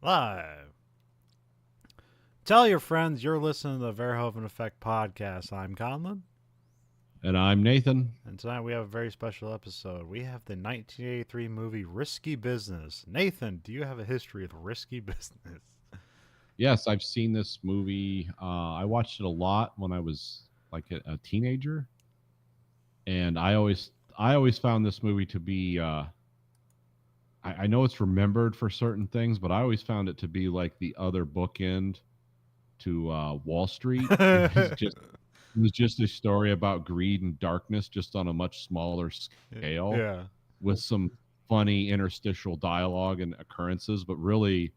Live. Tell your friends you're listening to the Verhoeven Effect podcast. I'm Conlon, And I'm Nathan. and tonight we have a very special episode. We have the 1983 movie Risky Business. Nathan, do you have a history with Risky Business? Yes, I've seen this movie. I watched it a lot when I was like a teenager, and I always found this movie to be. I know it's remembered for certain things, but I always found it to be like the other bookend to Wall Street. It was just a story about greed and darkness, just on a much smaller scale, Yeah. with some funny interstitial dialogue and occurrences. But really,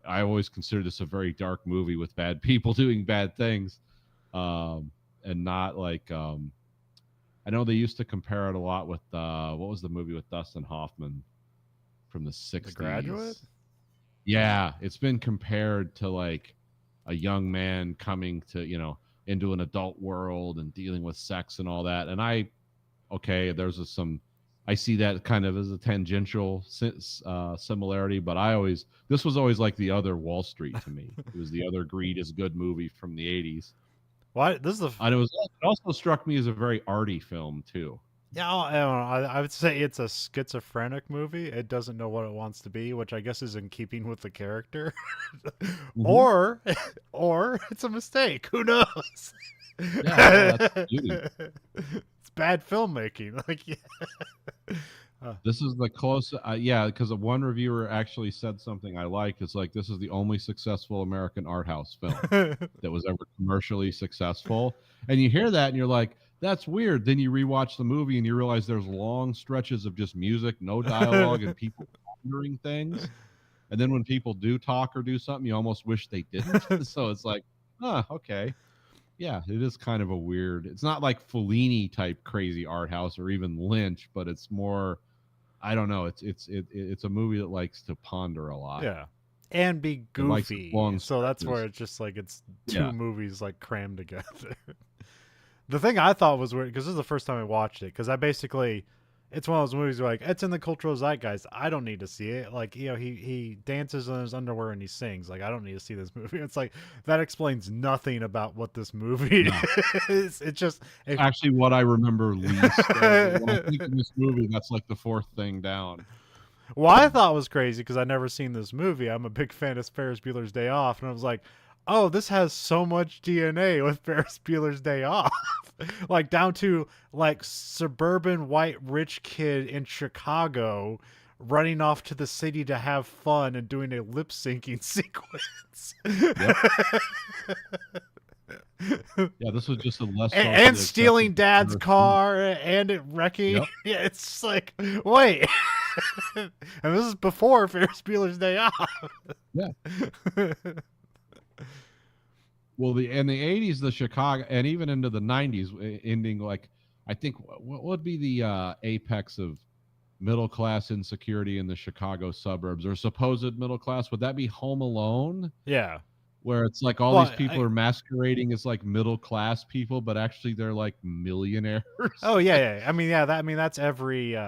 I always consider this a very dark movie with bad people doing bad things, and not like I know they used to compare it a lot with what was the movie with Dustin Hoffman from the '60s? The Graduate? Yeah, it's been compared to like a young man coming to into an adult world and dealing with sex and all that. And I see that kind of as a tangential similarity, but this was always like the other Wall Street to me. It was the other Greed is Good movie from the '80s. Why? This is And it also struck me as a very arty film too. Yeah, I don't know. I would say it's a schizophrenic movie. It doesn't know what it wants to be, which I guess is in keeping with the character. Mm-hmm. or it's a mistake. Who knows? Yeah, that's the beauty. It's bad filmmaking. Like, yeah. This is the closest, because one reviewer actually said something I liked. It's like, this is the only successful American art house film that was ever commercially successful. And you hear that and you're like, that's weird. Then you rewatch the movie and you realize there's long stretches of just music, no dialogue, and people pondering things. And then when people do talk or do something, you almost wish they didn't. So it's like, okay. Yeah, it is kind of a weird. It's not like Fellini type crazy art house or even Lynch, but it's more. I don't know. It's a movie that likes to ponder a lot. Yeah, and be goofy. So that's where it's just like it's two movies like crammed together. The thing I thought was weird, because this is the first time I watched it, because it's one of those movies where like, it's in the cultural zeitgeist. I don't need to see it. Like, he dances in his underwear and he sings. Like, I don't need to see this movie. It's like, that explains nothing about what this movie is. It's actually what I remember least. When I think of this movie, that's like the fourth thing down. Well, I thought it was crazy because I'd never seen this movie. I'm a big fan of Ferris Bueller's Day Off, and I was like, oh, this has so much DNA with Ferris Bueller's Day Off. Like, down to like suburban white rich kid in Chicago running off to the city to have fun and doing a lip syncing sequence. Yeah, this was just a less and stealing dad's car and it wrecking. Yep. Yeah, it's just like, wait. And this is before Ferris Bueller's Day Off. Yeah. Well, in the '80s, the Chicago, and even into the '90s, ending like, I think, what would be the apex of middle class insecurity in the Chicago suburbs, or supposed middle class? Would that be Home Alone? Yeah. Where it's like all these people are masquerading as like middle class people, but actually they're like millionaires. Oh yeah. I mean, that's every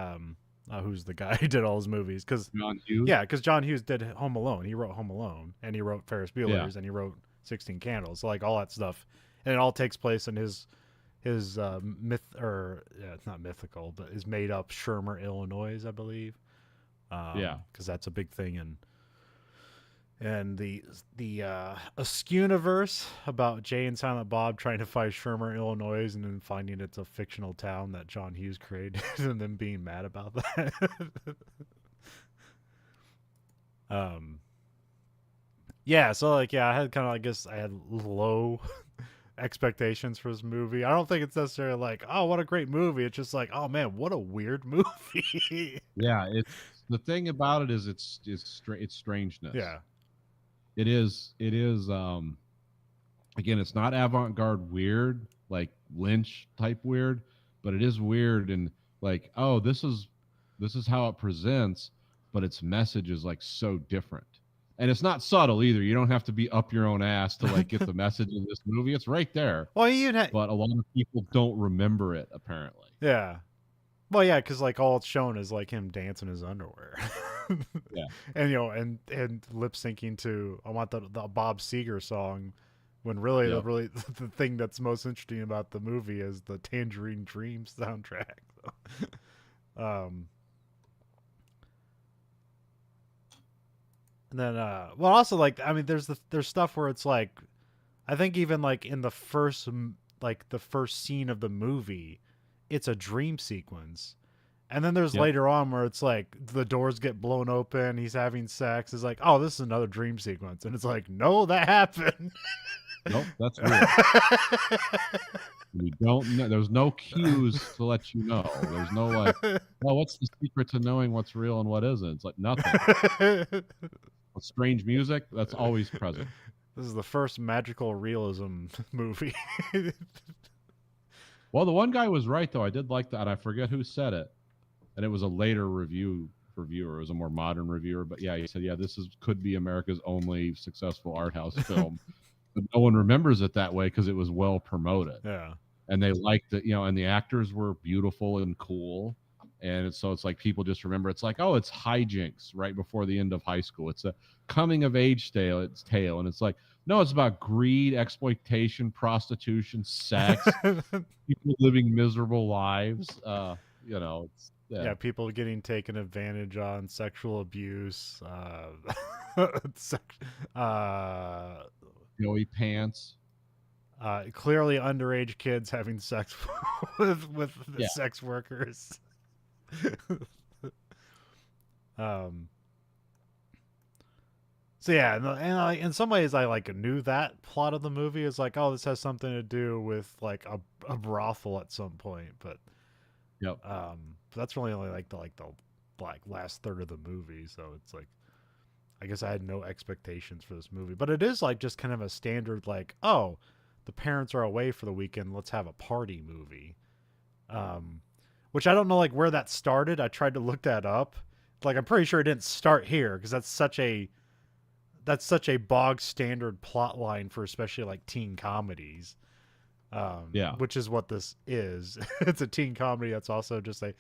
who's the guy who did all his movies? Because John Hughes. Yeah, because John Hughes did Home Alone. He wrote Home Alone, and he wrote Ferris Bueller's, and he wrote 16 Candles. So like all that stuff, and it all takes place in his it's not mythical, but is made up Shermer, Illinois, I believe. Because that's a big thing and the Askewniverse about Jay and Silent Bob trying to find Shermer, Illinois, and then finding it's a fictional town that John Hughes created, and then being mad about that. So like, I had kind of, I guess I had low expectations for this movie. I don't think it's necessarily like, oh, what a great movie. It's just like, oh man, what a weird movie. Yeah, it's the thing about it is it's strangeness. Yeah. It is again, it's not avant-garde weird like Lynch type weird, but it is weird and like, oh, this is how it presents, but its message is like so different. And it's not subtle either. You don't have to be up your own ass to like get the message of this movie. It's right there. Well, but a lot of people don't remember it apparently. Yeah. Well, yeah, because like all it's shown is like him dancing in his underwear. Yeah. and and lip syncing to I want the Bob Seger song, when really the thing that's most interesting about the movie is the Tangerine Dream soundtrack. And then well, also, like, I mean, there's stuff where it's like, I think even like in the first scene of the movie, it's a dream sequence. And then there's later on where it's like the doors get blown open, he's having sex. It's like, oh, this is another dream sequence. And it's like, no, that happened. Nope, that's real. You don't know. There's no cues to let you know. There's no like, well, what's the secret to knowing what's real and what isn't? It's like nothing. With strange music, that's always present. This is the first magical realism movie. Well, the one guy was right, though. I did like that. I forget who said it. And it was a later reviewer. It was a more modern reviewer. But yeah, he said, yeah, this could be America's only successful art house film. But no one remembers it that way because it was well promoted. Yeah. And they liked it, and the actors were beautiful and cool. And so it's like people just remember, it's like, oh, it's hijinks right before the end of high school. It's a coming of age tale. And it's like, no, it's about greed, exploitation, prostitution, sex, people living miserable lives. People getting taken advantage on, sexual abuse, Joey pants. Clearly underage kids having sex with sex workers. So yeah, and in some ways I like knew that plot of the movie is like, oh, this has something to do with like a brothel at some point, but that's really only like the last third of the movie, so it's like, I guess I had no expectations for this movie, but it is like just kind of a standard, like, oh, the parents are away for the weekend, let's have a party movie. Which I don't know like where that started. I tried to look that up. Like, I'm pretty sure it didn't start here, because that's such a bog standard plot line for especially like teen comedies. Which is what this is. It's a teen comedy that's also just a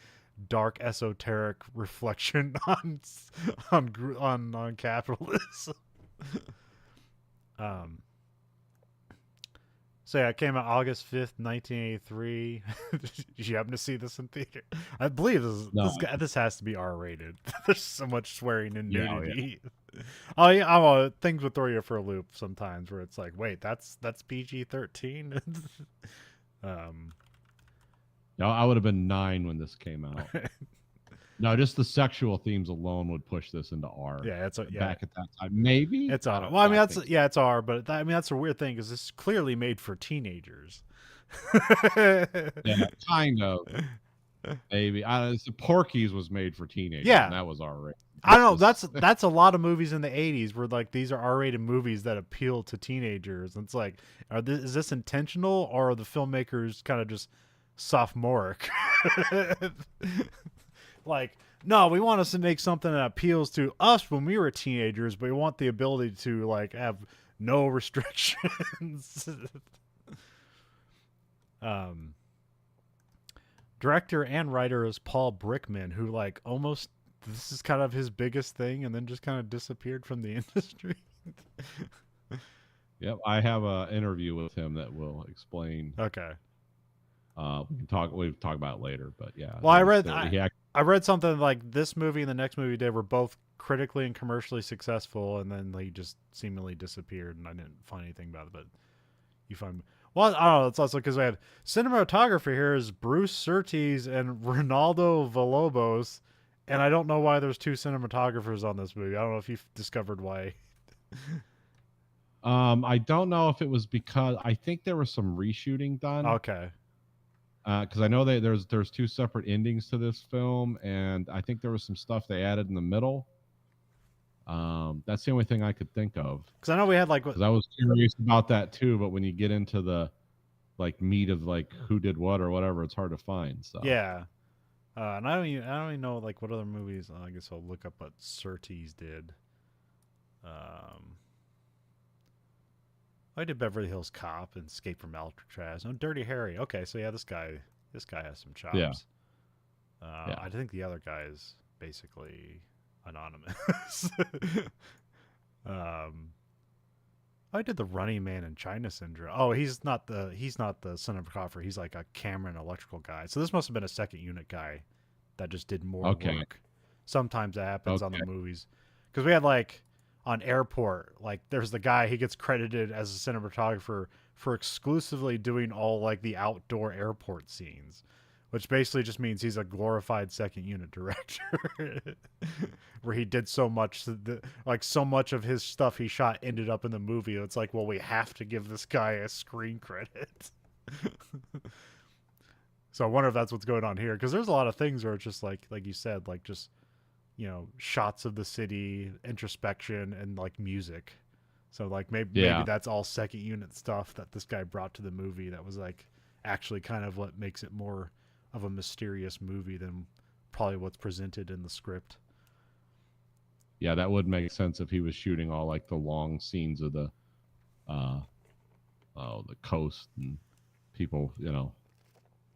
dark esoteric reflection on capitalism. So yeah, it came out August 5th, 1983. Did you happen to see this in theater? I believe this has to be R-rated. There's so much swearing and nudity. Things would throw you for a loop sometimes, where it's like, wait, that's PG-13. No, I would have been 9 when this came out. No, just the sexual themes alone would push this into R. Yeah, back at that time. Maybe it's R. Well, I mean, it's R, but that's a weird thing, because it's clearly made for teenagers. Yeah, kind of. Maybe Porky's was made for teenagers. Yeah, and that was R-rated. I don't know. That's a lot of movies in the 80s where like these are R-rated movies that appeal to teenagers. And it's like, is this intentional, or are the filmmakers kind of just sophomoric? Like, no, we want us to make something that appeals to us when we were teenagers, but we want the ability to like have no restrictions. Director and writer is Paul Brickman, who like almost, this is kind of his biggest thing, and then just kind of disappeared from the industry. Yep, I have an interview with him that will explain. Okay. We'll talk about it later, but yeah. Well, I read something like this movie and the next movie did were both critically and commercially successful, and then they just seemingly disappeared, and I didn't find anything about it. But you find, well, I don't know. It's also because we have cinematographer here is Bruce Surtees and Ronaldo Villalobos, and I don't know why there's 2 cinematographers on this movie. I don't know if you've discovered why. I don't know if it was because I think there was some reshooting done. Okay. Because I know there's 2 separate endings to this film, and I think there was some stuff they added in the middle. That's the only thing I could think of. Because I know we had like, because I was curious about that too, but when you get into the like meat of like who did what or whatever, it's hard to find. So yeah, and I don't even know like what other movies. I guess I'll look up what Surtees did. I did Beverly Hills Cop and Escape from Alcatraz. Oh, Dirty Harry. Okay, so yeah, this guy has some chops. Yeah. I think the other guy is basically anonymous. I did the Running Man in China Syndrome. Oh, he's not the cinematographer. He's like a camera and electrical guy. So this must have been a second unit guy that just did more work. Sometimes that happens on the movies, because we had like on Airport, like there's the guy, he gets credited as a cinematographer for exclusively doing all like the outdoor airport scenes, which basically just means he's a glorified second unit director. Where he did so much, like so much of his stuff he shot ended up in the movie. It's like, well, we have to give this guy a screen credit. So I wonder if that's what's going on here, because there's a lot of things where it's just like you said, like just, you know, shots of the city, introspection, and like music. So like maybe that's all second unit stuff that this guy brought to the movie that was like actually kind of what makes it more of a mysterious movie than probably what's presented in the script. Yeah, that would make sense if he was shooting all like the long scenes of the coast and people, you know,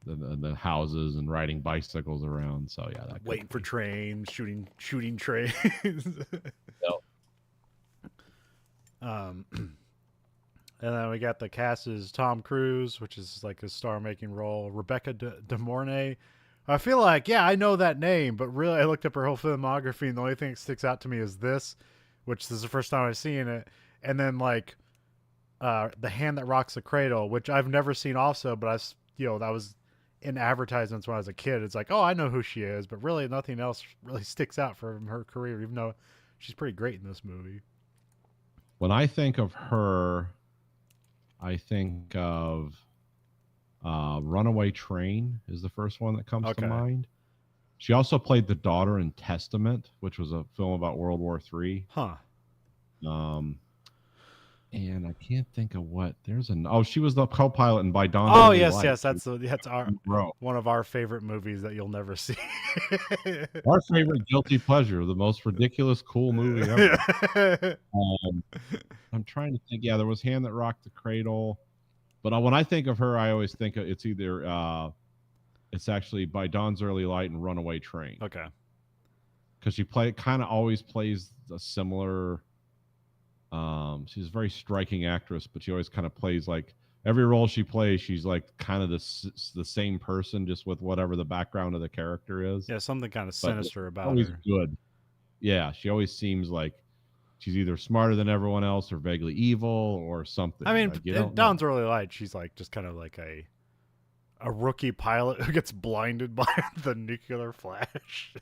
the houses and riding bicycles around. So yeah, that waiting for trains, shooting trains. And then we got the cast is Tom Cruise, which is like a star-making role. Rebecca De Mornay. I feel like, yeah, I know that name, but really I looked up her whole filmography, and the only thing that sticks out to me is this, which is the first time I've seen it. And then like The Hand That Rocks the Cradle, which I've never seen also, but that was in advertisements when I was a kid. It's like, oh, I know who she is, but really nothing else really sticks out from her career, even though she's pretty great in this movie. When I think of her, I think of Runaway Train is the first one that comes to mind. She also played the daughter in Testament, which was a film about World War III. And I can't think of what. She was the co-pilot in By Dawn's Early Light. Yes, that's one of our favorite movies that you'll never see. Our favorite guilty pleasure, the most ridiculous cool movie ever. I'm trying to think. Yeah, there was Hand That Rocked the Cradle, but when I think of her, I always think it's either it's actually By Dawn's Early Light and Runaway Train. Okay, because she kind of always plays a similar. She's a very striking actress, but she always kind of plays like every role she plays, she's like kind of the same person, just with whatever the background of the character is. Yeah, something kind of sinister about always her. Good. Yeah, she always seems like she's either smarter than everyone else or vaguely evil or something. I mean, like, Dawn's Early Light, she's like just kind of like a rookie pilot who gets blinded by the nuclear flash.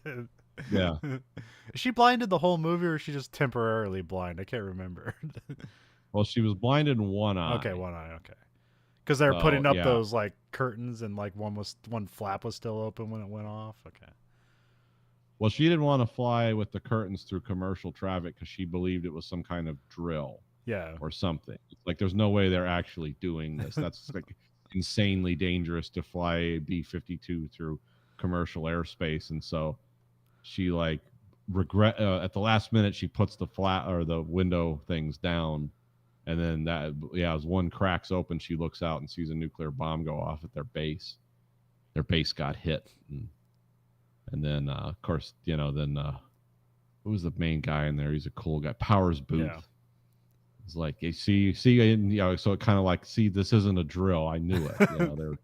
Yeah. Is she blinded the whole movie, or is she just temporarily blind? I can't remember. Well, she was blinded in one eye. Okay, one eye. Okay, because they're putting up those like curtains, and like one flap was still open when it went off. Okay. Well, she didn't want to fly with the curtains through commercial traffic because she believed it was some kind of drill. Yeah. Or something. It's like there's no way they're actually doing this. That's like insanely dangerous to fly a B-52 through commercial airspace, and so she like at the last minute she puts the flat or the window things down, and then as one cracks open, she looks out and sees a nuclear bomb go off at their base. Their base got hit, and then of course who was the main guy in there? He's a cool guy, Powers Booth. Yeah. It's like you see, so it kind of like, see, this isn't a drill. I knew it.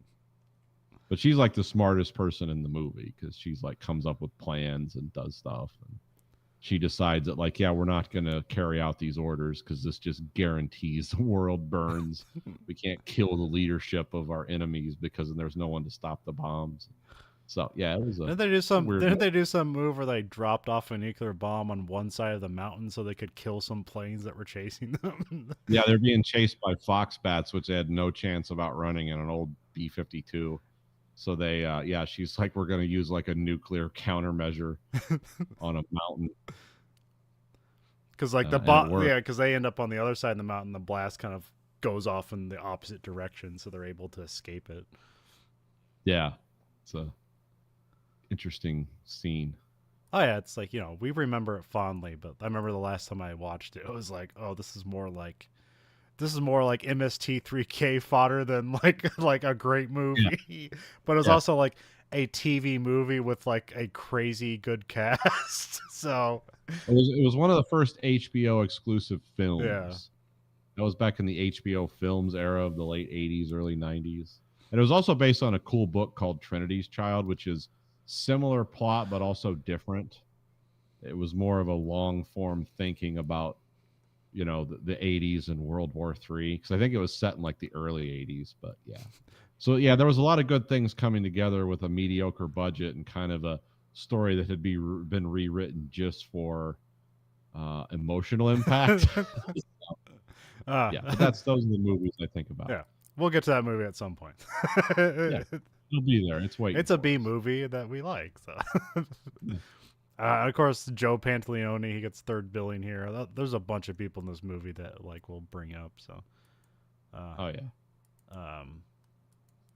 But she's like the smartest person in the movie because she's like comes up with plans and does stuff. And she decides that like, yeah, we're not going to carry out these orders because this just guarantees the world burns. We can't kill the leadership of our enemies because there's no one to stop the bombs. So yeah, it was. Didn't they do some move where they dropped off a nuclear bomb on one side of the mountain so they could kill some planes that were chasing them? Yeah, they're being chased by fox bats, which they had no chance of outrunning in an old B-52. So they, she's like, we're going to use like a nuclear countermeasure on a mountain. Because like because they end up on the other side of the mountain. The blast kind of goes off in the opposite direction, so they're able to escape it. Yeah, it's a interesting scene. Oh yeah, it's like, we remember it fondly, but I remember the last time I watched it, it was like, oh, this is more like MST3K fodder than like a great movie. Yeah. But it was also like a TV movie with like a crazy good cast. So it was one of the first HBO exclusive films. Yeah. That was back in the HBO Films era of the late 80s, early 90s. And it was also based on a cool book called Trinity's Child, which is similar plot but also different. It was more of a long form thinking about, you know, the 80s and World War III, because I think it was set in like the early 80s. But yeah. So yeah, there was a lot of good things coming together with a mediocre budget and kind of a story that had been rewritten just for emotional impact. Yeah, but those are the movies I think about. Yeah, we'll get to that movie at some point. Yeah, it'll be there. It's waiting. It's a B movie that we like. So, of course, Joe Pantoliano, he gets third billing here. There's a bunch of people in this movie that like we'll bring up. So, oh yeah.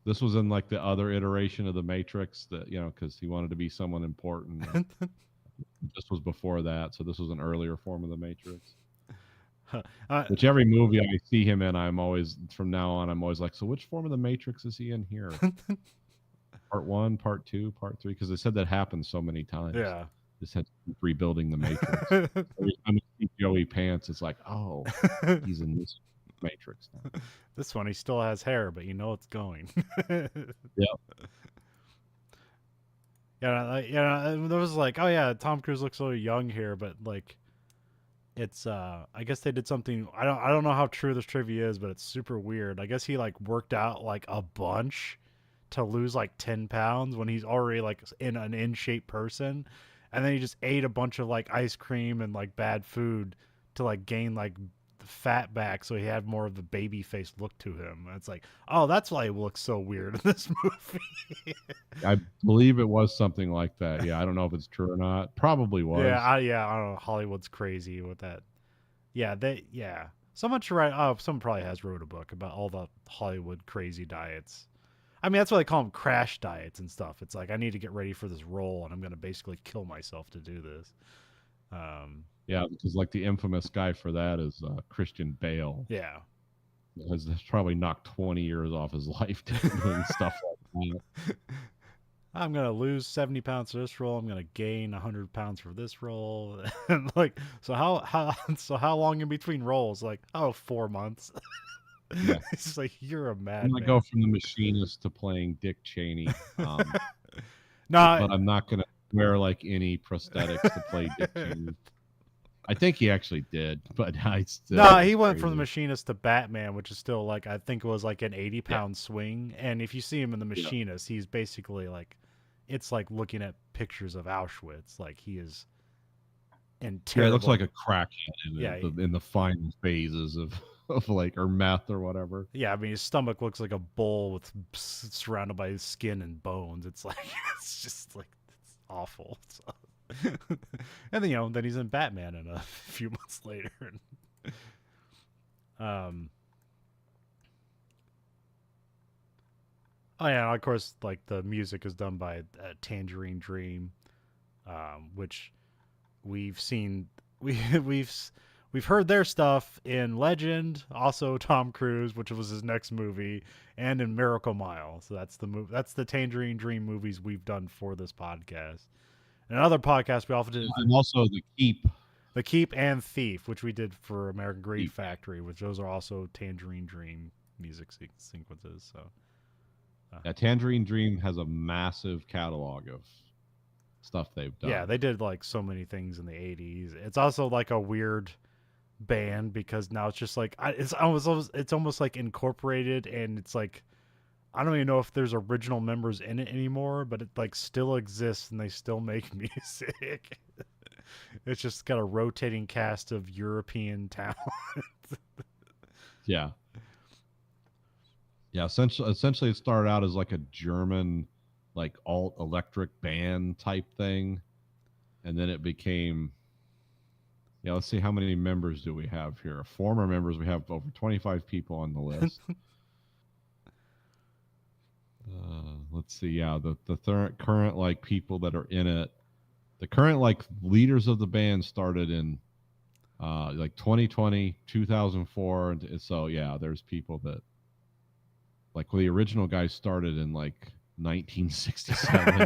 This was in like the other iteration of the Matrix that, you know, because he wanted to be someone important. This was before that, so this was an earlier form of the Matrix. Which every movie I see him in, I'm always, from now on, I'm always like, so which form of the Matrix is he in here? Part 1, part 2, part 3? Because they said that happened so many times. Yeah. Just had to keep rebuilding the Matrix. Every time I see Joey Pants, it's like, oh, he's in this Matrix now. This one, he still has hair, but you know it's going. Yeah. Yeah, there was like, oh yeah, Tom Cruise looks so young here, but like, it's I guess they did something. I don't know how true this trivia is, but it's super weird. I guess he like worked out like a bunch to lose like 10 pounds when he's already like in an in shape person, and then he just ate a bunch of like ice cream and like bad food to like gain like fat back, so he had more of the baby face look to him. And it's like, oh, that's why he looks so weird in this movie. I believe it was something like that. Yeah, I don't know if it's true or not. Probably was. Yeah, I don't know. Hollywood's crazy with that. Yeah. Someone should write. Oh, someone probably has wrote a book about all the Hollywood crazy diets. I mean, that's why they call them crash diets and stuff. It's like, I need to get ready for this role, and I'm going to basically kill myself to do this. Yeah, because like the infamous guy for that is Christian Bale. Yeah. Has probably knocked 20 years off his life doing stuff like that. I'm going to lose 70 pounds for this role. I'm going to gain 100 pounds for this role. And like, so how long in between roles? Like, 4 months. Yeah. It's just like, you're a madman. I'm going to go from the machinist to playing Dick Cheney. No, but I'm not going to wear like any prosthetics to play Dick Cheney. I think he actually did, but I still. No, he went from the machinist to Batman, which is still like, I think it was like an 80-pound swing. And if you see him in the machinist, he's basically like, it's like looking at pictures of Auschwitz. Like, he is in terrible. Yeah, it looks like a crackhead in the final phases of like, or meth or whatever. Yeah, I mean, his stomach looks like a bowl with surrounded by his skin and bones. It's like, it's just like, it's awful. So. And then then he's in Batman in a few months later. Oh yeah, of course, like the music is done by Tangerine Dream, which we've seen. We've heard their stuff in Legend, also Tom Cruise, which was his next movie, and in Miracle Mile. So that's the Tangerine Dream movies we've done for this podcast. Another podcast we often did, and also The Keep and Thief, which we did for American Greed Factory, which those are also Tangerine Dream music sequences. So, Tangerine Dream has a massive catalog of stuff they've done. Yeah, they did like so many things in the '80s. It's also like a weird band because now it's just like it's almost like incorporated, and it's like, I don't even know if there's original members in it anymore, but it like still exists and they still make music. It's just got a rotating cast of European talent. Yeah. Essentially it started out as like a German like alt electric band type thing. And then it became, let's see, how many members do we have here? Former members, we have over 25 people on the list. Let's see. Yeah, the current like people that are in it, the current like leaders of the band started in like 2020, 2004, and so yeah, there's people that like the original guys started in like 1967,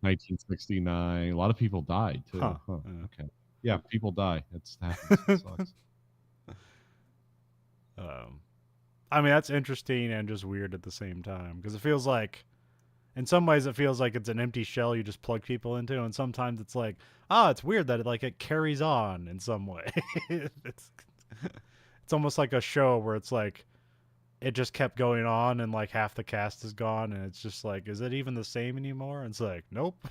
1969. A lot of people died too. Huh. Huh. Okay. Yeah, people die. It happens. It sucks. I mean, that's interesting and just weird at the same time because it feels like, in some ways, it feels like it's an empty shell you just plug people into, and sometimes it's like, it's weird that it carries on in some way. it's almost like a show where it's like it just kept going on and like half the cast is gone and it's just like, is it even the same anymore? And it's like, nope.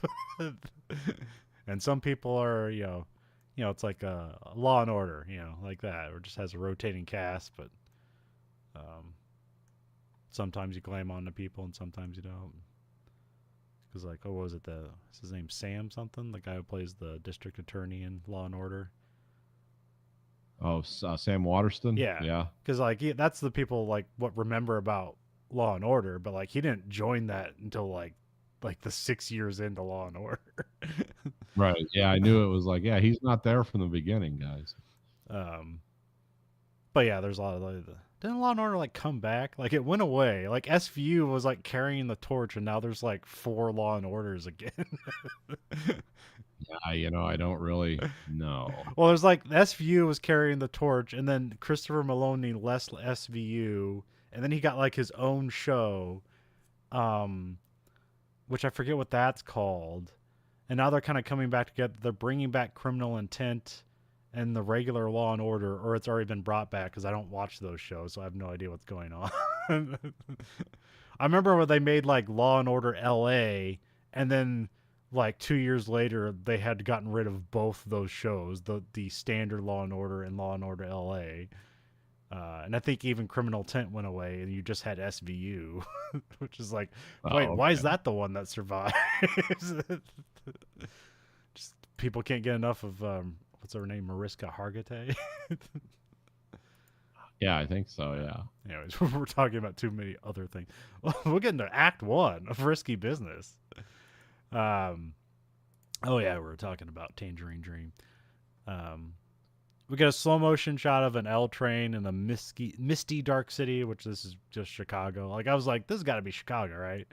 And some people are, it's like a Law and Order, like that, or just has a rotating cast, but sometimes you climb on to people and sometimes you don't. Because like, what was it? Is his name Sam something? The guy who plays the district attorney in Law and Order. Oh, Sam Waterston. Yeah. Because like that's the people like what remember about Law and Order, but like he didn't join that until like the 6 years into Law and Order. Right. Yeah, I knew it was like, yeah, he's not there from the beginning, guys. But yeah, there's a lot of didn't Law and Order like come back? Like it went away. Like SVU was like carrying the torch, and now there's like 4 Law and Orders again. Yeah, I don't really know. Well, there's like SVU was carrying the torch, and then Christopher Maloney left SVU, and then he got like his own show, which I forget what that's called. And now they're kind of coming back together. They're bringing back Criminal Intent and the regular Law and Order, or it's already been brought back because I don't watch those shows, so I have no idea what's going on. I remember when they made like Law and Order LA, and then like 2 years later they had gotten rid of both those shows, the standard Law and Order and Law and Order LA. And I think even Criminal Intent went away, and you just had SVU, which is like, wait, okay. Why is that the one that survives? Just people can't get enough of what's her name, Mariska Hargitay. Yeah, I think so. Yeah. Anyways, we're talking about too many other things. Well, we'll get into Act 1 of Risky Business. Oh yeah, we were talking about Tangerine Dream. We get a slow motion shot of an L train in a misty dark city, which this is just Chicago. Like I was like, this has got to be Chicago, right?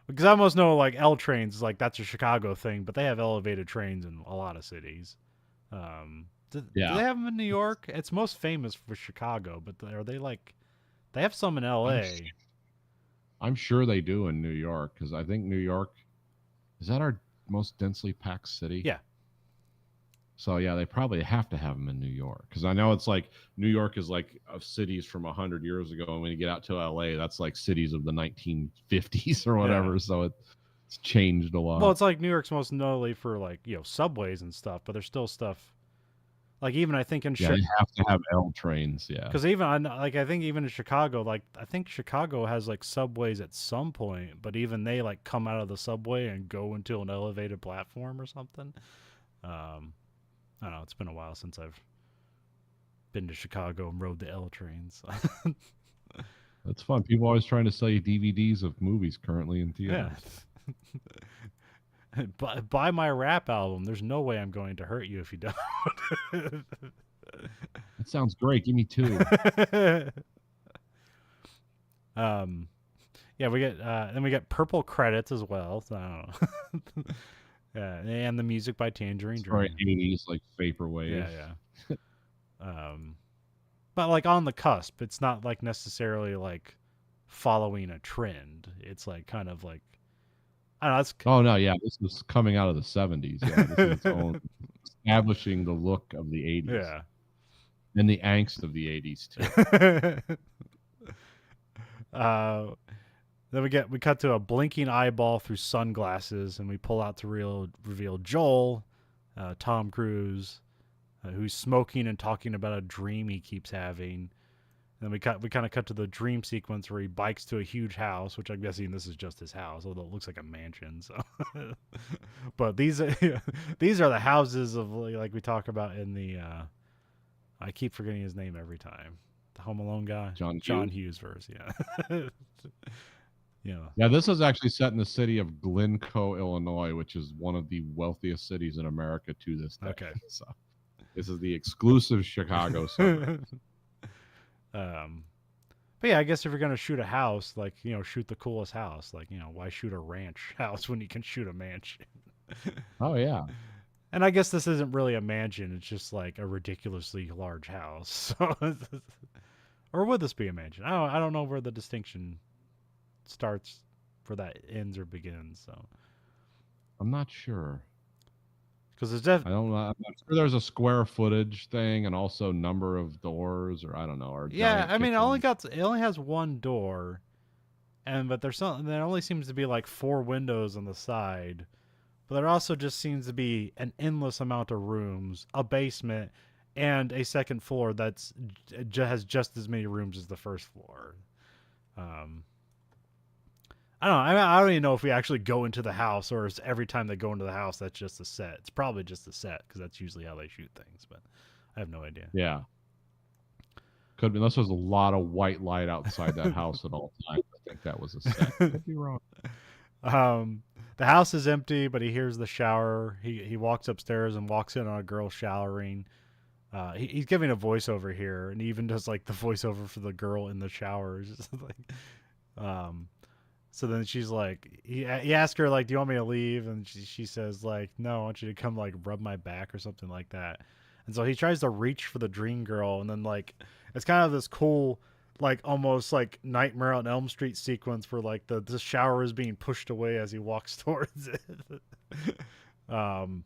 Because I almost know like L trains is like that's a Chicago thing, but they have elevated trains in a lot of cities. Do they have them in New York? It's most famous for Chicago, but are they like they have some in L.A. I'm sure they do in New York because I think New York is that our most densely packed city. Yeah. So yeah, they probably have to have them in New York because I know it's like New York is like of cities from 100 years ago, and when you get out to LA, that's like cities of the 1950s or whatever. Yeah. So it's changed a lot. Well, it's like New York's most notably for like subways and stuff, but there's still stuff like even I think in you have to have L trains, yeah. Because even I think even in Chicago, like I think Chicago has like subways at some point, but even they like come out of the subway and go into an elevated platform or something. I don't know. It's been a while since I've been to Chicago and rode the L trains. That's fun. People always trying to sell you DVDs of movies currently in theaters. Yeah. Buy my rap album. There's no way I'm going to hurt you if you don't. That sounds great. Give me 2. Yeah, we get then we get purple credits as well. So I don't know. Yeah, and the music by Tangerine Dream. Right, 80s like vaporwave. Yeah. But like on the cusp, it's not like necessarily like following a trend. It's like kind of like I don't know. Oh no, yeah, this is coming out of the 70s. Yeah, this is its own, establishing the look of the 80s. Yeah, and the angst of the 80s too. Then we cut to a blinking eyeball through sunglasses, and we pull out to reveal Joel, Tom Cruise, who's smoking and talking about a dream he keeps having. And we kind of cut to the dream sequence where he bikes to a huge house, which I'm guessing this is just his house, although it looks like a mansion. So, but these are the houses of like we talk about in the. I keep forgetting his name every time. The Home Alone guy, John Hughes verse, yeah. Yeah, this is actually set in the city of Glencoe, Illinois, which is one of the wealthiest cities in America to this day. Okay. So this is the exclusive Chicago suburb. But yeah, I guess if you're gonna shoot a house, like, shoot the coolest house. Like, why shoot a ranch house when you can shoot a mansion? Oh yeah. And I guess this isn't really a mansion; it's just like a ridiculously large house. So, or would this be a mansion? I don't know where the distinction starts, where that ends or begins. So, I'm not sure. because there's I don't know. I'm not sure there's a square footage thing and also number of doors, or I don't know, or yeah. giant I mean, kitchen. it only has one door, but there's something. There only seems to be like 4 windows on the side. But there also just seems to be an endless amount of rooms, a basement, and a second floor has just as many rooms as the first floor. Um, I don't know. I don't even know if we actually go into the house, or is every time they go into the house that's just a set. It's probably just a set because that's usually how they shoot things. But I have no idea. Yeah. Could be, unless there's a lot of white light outside that house at all times. I think that was a set. Could be wrong. The house is empty, but he hears the shower. He walks upstairs and walks in on a girl showering. He's giving a voiceover here, and he even does like the voiceover for the girl in the showers. So then she's like, he asks her like, "Do you want me to leave?" And she says like, "No, I want you to come like rub my back or something like that." And so he tries to reach for the dream girl, and then like it's kind of this cool, like almost like Nightmare on Elm Street sequence where like the shower is being pushed away as he walks towards it. And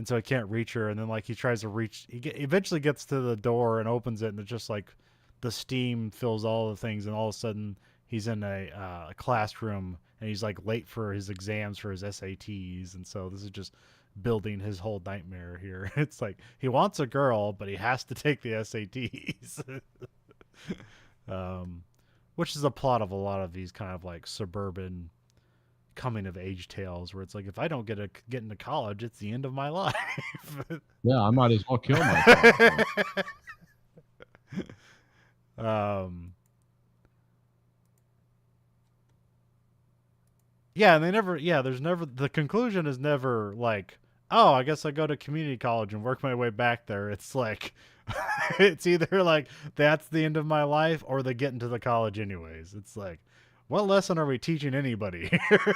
so he can't reach her, and then like he tries to reach, eventually gets to the door and opens it, and it's just like the steam fills all the things, and all of a sudden he's in a classroom, and he's like late for his exams for his SATs, and so this is just building his whole nightmare here. It's like he wants a girl, but he has to take the SATs. Which is the plot of a lot of these kind of like suburban coming of age tales, where it's like, if I don't get into college, it's the end of my life. Yeah, I might as well kill myself. Yeah, and there's never, the conclusion is never like, oh, I guess I go to community college and work my way back there. It's like, it's either like that's the end of my life, or they get into the college anyways. It's like, what lesson are we teaching anybody here?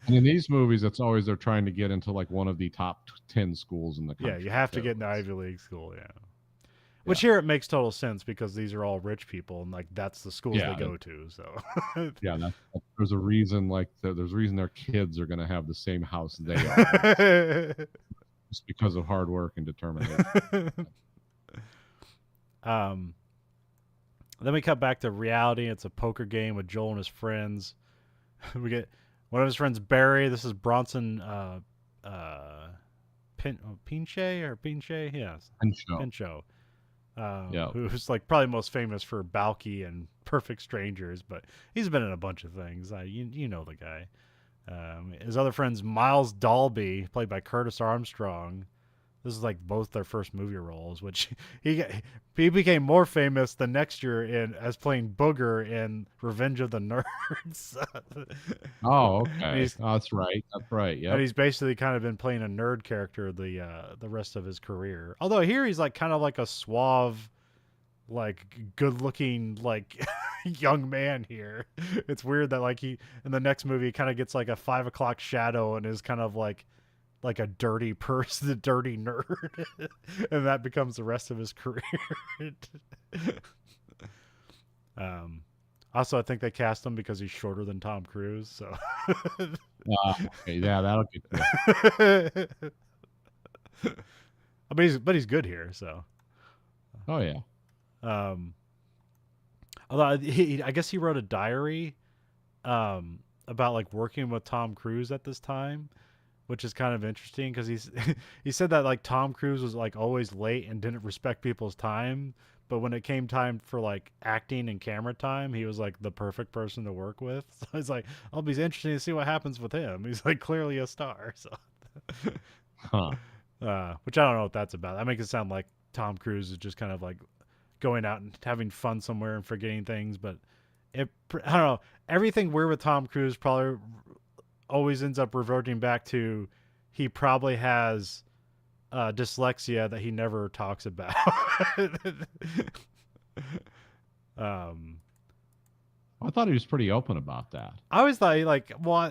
And in these movies, it's always they're trying to get into like one of the top 10 schools in the country. Yeah, you have to get into Ivy League school. Yeah. Which here it makes total sense because these are all rich people, and like that's the schools they go to. So yeah, there's a reason. Like there's a reason their kids are going to have the same house they are, just because of hard work and determination. Then we cut back to reality. It's a poker game with Joel and his friends. We get one of his friends, Barry. This is Bronson Pinchot? Yes. Pinchot. Who's like probably most famous for Balky and Perfect Strangers, but he's been in a bunch of things. You know the guy. His other friend's Miles Dalby, played by Curtis Armstrong. This is like both their first movie roles, which he became more famous the next year as playing Booger in Revenge of the Nerds. Oh, okay. That's right. Yeah. And he's basically kind of been playing a nerd character the rest of his career. Although here he's like kind of like a suave, like good-looking, like young man here. It's weird that like he in the next movie he kind of gets like a 5 o'clock shadow and is kind of like a dirty person, the dirty nerd, and that becomes the rest of his career. Also, I think they cast him because he's shorter than Tom Cruise. So, okay, yeah, that'll get good. But he's good here. So, oh yeah. Although I guess he wrote a diary, about like working with Tom Cruise at this time, which is kind of interesting because he said that like Tom Cruise was like always late and didn't respect people's time, but when it came time for like acting and camera time, he was like the perfect person to work with. So it's like, I'll be interesting to see what happens with him. He's like clearly a star. So, which I don't know what that's about. That makes it sound like Tom Cruise is just kind of like going out and having fun somewhere and forgetting things, but I don't know. Everything weird with Tom Cruise probably always ends up reverting back to he probably has dyslexia that he never talks about. I thought he was pretty open about that. I always thought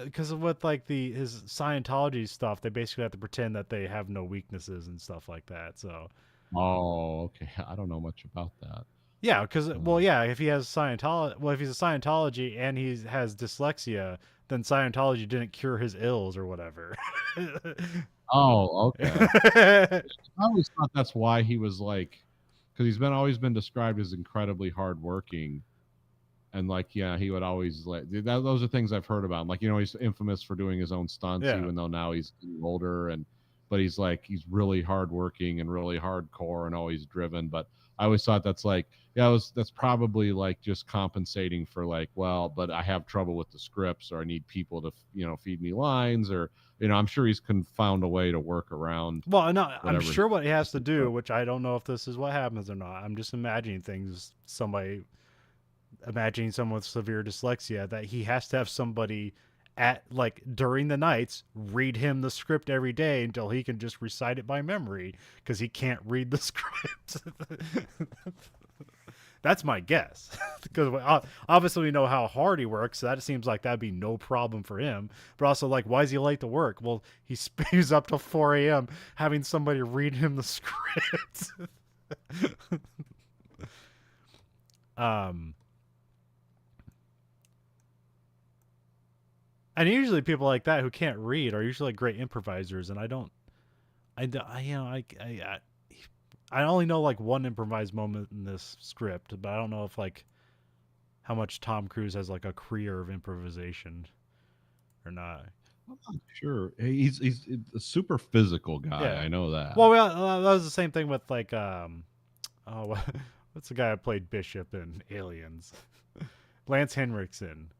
because with like his Scientology stuff, they basically have to pretend that they have no weaknesses and stuff like that. So Oh, okay. I don't know much about that. yeah, because if he has if he's a Scientology and he has dyslexia, then Scientology didn't cure his ills or whatever. Oh, okay. I always thought that's why he was like, because he's always been described as incredibly hardworking, and like, yeah, he would always those are things I've heard about him. Like, he's infamous for doing his own stunts, Yeah. even though now he's getting older, but he's really hardworking and really hardcore and always driven. But I always thought that's that's probably like just compensating for but I have trouble with the scripts, or I need people to feed me lines, or I'm sure he's found a way to work around. Well, no, I'm sure what he has to do, which I don't know if this is what happens or not. I'm just imagining things. Imagining someone with severe dyslexia, that he has to have somebody during the nights read him the script every day until he can just recite it by memory because he can't read the script. That's my guess, because obviously we know how hard he works, so that seems like that'd be no problem for him. But also, why is he late to work? Well, he's up till 4 a.m. having somebody read him the script. And usually people like that who can't read are usually great improvisers, and I only know one improvised moment in this script, but I don't know if how much Tom Cruise has a career of improvisation or not. I'm not sure. He's a super physical guy. Yeah. I know that. Well, that was the same thing with what's the guy that played Bishop in Aliens? Lance Henriksen.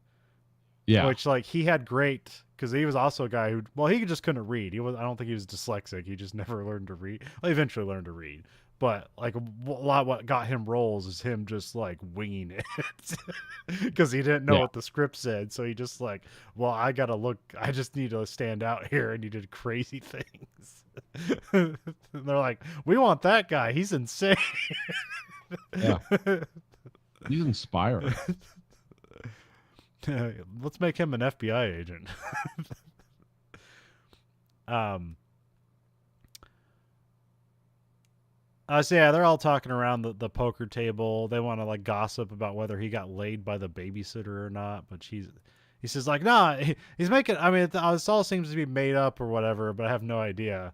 Yeah. Which he had great, because he was also a guy who he just couldn't read. I don't think he was dyslexic. He just never learned to read. Well, he eventually learned to read. But a lot of what got him roles is him just winging it, because he didn't know what the script said. So he just I just need to stand out here, and he did crazy things. They're like, we want that guy. He's insane. Yeah, he's inspiring. Let's make him an FBI agent. So yeah, they're all talking around the poker table. They want to gossip about whether he got laid by the babysitter or not. But he says nah, he's making. I mean, this all seems to be made up or whatever, but I have no idea.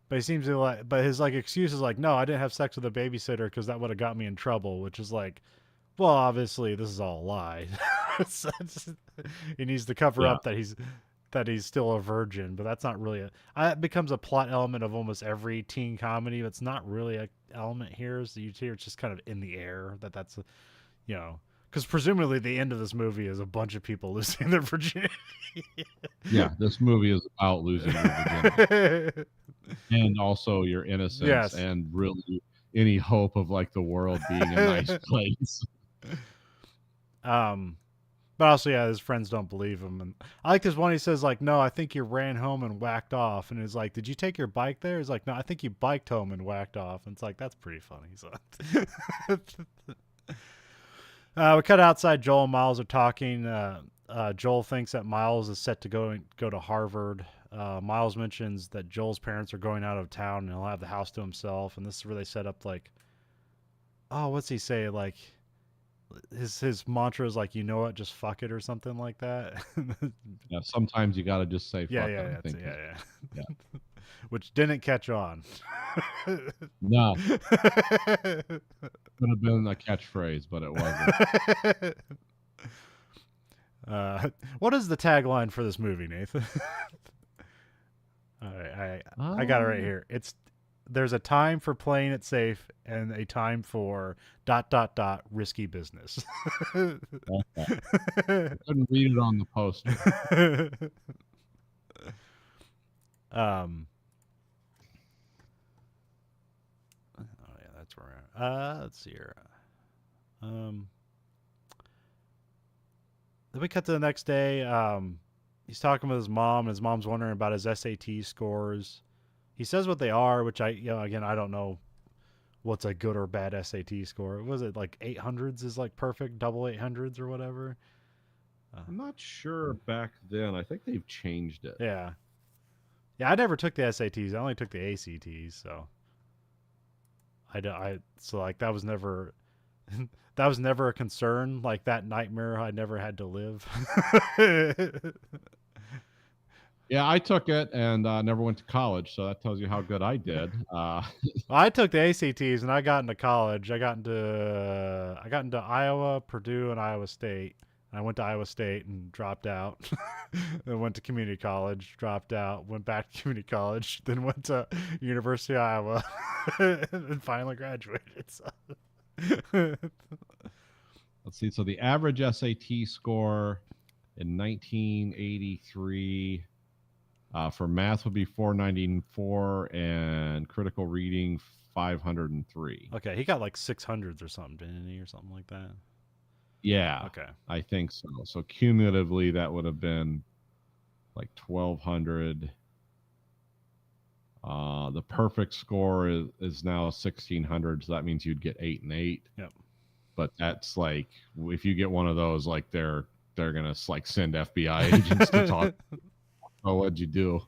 But he seems to but his excuse is no, I didn't have sex with a babysitter because that would have got me in trouble. Which is well, obviously this is all a lie. He needs to cover up that he's still a virgin, but that's not really it becomes a plot element of almost every teen comedy. But it's not really an element here. So it's just kind of in the air that's because presumably the end of this movie is a bunch of people losing their virginity. Yeah, this movie is about losing your virginity and also your innocence, and really any hope of the world being a nice place. But also, his friends don't believe him. And I like this one. He says, no, I think you ran home and whacked off. And he's did you take your bike there? He's no, I think you biked home and whacked off. And it's that's pretty funny. So we cut outside. Joel and Miles are talking. Joel thinks that Miles is set to go to Harvard. Miles mentions that Joel's parents are going out of town and he'll have the house to himself. And this is where they set up what's he say? His mantra is you know what, just fuck it or something like that. Yeah, sometimes you got to just say fuck it. Yeah. Which didn't catch on. No. Could have been a catchphrase, but it wasn't. What is the tagline for this movie, Nathan? I got it right here. There's a time for playing it safe and a time for ... risky business. Okay. I couldn't read it on the poster. Oh yeah, that's where. Let's see here. Then we cut to the next day. He's talking with his mom, and his mom's wondering about his SAT scores. He says what they are, which again, I don't know what's a good or bad SAT score. Was it like 800s is like perfect, double 800s or whatever? I'm not sure back then. I think they've changed it. Yeah. Yeah, I never took the SATs. I only took the ACTs, so so like that was never that was never a concern. Like that nightmare I never had to live. Yeah, I took it and never went to college, so that tells you how good I did. I took the ACTs and I got into college. I got into Iowa, Purdue, and Iowa State. I went to Iowa State and dropped out. Then went to community college, dropped out, went back to community college, then went to University of Iowa, and finally graduated. So. Let's see. So the average SAT score in 1983 for math would be 494 and critical reading 503. Okay, he got like 600s or something, didn't he, or something like that? Yeah. Okay. I think so. So cumulatively, that would have been like 1,200. The perfect score is now 1,600, so that means you'd get 8 and 8. Yep. But that's like, if you get one of those, like they're gonna like send FBI agents to talk. Oh, what'd you do?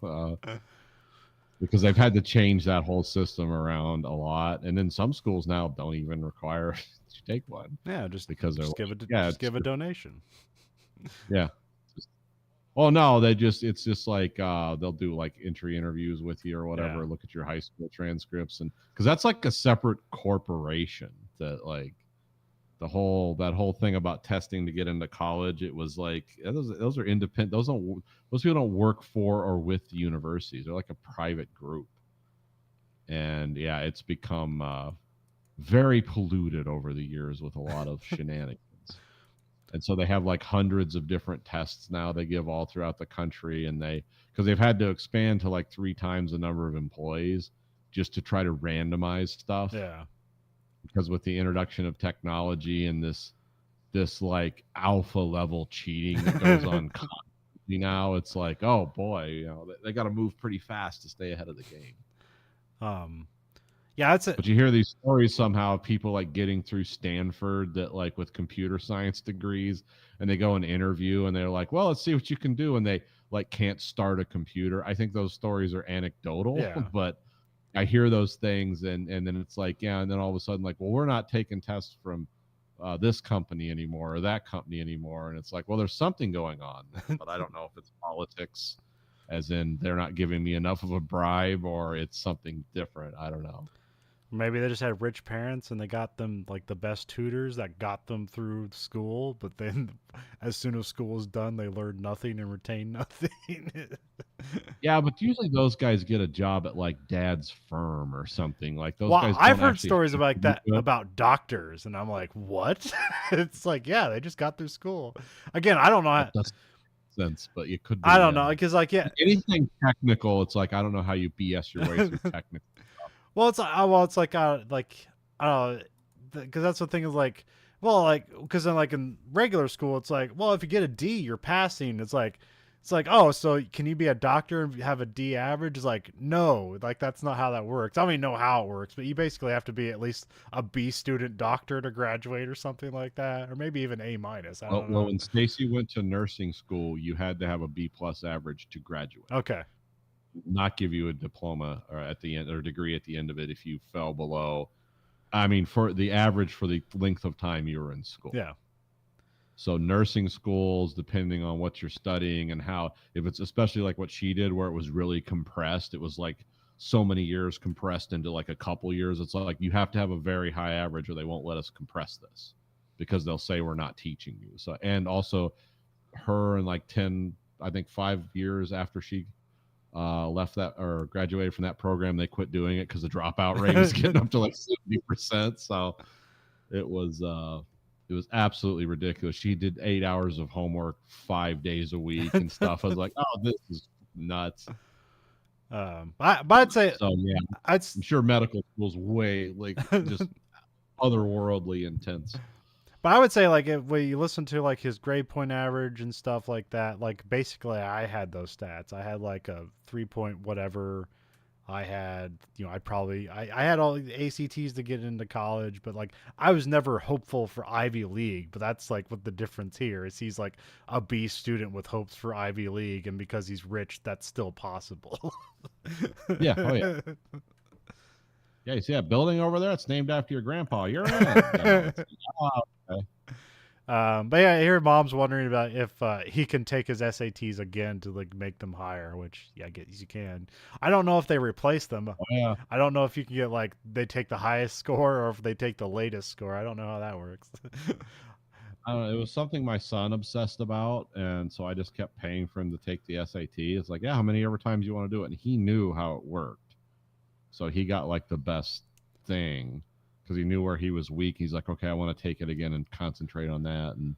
Because they've had to change that whole system around a lot, and then some schools now don't even require you take one. Yeah, just because just give a donation. Yeah. Well, no, it's just like they'll do like entry interviews with you or whatever. Look at your high school transcripts, and because that's like a separate corporation that like that whole thing about testing to get into college. It was like those are independent. Those people don't work for or with the universities. They're like a private group, and yeah, it's become very polluted over the years with a lot of shenanigans. And so they have like hundreds of different tests now they give all throughout the country, and because they've had to expand to like 3 times the number of employees just to try to randomize stuff. Yeah. Because with the introduction of technology and this like alpha level cheating that goes on constantly now, it's like, oh boy, they got to move pretty fast to stay ahead of the game. Yeah, that's it. But you hear these stories somehow of people like getting through Stanford that like with computer science degrees, and they go and interview and they're like, well, let's see what you can do. And they like can't start a computer. I think those stories are anecdotal, but I hear those things and then it's like, yeah. And then all of a sudden like, well, we're not taking tests from this company anymore or that company anymore. And it's like, well, there's something going on, but I don't know if it's politics as in they're not giving me enough of a bribe or it's something different. I don't know. Maybe they just had rich parents and they got them like the best tutors that got them through school, but then as soon as school was done, they learned nothing and retained nothing. Yeah, but usually those guys get a job at like dad's firm or something. Like those guys. I've heard stories about that about doctors, and I'm like, what? It's like, yeah, they just got through school. Again, I don't know. That doesn't make sense, but you could. I don't know because like anything technical, it's like I don't know how you BS your way through technical. Well, it's like I don't know, because that's the thing is like, well, like because then like in regular school, it's like, well, if you get a D, you're passing. It's like, oh, so can you be a doctor and have a D average? It's like, no, like that's not how that works. I don't even know how it works, but you basically have to be at least a B student doctor to graduate or something like that, or maybe even A minus. I don't know. Well, when Stacy went to nursing school, you had to have a B+ average to graduate. Okay. Not give you a diploma or at the end or degree at the end of it if you fell below. I mean, for the average for the length of time you were in school. Yeah. So nursing schools, depending on what you're studying and how, if it's especially like what she did, where it was really compressed, it was like so many years compressed into like a couple years. It's like you have to have a very high average or they won't let us compress this because they'll say we're not teaching you. So, and also her in like 5 years after she left that or graduated from that program, they quit doing it because the dropout rate was getting up to like 70%. So it was absolutely ridiculous. She did 8 hours of homework 5 days a week and stuff. I was like, oh, this is nuts. But I'd say so. Yeah, I'm sure medical school's way like just otherworldly intense. But I would say, like, when you listen to, like, his grade point average and stuff like that, like, basically I had those stats. I had, like, a 3 point whatever I had, I had all the ACTs to get into college, but like I was never hopeful for Ivy League. But that's like what the difference here is. He's like a B student with hopes for Ivy League, and because he's rich, that's still possible. Yeah. Oh yeah. Yeah. You see that building over there? It's named after your grandpa. You're in. Oh, okay. But yeah, I hear mom's wondering about if he can take his SATs again to like make them higher, which I guess you can. I don't know if they replace them. Oh, yeah. I don't know if you can get like they take the highest score or if they take the latest score. I don't know how that works. I don't know. It was something my son obsessed about, and so I just kept paying for him to take the SAT. It's like, yeah, how many ever times you want to do it? And he knew how it worked, so he got like the best thing because he knew where he was weak. He's like, okay, I want to take it again and concentrate on that. And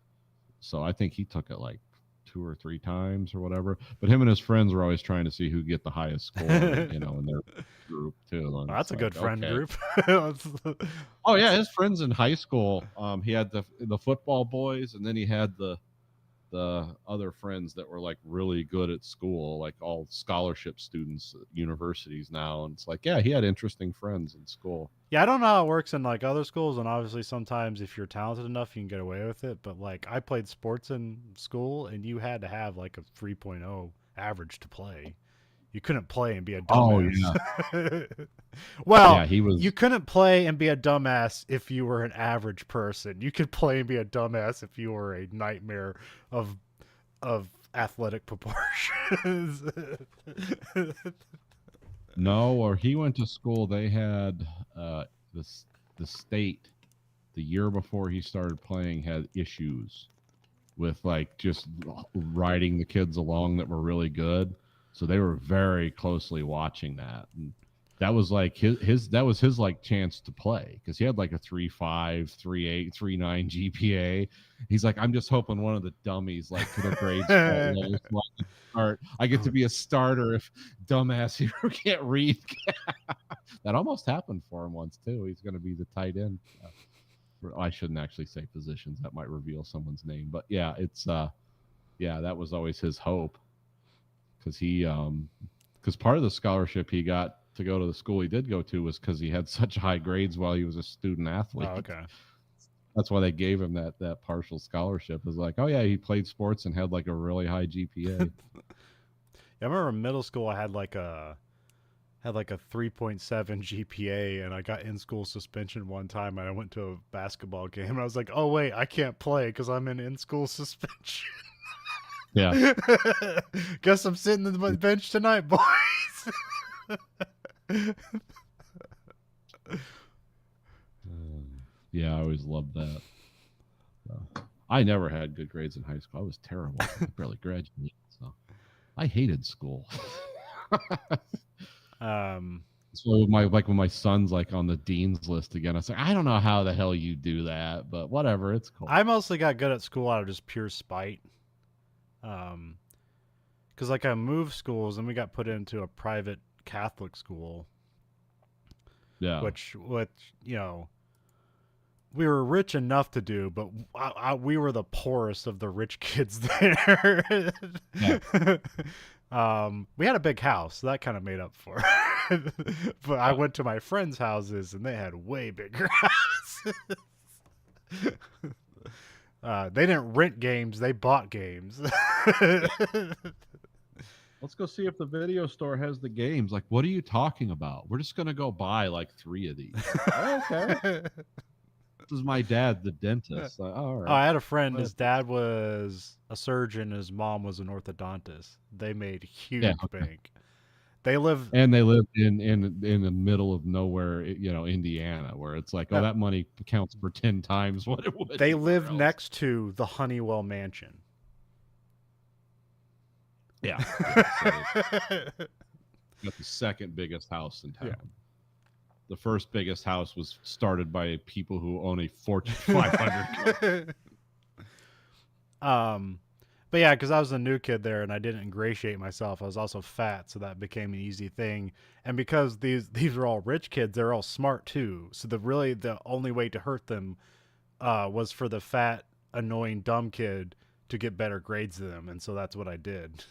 so I think he took it like 2 or 3 times or whatever. But him and his friends were always trying to see who get the highest score, in their group too. Well, that's a good friend group. Oh yeah, his friends in high school. He had the football boys, and then he had the other friends that were like really good at school, like all scholarship students at universities now. And it's like, yeah, he had interesting friends in school. Yeah, I don't know how it works in like other schools, and obviously sometimes if you're talented enough, you can get away with it. But like I played sports in school, and you had to have like a 3.0 average to play. You couldn't play and be a dumbass. Oh, yeah. Well, yeah, he was. You couldn't play and be a dumbass if you were an average person. You could play and be a dumbass if you were a nightmare of athletic proportions. No, or he went to school. They had the state the year before he started playing had issues with like just riding the kids along that were really good. So they were very closely watching that. And that was like his that was his like chance to play because he had like a 3.5, 3.8, 3.9 GPA. He's like, I'm just hoping one of the dummies like their grades fall low so I can start. I get to be a starter if dumbass here can't read. That almost happened for him once too. He's going to be the tight end. I shouldn't actually say positions. That might reveal someone's name. But yeah, it's yeah, that was always his hope because because part of the scholarship he got to go to the school he did go to was because he had such high grades while he was a student athlete. Oh, okay. That's why they gave him that partial scholarship. Is like, oh yeah, he played sports and had like a really high GPA. Yeah, I remember in middle school I had like a 3.7 GPA, and I got in school suspension one time, and I went to a basketball game, and I was like, oh wait, I can't play because I'm in school suspension. Yeah. Guess I'm sitting on the bench tonight, boys. Yeah, I always loved that. I never had good grades in high school. I was terrible. I barely graduated, so I hated school. So when my son's like on the dean's list again, I was like, I don't know how the hell you do that, but whatever, it's cool. I mostly got good at school out of just pure spite. Because like I moved schools and we got put into a private Catholic school. Yeah. Which we were rich enough to do, but we were the poorest of the rich kids there. Yeah. We had a big house, so that kind of made up for it. But I went to my friends' houses, and they had way bigger houses. They didn't rent games; they bought games. Let's go see if the video store has the games. Like, what are you talking about? We're just gonna go buy like 3 of these. Okay. This is my dad, the dentist. All right. Oh, I had a friend. His dad was a surgeon. His mom was an orthodontist. They made huge bank. They lived in the middle of nowhere, Indiana, where it's like, that money counts for 10 times what it would. They lived next to the Honeywell Mansion. Yeah. Got the second biggest house in town. Yeah. The first biggest house was started by people who own a Fortune 500 But yeah, because I was a new kid there and I didn't ingratiate myself. I was also fat, so that became an easy thing. And because these are all rich kids, they're all smart too. So the only way to hurt them was for the fat, annoying, dumb kid to get better grades than them. And so that's what I did.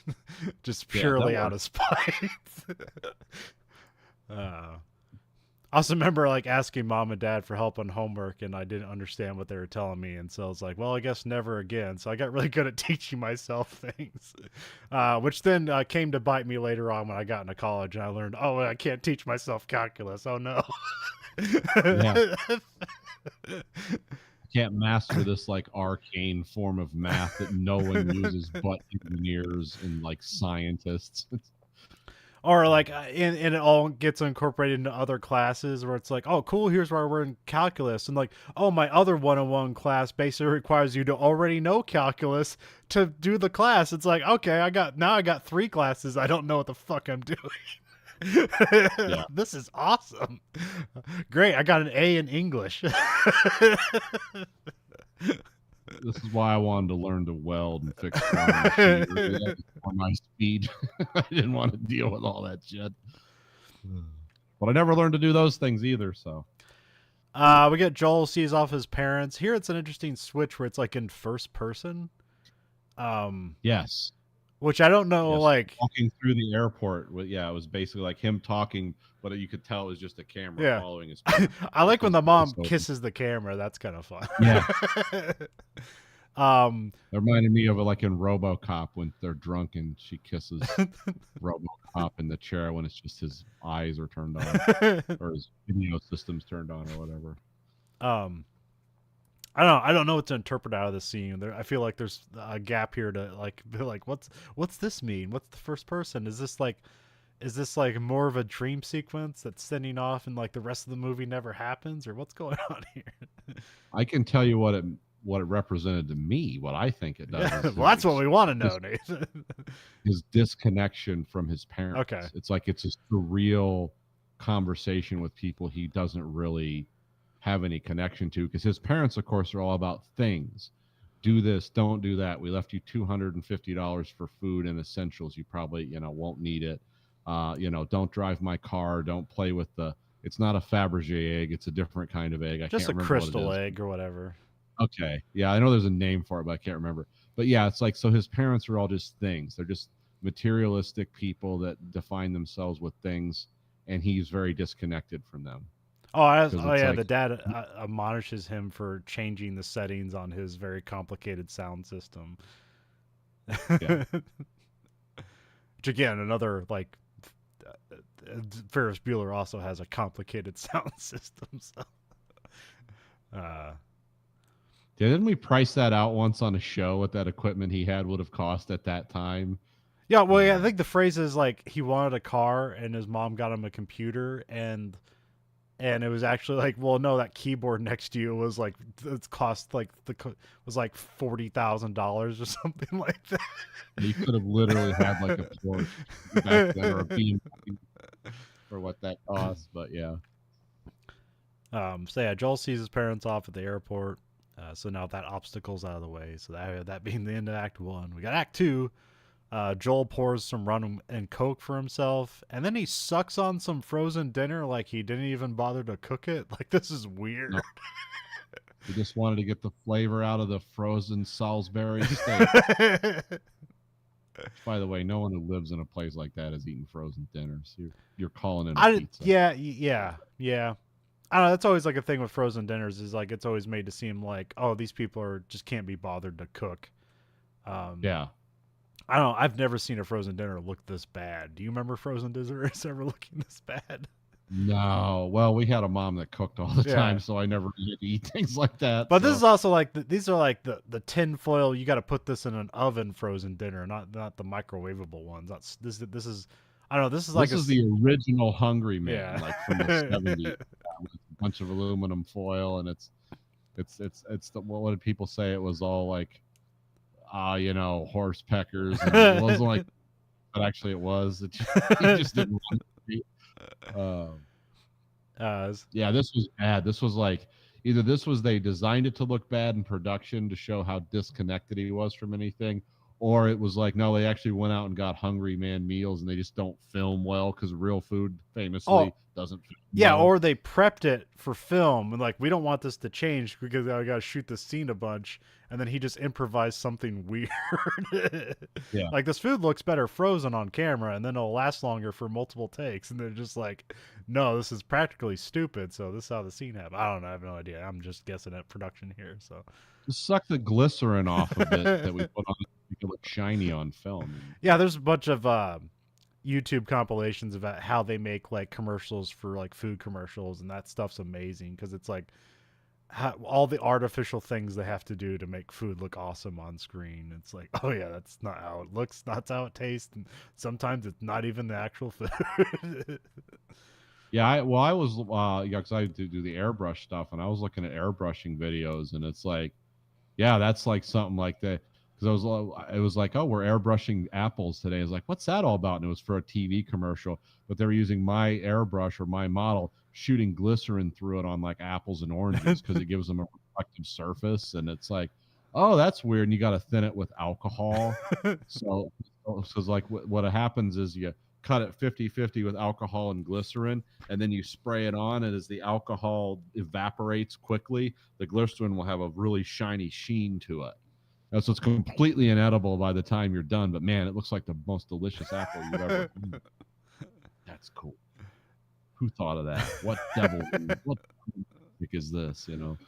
Just purely out of spite. I also remember like asking mom and dad for help on homework, and I didn't understand what they were telling me, and so I was like, "Well, I guess never again." So I got really good at teaching myself things, which then came to bite me later on when I got into college, and I learned, "Oh, I can't teach myself calculus. Oh no." Yeah. Can't master this like arcane form of math that no one uses but engineers and like scientists. Or like, and it all gets incorporated into other classes where it's like, oh, cool, here's where we're in calculus, and like, oh, my other 101 class basically requires you to already know calculus to do the class. It's like, okay, I got 3 classes. I don't know what the fuck I'm doing. Yeah. This is awesome. Great, I got an A in English. This is why I wanted to learn to weld and fix machinery on my speed. I didn't want to deal with all that shit. But I never learned to do those things either, so. We get Joel sees off his parents. Here it's an interesting switch where it's like in first person. Yes. Which I don't know, yes. like walking through the airport. Yeah, it was basically like him talking, but you could tell it was just a camera following his. I like when the mom kisses the camera. That's kind of fun. Yeah. It reminded me of it like in RoboCop when they're drunk and she kisses RoboCop in the chair when it's just his eyes are turned on or his video system's turned on or whatever. I don't know what to interpret out of this scene. I feel like there's a gap here to like be like, what's this mean? What's the first person? Is this like more of a dream sequence that's sending off and like the rest of the movie never happens, or what's going on here? I can tell you what it represented to me, what I think it does. Yeah, well, that's what we want to know, Nathan. His disconnection from his parents. Okay. It's like it's a surreal conversation with people he doesn't really have any connection to, because his parents, of course, are all about things. Do this, don't do that. We left you $250 for food and essentials. You probably, won't need it. Don't drive my car. Don't play with it's not a Fabergé egg. It's a different kind of egg. Just can't a remember crystal what it is. egg or whatever. Okay. Yeah, I know there's a name for it, but I can't remember. But yeah, it's like, so his parents are all just things. They're just materialistic people that define themselves with things, and he's very disconnected from them. Yeah, like, the dad admonishes him for changing the settings on his very complicated sound system. Yeah. Which again, another like Ferris Bueller also has a complicated sound system. So. Didn't we price that out once on a show what that equipment he had would have cost at that time? Yeah, well, yeah, I think the phrase is like he wanted a car and his mom got him a computer, and it was actually like, well, no, that keyboard next to you was like, it's cost like was like $40,000 or something like that. You could have literally had like a Porsche back then or a BMW for what that cost, but yeah. So yeah, Joel sees his parents off at the airport. So now that obstacle's out of the way. So that being the end of Act 1, we got Act 2. Joel pours some rum and Coke for himself, and then he sucks on some frozen dinner like he didn't even bother to cook it. Like, this is weird. No. He just wanted to get the flavor out of the frozen Salisbury steak. By the way, no one who lives in a place like that is eating frozen dinners. You're calling it a pizza. Yeah. I don't know. That's always like a thing with frozen dinners, is like it's always made to seem like, oh, these people just can't be bothered to cook. Yeah. I don't know. I've never seen a frozen dinner look this bad. Do you remember frozen dinners ever looking this bad? No. Well, we had a mom that cooked all the time, so I never had to eat things like that. But this is also like these are like the tin foil. You got to put this in an oven frozen dinner, not the microwavable ones. This is I don't know. This is the original Hungry Man, like from the 70s. With a bunch of aluminum foil, and it's what did people say? It was all like horse peckers. And it wasn't like, but actually it was. He just didn't want to be. Yeah, this was bad. This was like, either this was they designed it to look bad in production to show how disconnected he was from anything, or it was like, no, they actually went out and got Hungry Man meals, and they just don't film well because real food famously doesn't film well. Or they prepped it for film and like, we don't want this to change because I got to shoot this scene a bunch, and then he just improvised something weird. Yeah. Like, this food looks better frozen on camera, and then it'll last longer for multiple takes. And they're just like, no, this is practically stupid. So this is how the scene happened. I don't know. I have no idea. I'm just guessing at production here. So just suck the glycerin off of it that we put on to make it look shiny on film. Yeah, there's a bunch of YouTube compilations about how they make like commercials for like food commercials, and that stuff's amazing because it's like all the artificial things they have to do to make food look awesome on screen. It's like, oh yeah, that's not how it looks, that's how it tastes, and sometimes it's not even the actual food. Yeah, I was because I do the airbrush stuff, and I was looking at airbrushing videos, and it's like, yeah, that's like something like that. Because it was like, oh, we're airbrushing apples today. I was like, what's that all about? And it was for a TV commercial, but they were using my airbrush or my model, shooting glycerin through it on like apples and oranges because it gives them a reflective surface. And it's like, oh, that's weird. And you got to thin it with alcohol. so it's like what happens is you cut it 50-50 with alcohol and glycerin, and then you spray it on, and as the alcohol evaporates quickly, the glycerin will have a really shiny sheen to it. So it's completely inedible by the time you're done, but man, it looks like the most delicious apple you've ever eaten. That's cool. Who thought of that? What devil? What is this? You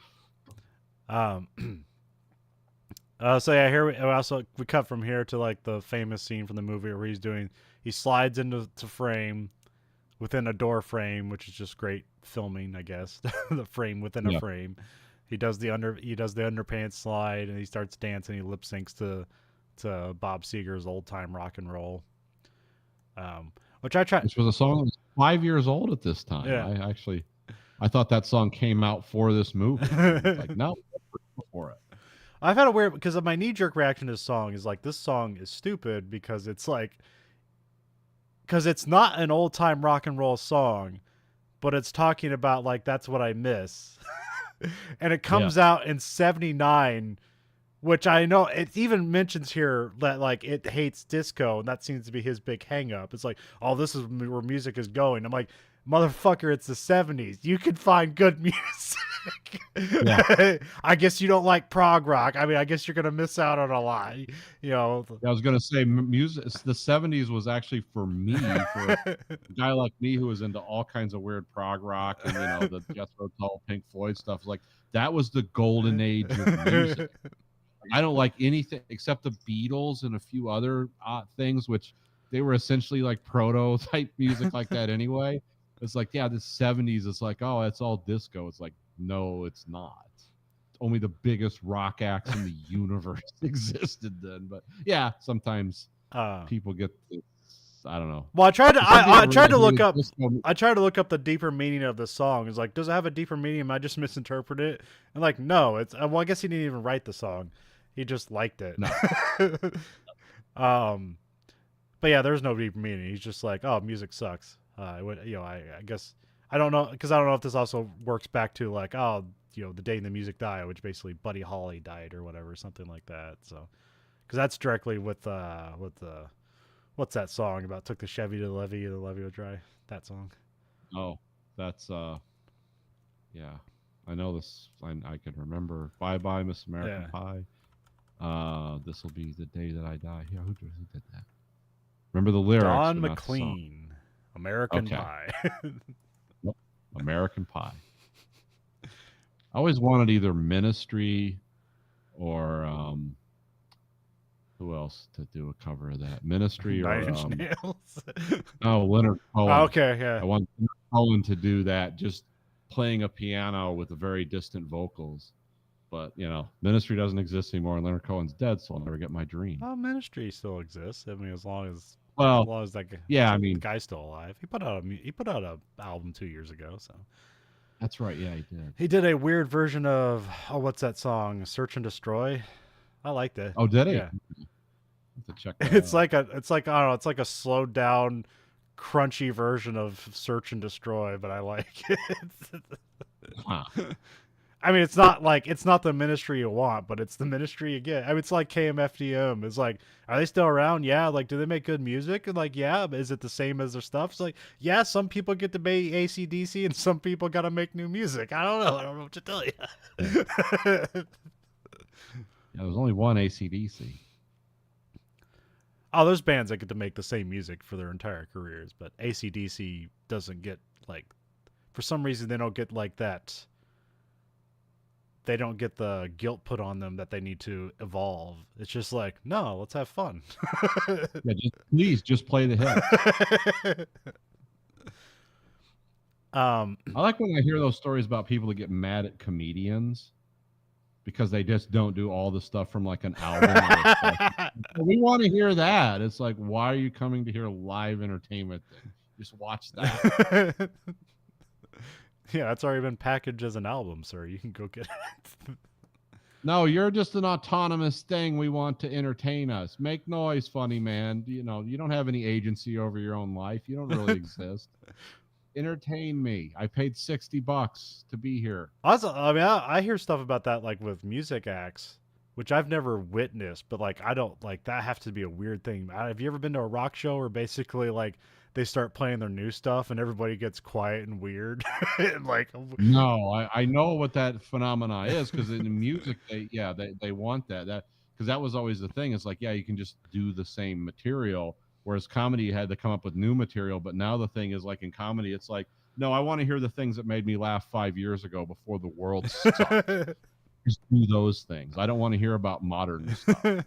know. So yeah, here we cut from here to like the famous scene from the movie where he slides into frame within a door frame, which is just great filming, I guess. The frame within a frame. He does the underpants slide, and he starts dancing. He lip syncs to Bob Seger's Old Time Rock and Roll, which I tried. Which was a song that was 5 years old at this time. Yeah. I thought that song came out for this movie. Like, no, before it. I've had a weird, because my knee-jerk reaction to this song is like, this song is stupid because it's not an old-time rock and roll song, but it's talking about like, that's what I miss. And it comes out in 79, which I know it even mentions here that like it hates disco, and that seems to be his big hang up. It's like, oh, this is where music is going. I'm like, motherfucker, it's the 70s. You can find good music. Yeah. I guess you don't like prog rock. I mean, I guess you're gonna miss out on a lot. You know. I was gonna say music. The 70s was actually for me, for a guy like me who was into all kinds of weird prog rock and the Jethro Tull, Pink Floyd stuff. Like that was the golden age of music. I don't like anything except the Beatles and a few other things, which they were essentially like proto-type music like that anyway. It's like, yeah, the 70s, it's like, oh, it's all disco. It's like, no, it's not. Only the biggest rock acts in the universe existed then. But yeah, sometimes people get this, I don't know. Well, I tried to look up the deeper meaning of the song. It's like, does it have a deeper meaning? Am I just misinterpret it? And like, no, it's well, I guess he didn't even write the song. He just liked it. No. But yeah, there's no deeper meaning. He's just like, oh, music sucks. I guess I don't know, because I don't know if this also works back to like, oh, the day the music died, which basically Buddy Holly died or whatever, something like that. So, because that's directly with what's that song about? Took the Chevy to the levee was dry. That song. Oh, that's yeah. I know this. I can remember. Bye bye, Miss American Pie. This will be the day that I die. Yeah, who did that? Remember the lyrics? Don McLean. American Pie. Nope. American Pie. I always wanted either Ministry or who else to do a cover of that? Ministry or Nine Inch Nails. No, Leonard Cohen. Oh, okay, yeah. I want Leonard Cohen to do that, just playing a piano with very distant vocals. But Ministry doesn't exist anymore, and Leonard Cohen's dead, so I'll never get my dream. Oh, Ministry still exists. I mean, as long as that guy, the guy's still alive. He put out a album 2 years ago, so. That's right. Yeah, he did. He did a weird version of what's that song? Search and Destroy. I liked it. Oh, did he? Yeah. To check that it's out. like I don't know. It's like a slowed down, crunchy version of Search and Destroy, but I like it. Huh. I mean, it's not the Ministry you want, but it's the Ministry you get. I mean, it's like KMFDM. It's like, are they still around? Yeah. Like, do they make good music? And like, yeah. But is it the same as their stuff? It's like, yeah, some people get to make AC/DC and some people got to make new music. I don't know what to tell you. Yeah, there's only one AC/DC. Oh, there's bands that get to make the same music for their entire careers, but AC/DC doesn't get like, for some reason they don't get like that. They don't get the guilt put on them that they need to evolve. It's just like, no, let's have fun. Yeah, please just play the hit. I like when I hear those stories about people that get mad at comedians because they just don't do all the stuff from like an album. We want to hear that. It's like, why are you coming to hear live entertainment thing? Just watch that. Yeah, that's already been packaged as an album, sir. You can go get it. No, you're just an autonomous thing. We want to entertain us. Make noise, funny man. You know, you don't have any agency over your own life. You don't really exist. Entertain me. I paid $60 to be here. Also, I mean, I hear stuff about that, like with music acts, which I've never witnessed, but like I don't like that. Have to be a weird thing. Have you ever been to a rock show where basically like they start playing their new stuff and everybody gets quiet and weird? And like, no, I know what that phenomena is because in music, they want that because that was always the thing. It's like, yeah, you can just do the same material. Whereas comedy had to come up with new material, but now the thing is like in comedy, it's like, no, I want to hear the things that made me laugh 5 years ago before the world sucked. Just do those things. I don't want to hear about modern stuff.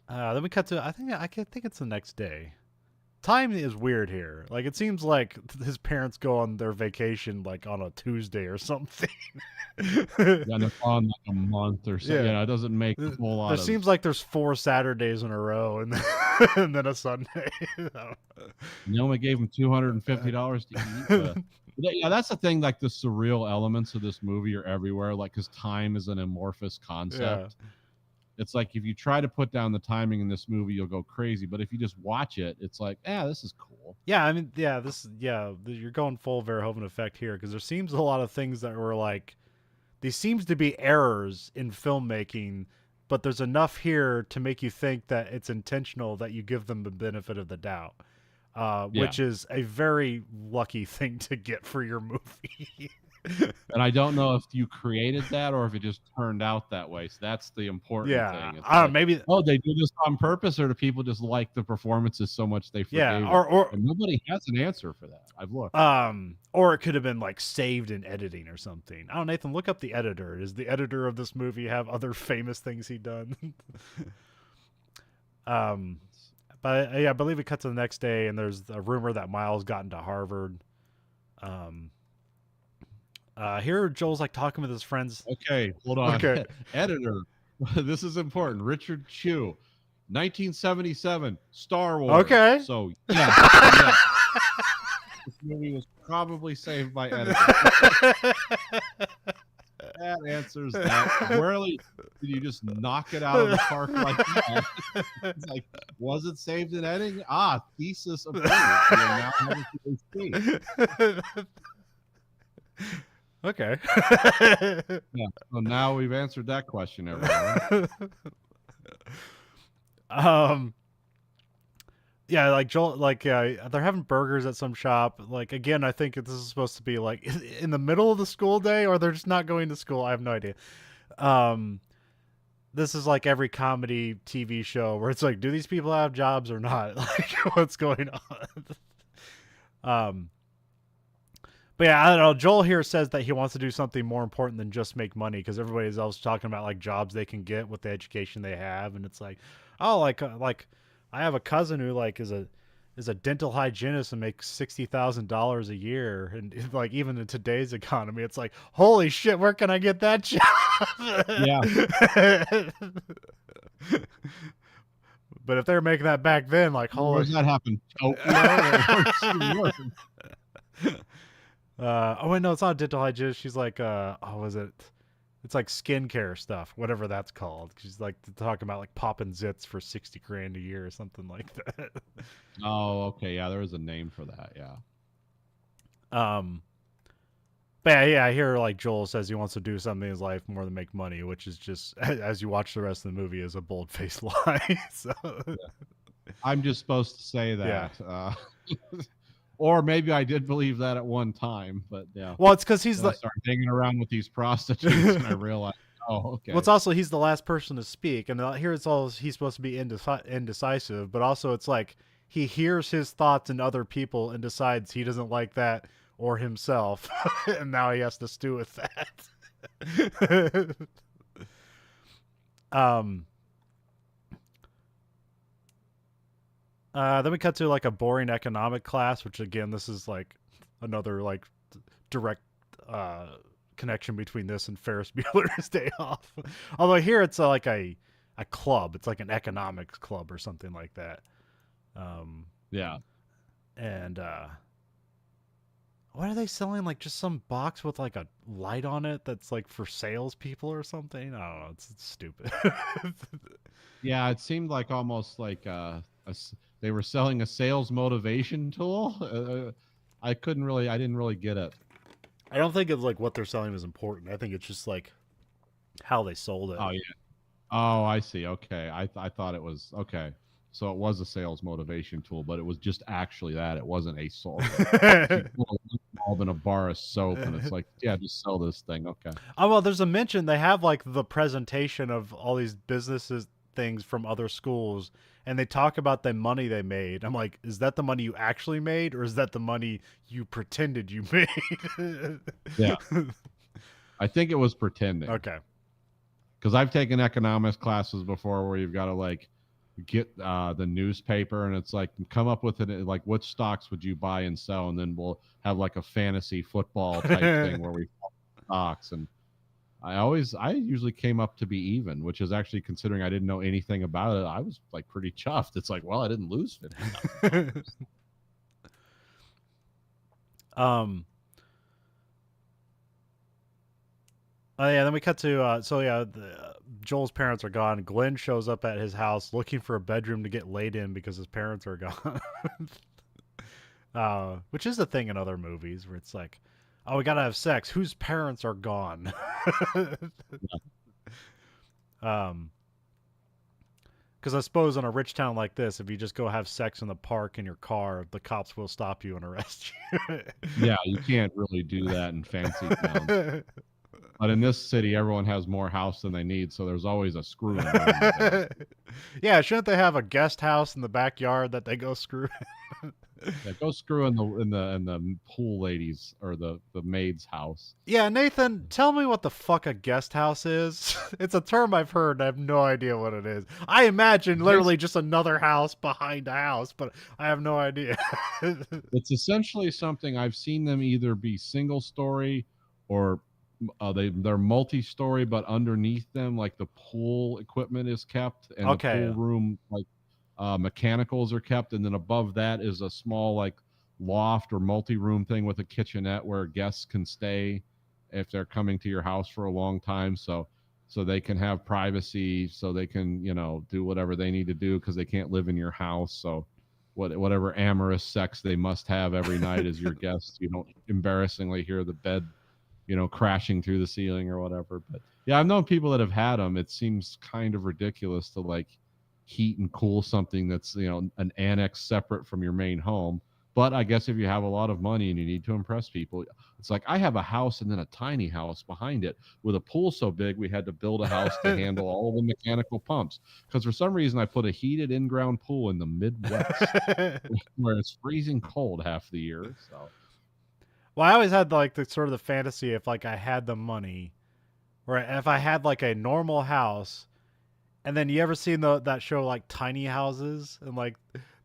Then we cut to I think it's the next day. Time is weird here. Like it seems like his parents go on their vacation like on a Tuesday or something. And it's on like a month or so. Yeah, you know, it doesn't make a whole lot. There seems like there's 4 Saturdays in a row and and then a Sunday. You only gave him $250 to eat. Yeah, that's the thing. Like the surreal elements of this movie are everywhere. Like, because time is an amorphous concept. Yeah. It's like if you try to put down the timing in this movie, you'll go crazy. But if you just watch it, it's like, this is cool. Yeah, I mean, you're going full Verhoeven effect here because there seems a lot of things that were like, these seems to be errors in filmmaking, but there's enough here to make you think that it's intentional that you give them the benefit of the doubt, which is a very lucky thing to get for your movie. And I don't know if you created that or if it just turned out that way. So that's the important thing. It's like, maybe they do this on purpose, or do people just like the performances so much they forgave it? And nobody has an answer for that. I've looked. Or it could have been like saved in editing or something. I don't know, Nathan, look up the editor. Does the editor of this movie have other famous things he done? But I believe it cuts to the next day, and there's a rumor that Miles got into Harvard. Here Joel's like talking with his friends. Okay, hold on. Okay. Editor, this is important. Richard Chew, 1977, Star Wars. Okay. So yeah. This movie was probably saved by editing. That answers that. Rarely did you just knock it out of the park like that. It's like, was it saved in editing? Thesis approved. Now okay. Yeah. So now we've answered that question, everyone. Yeah, like Joel, like they're having burgers at some shop. Like again, I think this is supposed to be like in the middle of the school day, or they're just not going to school. I have no idea. This is like every comedy TV show where it's like, do these people have jobs or not? Like, what's going on? But yeah, I don't know. Joel here says that he wants to do something more important than just make money, because everybody else talking about like jobs they can get with the education they have, and it's like, oh, like I have a cousin who like is a dental hygienist and makes $60,000 a year, and like even in today's economy, it's like, holy shit, where can I get that job? Yeah. But if they're making that back then, like, holy, where's that happen? Oh wait, no, it's not a dental hygienist. She's like, was it? It's like skincare stuff, whatever that's called. She's like talking about like popping zits for $60,000 a year or something like that. Oh, okay, yeah, there is a name for that, yeah. But yeah, I hear like Joel says he wants to do something in his life more than make money, which is just, as you watch the rest of the movie, is a bold-faced lie. So I'm just supposed to say that. Yeah. Or maybe I did believe that at one time, but yeah. Well, it's because he's I started hanging around with these prostitutes, and I realized, oh, okay. Well, it's also he's the last person to speak, and here it's all he's supposed to be indecisive, but also it's like he hears his thoughts in other people and decides he doesn't like that or himself, and now he has to stew with that. Then we cut to like a boring economic class, which again, this is like another like direct connection between this and Ferris Bueller's Day Off. Although here it's like a club, it's like an economics club or something like that. Yeah. And what are they selling? Like just some box with like a light on it that's like for salespeople or something. I don't know. It's stupid. Yeah, it seemed like almost like they were selling a sales motivation tool. I didn't really get it. I don't think it's like what they're selling is important. I think it's just like how they sold it. Oh yeah. Oh, I see. Okay. I thought it was okay. So it was a sales motivation tool, but it was just actually that. It wasn't a soul. Involved in a bar of soap, and it's like, yeah, just sell this thing. Okay. Oh well, there's a mention. They have like the presentation of all these businesses things from other schools, and they talk about the money they made. I'm like, is that the money you actually made, or is that the money you pretended you made? Yeah. I think it was pretending. Okay. Because I've taken economics classes before where you've got to like get the newspaper, and it's like come up with it like which stocks would you buy and sell, and then we'll have like a fantasy football type thing where we stocks. And I usually came up to be even, which is actually, considering I didn't know anything about it, I was like pretty chuffed. It's like, well, I didn't lose $50. Oh yeah, then we cut to Joel's parents are gone. Glenn shows up at his house looking for a bedroom to get laid in because his parents are gone. Which is a thing in other movies where it's like, oh, we gotta have sex. Whose parents are gone? Because I suppose in a rich town like this, if you just go have sex in the park in your car, the cops will stop you and arrest you. Yeah, you can't really do that in fancy towns. But in this city, everyone has more house than they need, so there's always a screw in there. Yeah, shouldn't they have a guest house in the backyard that they go screw in? Yeah, go screw in the pool ladies or the maid's house. Yeah, Nathan, tell me what the fuck a guest house is. It's a term I've heard and I have no idea what it is. I imagine literally just another house behind a house, but I have no idea. It's essentially something I've seen them either be single story or they're multi-story, but underneath them, like the pool equipment is kept, and the pool room, like mechanicals are kept, and then above that is a small like loft or multi-room thing with a kitchenette where guests can stay if they're coming to your house for a long time, so they can have privacy, so they can do whatever they need to do because they can't live in your house. So whatever amorous sex they must have every night as your guests, you don't embarrassingly hear the bed crashing through the ceiling or whatever. But yeah, I've known people that have had them. It seems kind of ridiculous to like heat and cool something that's an annex separate from your main home. But I guess if you have a lot of money and you need to impress people, it's like I have a house and then a tiny house behind it with a pool so big we had to build a house to handle all the mechanical pumps, because for some reason I put a heated in-ground pool in the Midwest where it's freezing cold half the year. So well, I always had like the sort of the fantasy if like I had the money, or if I had like a normal house, and then you ever seen that show like Tiny Houses, and like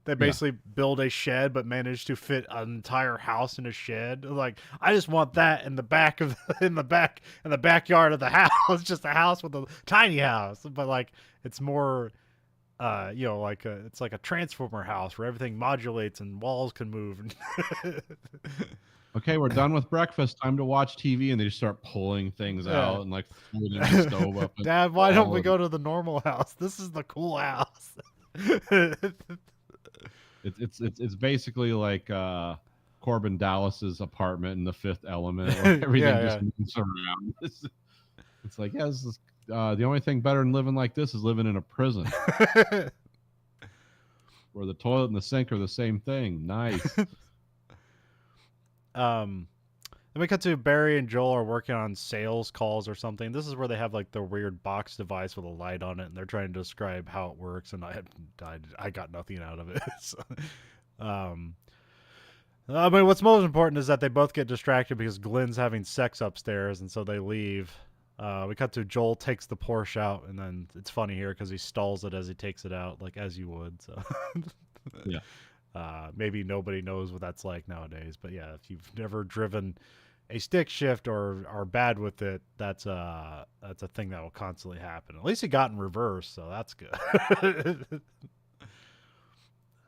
they basically build a shed but manage to fit an entire house in a shed. Like I just want that in the backyard of the house, just a house with a tiny house, but like it's more like it's like a transformer house where everything modulates and walls can move. Okay, we're done with breakfast. Time to watch TV, and they just start pulling things out and like floating the stove up. Dad, why don't we go to the normal house? This is the cool house. It's basically like Corbin Dallas's apartment in The Fifth Element, where everything just moves around. It's like, yeah, this is the only thing better than living like this is living in a prison, where the toilet and the sink are the same thing. Nice. Then we cut to Barry and Joel are working on sales calls or something. This is where they have like the weird box device with a light on it, and they're trying to describe how it works. And I got nothing out of it. So, I mean, what's most important is that they both get distracted because Glenn's having sex upstairs, and so they leave. We cut to Joel takes the Porsche out, and then it's funny here because he stalls it as he takes it out, like as you would. So, yeah. Maybe nobody knows what that's like nowadays, but yeah, if you've never driven a stick shift or are bad with it, that's a thing that will constantly happen. At least he got in reverse, so that's good.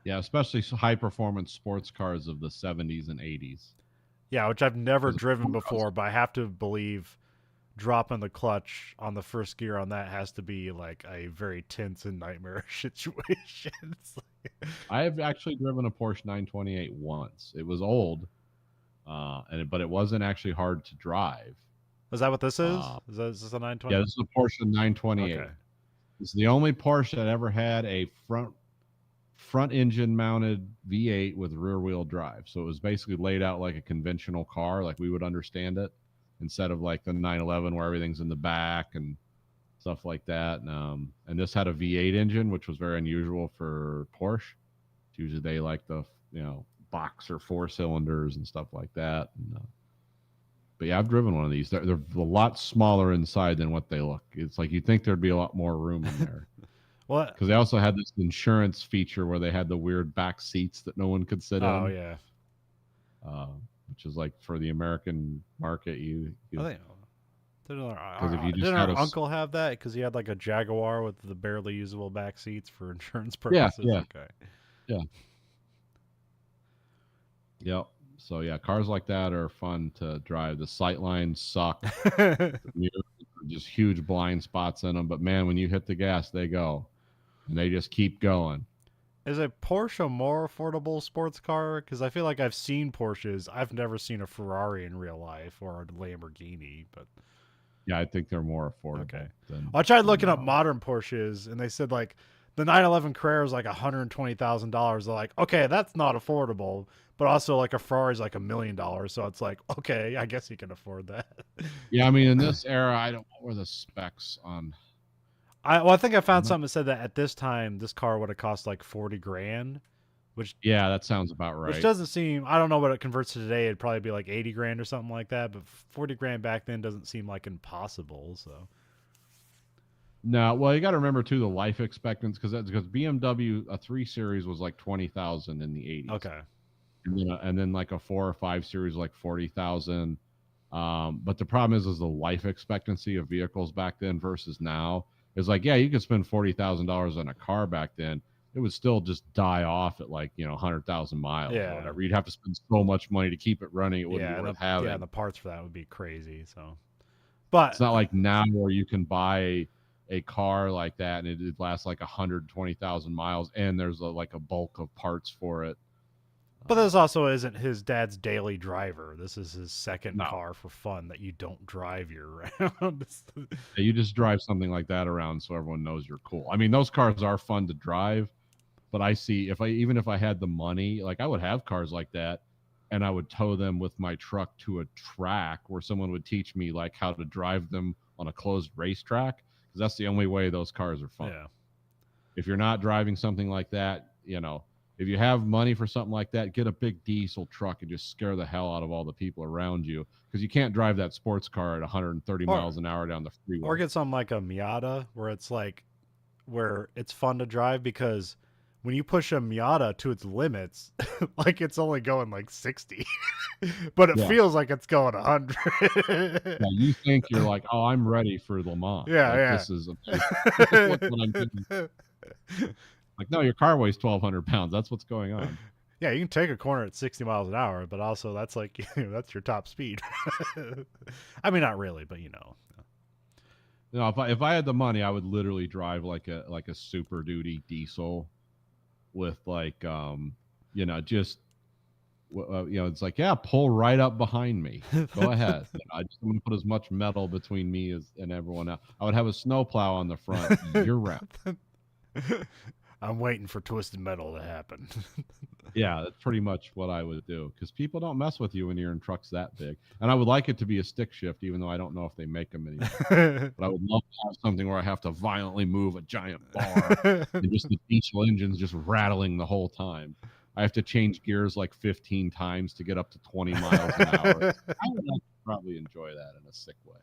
Yeah, especially high performance sports cars of the 70s and 80s. Yeah, which I've never driven before, but I have to believe dropping the clutch on the first gear on that has to be like a very tense and nightmarish situation. I have actually driven a Porsche 928 once. It was old, but it wasn't actually hard to drive. Is that what this is? Is this a 920? Yeah, this is a Porsche 928. Okay. This is the only Porsche that ever had a front engine mounted V8 with rear wheel drive. So it was basically laid out like a conventional car, like we would understand it, instead of like the 911 where everything's in the back and stuff like that. And this had a V8 engine, which was very unusual for Porsche. Usually they like the boxer 4 cylinders and stuff like that. But yeah, I've driven one of these. They're a lot smaller inside than what they look. It's like you'd think there'd be a lot more room in there. What? Because they also had this insurance feature where they had the weird back seats that no one could sit in. Oh yeah. Which is like for the American market, didn't had our uncle have that because he had like a Jaguar with the barely usable back seats for insurance purposes? Yeah. Okay. Yeah. Yep. So yeah, cars like that are fun to drive. The sight lines suck. Just huge blind spots in them. But man, when you hit the gas, they go, and they just keep going. Is a Porsche a more affordable sports car? Because I feel like I've seen Porsches. I've never seen a Ferrari in real life or a Lamborghini, but yeah, I think they're more affordable. Okay. I tried looking up modern Porsches, and they said like the 911 Carrera is like $120,000. They're like, okay, that's not affordable, but also like a Ferrari is like $1 million. So it's like, okay, I guess you can afford that. Yeah, I mean, in this era, I don't know where the specs on. I think I found something that said that at this time, this car would have cost like $40,000, which yeah, that sounds about right. Which doesn't seem. I don't know what it converts to today. It'd probably be like $80,000 or something like that. But $40,000 back then doesn't seem like impossible. So. No, well, you got to remember too the life expectancy because BMW a 3 Series was like 20,000 in the 80s. Okay. And then like a 4 or 5 Series like 40,000. But the problem is the life expectancy of vehicles back then versus now is like, yeah, you could spend $40,000 on a car back then. It would still just die off at like 100,000 miles or whatever. You'd have to spend so much money to keep it running. It wouldn't be worth having. Yeah, and the parts for that would be crazy. So, but it's not like now where you can buy a car like that and it lasts like 120,000 miles and there's like a bulk of parts for it. But this also isn't his dad's daily driver. This is his second car for fun that you don't drive year-round. You just drive something like that around so everyone knows you're cool. I mean, those cars are fun to drive, but I see even if I had the money, like I would have cars like that and I would tow them with my truck to a track where someone would teach me like how to drive them on a closed racetrack because that's the only way those cars are fun. Yeah. If you're not driving something like that, if you have money for something like that, get a big diesel truck and just scare the hell out of all the people around you because you can't drive that sports car at 130 miles an hour down the freeway. Or get something like a Miata where it's fun to drive because when you push a Miata to its limits, like it's only going like 60, but it feels like it's going 100. Yeah, you think you're like, oh, I'm ready for Le Mans. Yeah, like, yeah. This is what I'm doing. Like, no, your car weighs 1,200 pounds. That's what's going on. Yeah, you can take a corner at 60 miles an hour, but also that's like that's your top speed. I mean, not really, but if I had the money, I would literally drive like a Super Duty diesel with like just it's like, yeah, pull right up behind me. Go ahead. I'm going to put as much metal between me and everyone else. I would have a snowplow on the front year round. I'm waiting for Twisted Metal to happen. Yeah, that's pretty much what I would do, because people don't mess with you when you're in trucks that big. And I would like it to be a stick shift, even though I don't know if they make them anymore. But I would love to have something where I have to violently move a giant bar and just the diesel engine's just rattling the whole time. I have to change gears like 15 times to get up to 20 miles an hour. I would probably enjoy that in a sick way.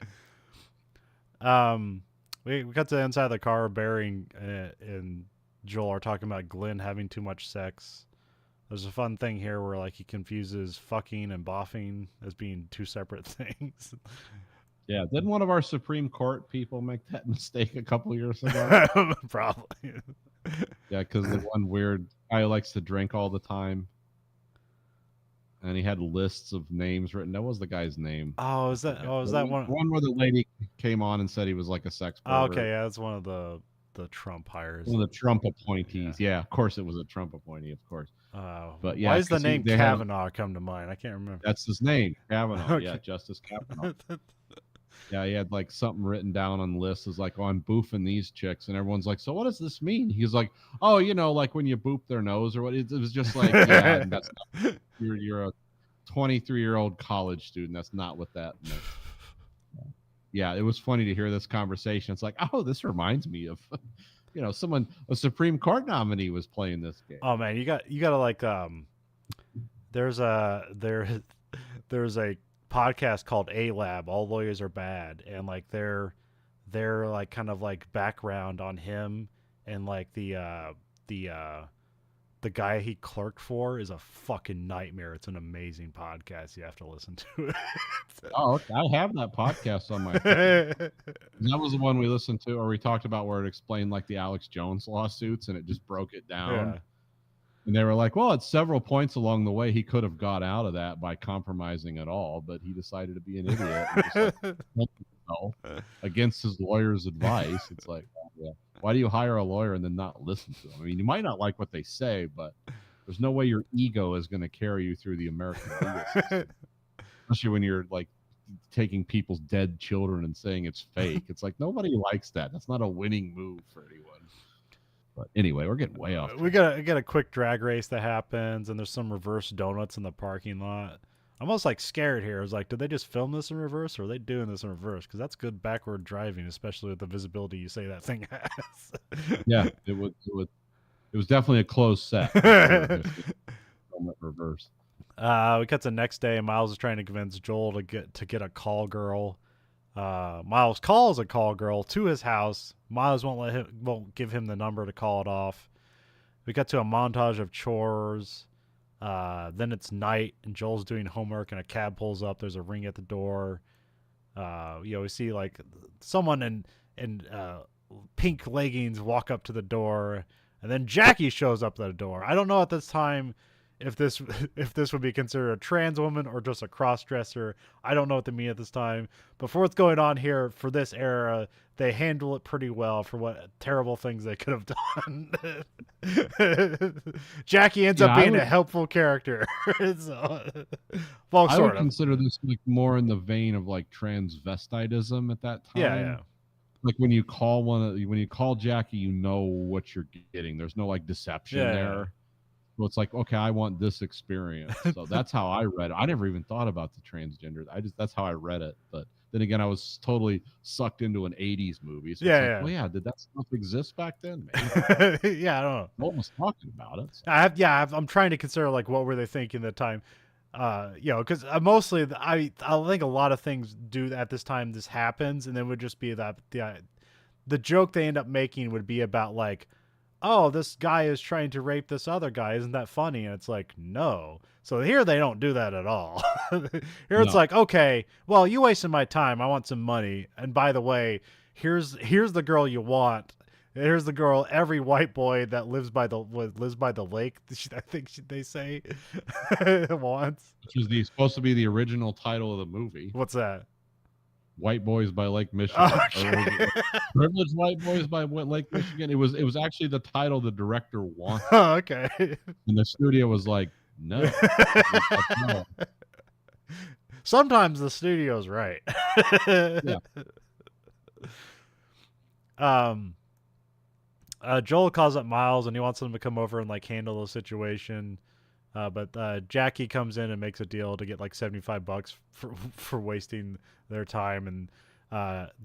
We got to the inside of the car. Barry and Joel are talking about Glenn having too much sex. There's a fun thing here where like he confuses fucking and boffing as being two separate things. Yeah, didn't one of our Supreme Court people make that mistake a couple years ago? Probably. Yeah, because the one weird guy who likes to drink all the time, and he had lists of names written. That was the guy's name. Oh, is that? Oh, is that one? One where the lady came on and said he was like a sex pervert. Oh, okay, yeah, that's one of the Trump hires. One of the Trump appointees. Yeah, of course it was a Trump appointee, of course. But yeah, why does the name Kavanaugh come to mind? I can't remember. That's his name, Kavanaugh. Okay. Yeah, Justice Kavanaugh. Yeah, he had like something written down on the list is like, oh, I'm boofing these chicks, and everyone's like, so what does this mean? He's like, oh, you know, like when you boop their nose or what? It was just like, yeah, and that's not, you're a 23-year-old college student. That's not what that meant. Yeah, it was funny to hear this conversation. It's like, oh, this reminds me of, you know, a Supreme Court nominee was playing this game. Oh man, you gotta like, there's a podcast called A Lab, All Lawyers Are Bad, and like they're like kind of like background on him, and like the guy he clerked for is a fucking nightmare. It's an amazing podcast. You have to listen to it. Oh, I have that podcast on my phone. That was the one we listened to, or we talked about, where it explained like the Alex Jones lawsuits, and it just broke it down. Yeah. And they were like, well, at several points along the way, he could have got out of that by compromising it all, but he decided to be an idiot and just, like, against his lawyer's advice. It's like, yeah, why do you hire a lawyer and then not listen to them? I mean, you might not like what they say, but there's no way your ego is going to carry you through the American legal system. Especially when you're like taking people's dead children and saying it's fake. It's like, nobody likes that. That's not a winning move for anyone. But anyway, we're getting way off. We got a quick drag race that happens, and there's some reverse donuts in the parking lot. I'm almost like scared here. I was like, did they just film this in reverse, or are they doing this in reverse? Because that's good backward driving, especially with the visibility you say that thing has. Yeah, it was definitely a closed set. Reverse. We cut to the next day. Miles is trying to convince Joel to get a call girl. Miles calls a call girl to his house. Miles won't give him the number to call it off. We got to a montage of chores. Then it's night and Joel's doing homework and a cab pulls up. There's a ring at the door. We see like someone in pink leggings walk up to the door, and then Jackie shows up at the door. I don't know at this time if this would be considered a trans woman or just a cross-dresser. I don't know what they mean at this time. But for what's going on here, for this era, they handle it pretty well for what terrible things they could have done. Jackie ends up being a helpful character. I would consider this like more in the vein of like transvestitism at that time. Yeah. Like when you call Jackie, you know what you're getting. There's no like deception there. So it's like, okay, I want this experience. So that's how I read it. I never even thought about the transgender. That's how I read it. But then again, I was totally sucked into an 80s movie. So well, yeah, did that stuff exist back then? Maybe. Yeah, I don't know. No one was talking about it. So. I'm trying to consider like what were they thinking at the time. Because mostly I think a lot of things do at this time this happens, and then would just be that the joke they end up making would be about like, oh, this guy is trying to rape this other guy. Isn't that funny? And it's like, no. So here they don't do that at all. It's like, okay, well, you wasted my time. I want some money. And by the way, here's the girl you want. Here's the girl every white boy that lives by the lake, I think they say, wants. Which is supposed to be the original title of the movie. What's that? White Boys by Lake Michigan. Okay. Privileged White Boys by Lake Michigan. It was actually the title the director wanted. Oh, okay. And the studio was like, no. No. Sometimes the studio's right. Yeah. Joel calls up Miles and he wants them to come over and like handle the situation. But Jackie comes in and makes a deal to get like $75 for wasting their time, and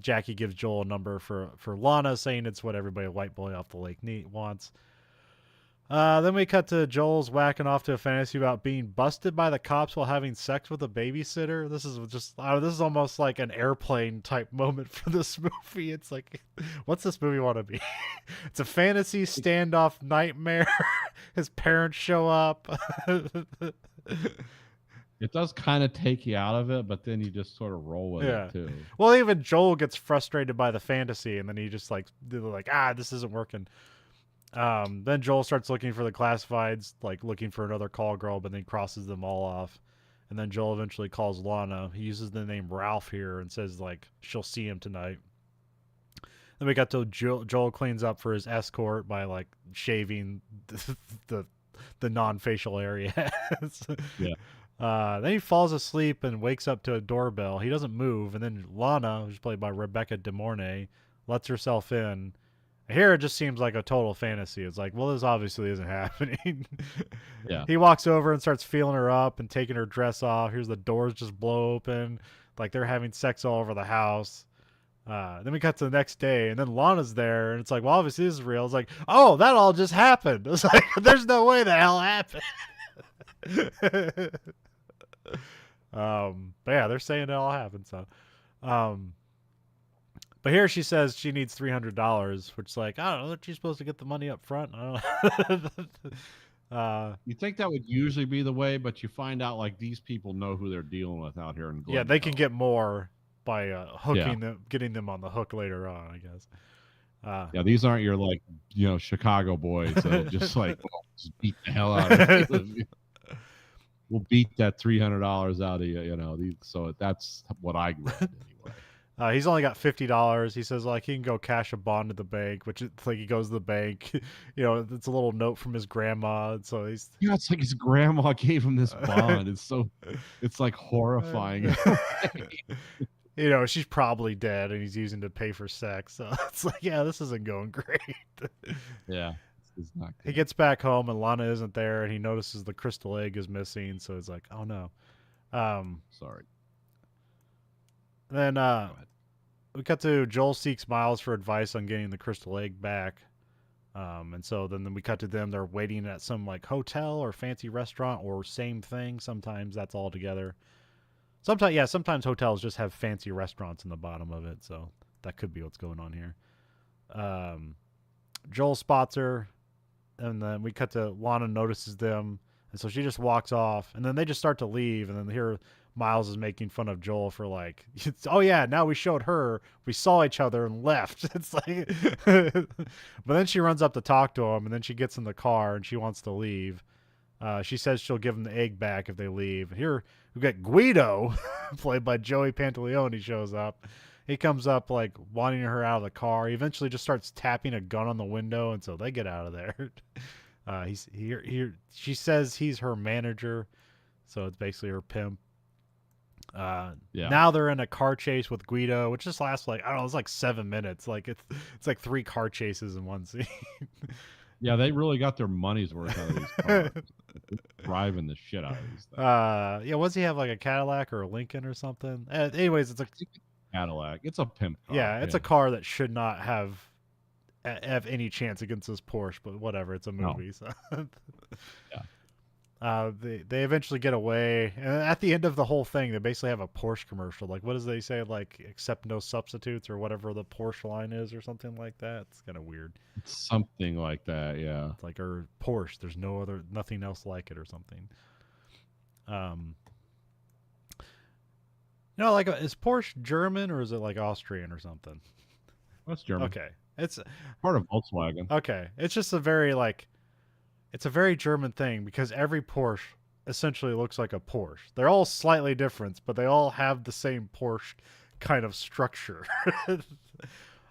Jackie gives Joel a number for Lana, saying it's what everybody white boy off the lake wants. Then we cut to Joel's whacking off to a fantasy about being busted by the cops while having sex with a babysitter. This is almost like an Airplane type moment for this movie. It's like, what's this movie want to be? It's a fantasy standoff nightmare. His parents show up. It does kind of take you out of it, but then you just sort of roll with it too. Well, even Joel gets frustrated by the fantasy, and then he just like this isn't working. Then Joel starts looking for the classifieds, like looking for another call girl, but then crosses them all off. And then Joel eventually calls Lana. He uses the name Ralph here and says like she'll see him tonight. Then we got to Joel cleans up for his escort by like shaving the non-facial areas. Yeah. Then he falls asleep and wakes up to a doorbell. He doesn't move, and then Lana, who's played by Rebecca De Mornay, lets herself in. Here it just seems like a total fantasy. It's like, well, this obviously isn't happening. Yeah. He walks over and starts feeling her up and taking her dress off. Here's the doors just blow open. Like they're having sex all over the house. Then we cut to the next day, and then Lana's there, and it's like, well, obviously this is real. It's like, oh, that all just happened. It's like, there's no way the hell happened. But yeah, they're saying it all happened. So, but here she says she needs $300, which is like, I don't know, aren't you supposed to get the money up front? I don't know. You think that would usually be the way, but you find out like these people know who they're dealing with out here in Glencoe. Yeah, they can get more by hooking them, getting them on the hook later on, I guess. Yeah, these aren't your like Chicago boys that'll just like just beat the hell out of you. We'll beat that $300 out of you. So that's what I read anyway. He's only got $50. He says like he can go cash a bond at the bank, which it's like he goes to the bank. It's a little note from his grandma. So he's it's like his grandma gave him this bond. It's like horrifying. She's probably dead, and he's using to pay for sex. So it's like, yeah, this isn't going great. Yeah. Not he gets back home and Lana isn't there, and he notices the crystal egg is missing, so it's like, oh no. Sorry. Then we cut to Joel seeks Miles for advice on getting the crystal egg back. And so then we cut to them. They're waiting at some like hotel or fancy restaurant, or same thing. Sometimes that's all together. Sometimes hotels just have fancy restaurants in the bottom of it, so that could be what's going on here. Joel spots her, and then we cut to Lana notices them, and so she just walks off, and then they just start to leave, and then here Miles is making fun of Joel for like, oh yeah, now we showed her, we saw each other and left. It's like, but then she runs up to talk to him, and then she gets in the car and she wants to leave. She says she'll give him the egg back if they leave. Here we got Guido, played by Joey Pantoliano, shows up. He comes up like wanting her out of the car. He eventually just starts tapping a gun on the window, and so they get out of there. She says he's her manager, so it's basically her pimp. Now they're in a car chase with Guido, which just lasts like, I don't know, it's like 7 minutes. Like it's like 3 car chases in one scene. Yeah, they really got their money's worth out of these cars. Driving the shit out of these things. Was he have like a Cadillac or a Lincoln or something? Anyways, it's a Cadillac. It's a pimp car. Yeah, it's a car that should not have any chance against this Porsche, but whatever, it's a movie. No. So yeah. They eventually get away, and at the end of the whole thing, they basically have a Porsche commercial. Like, what does they say? Like, accept no substitutes, or whatever the Porsche line is, or something like that. It's kind of weird. It's something like that, yeah. It's like, or Porsche, there's nothing else like it, or something. Like, is Porsche German, or is it like Austrian or something? That's German. Okay, it's part of Volkswagen. Okay, it's just a very it's a very German thing, because every Porsche essentially looks like a Porsche. They're all slightly different, but they all have the same Porsche kind of structure.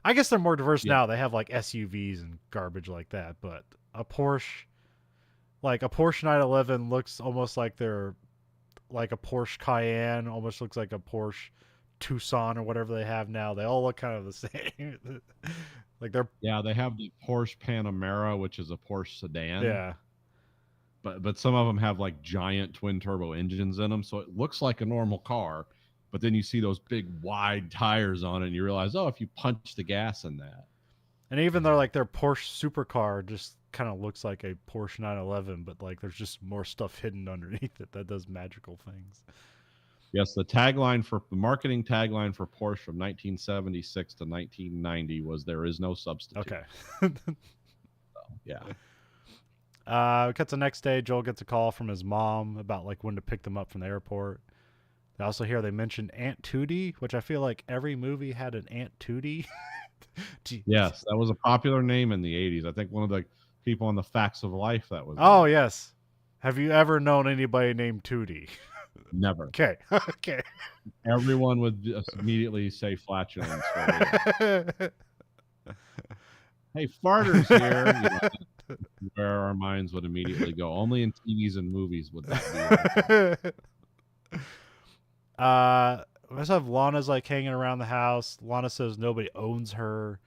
I guess they're more diverse now. They have like SUVs and garbage like that, but a Porsche 911 looks almost like they're like a Porsche Cayenne, almost looks like a Porsche Tucson or whatever they have now. They all look kind of the same. Like they're they have the Porsche Panamera, which is a Porsche sedan. Yeah. But some of them have like giant twin turbo engines in them, so it looks like a normal car. But then you see those big wide tires on it, and you realize, oh, if you punch the gas in that. And even though like their Porsche supercar just kind of looks like a Porsche 911, but like there's just more stuff hidden underneath it that does magical things. Yes, the marketing tagline for Porsche from 1976 to 1990 was "There is no substitute." Okay. So, yeah. We cut to the next day. Joel gets a call from his mom about like when to pick them up from the airport. They also hear they mentioned Aunt Tootie, which I feel like every movie had an Aunt Tootie. Yes, that was a popular name in the 80s. I think one of the people on the Facts of Life that was. Oh, yes. Have you ever known anybody named Tootie? Never. Okay. Okay. Everyone would just immediately say flatulence. Hey, farters here. Where our minds would immediately go. Only in TVs and movies would that be. We also have Lana's like hanging around the house. Lana says nobody owns her.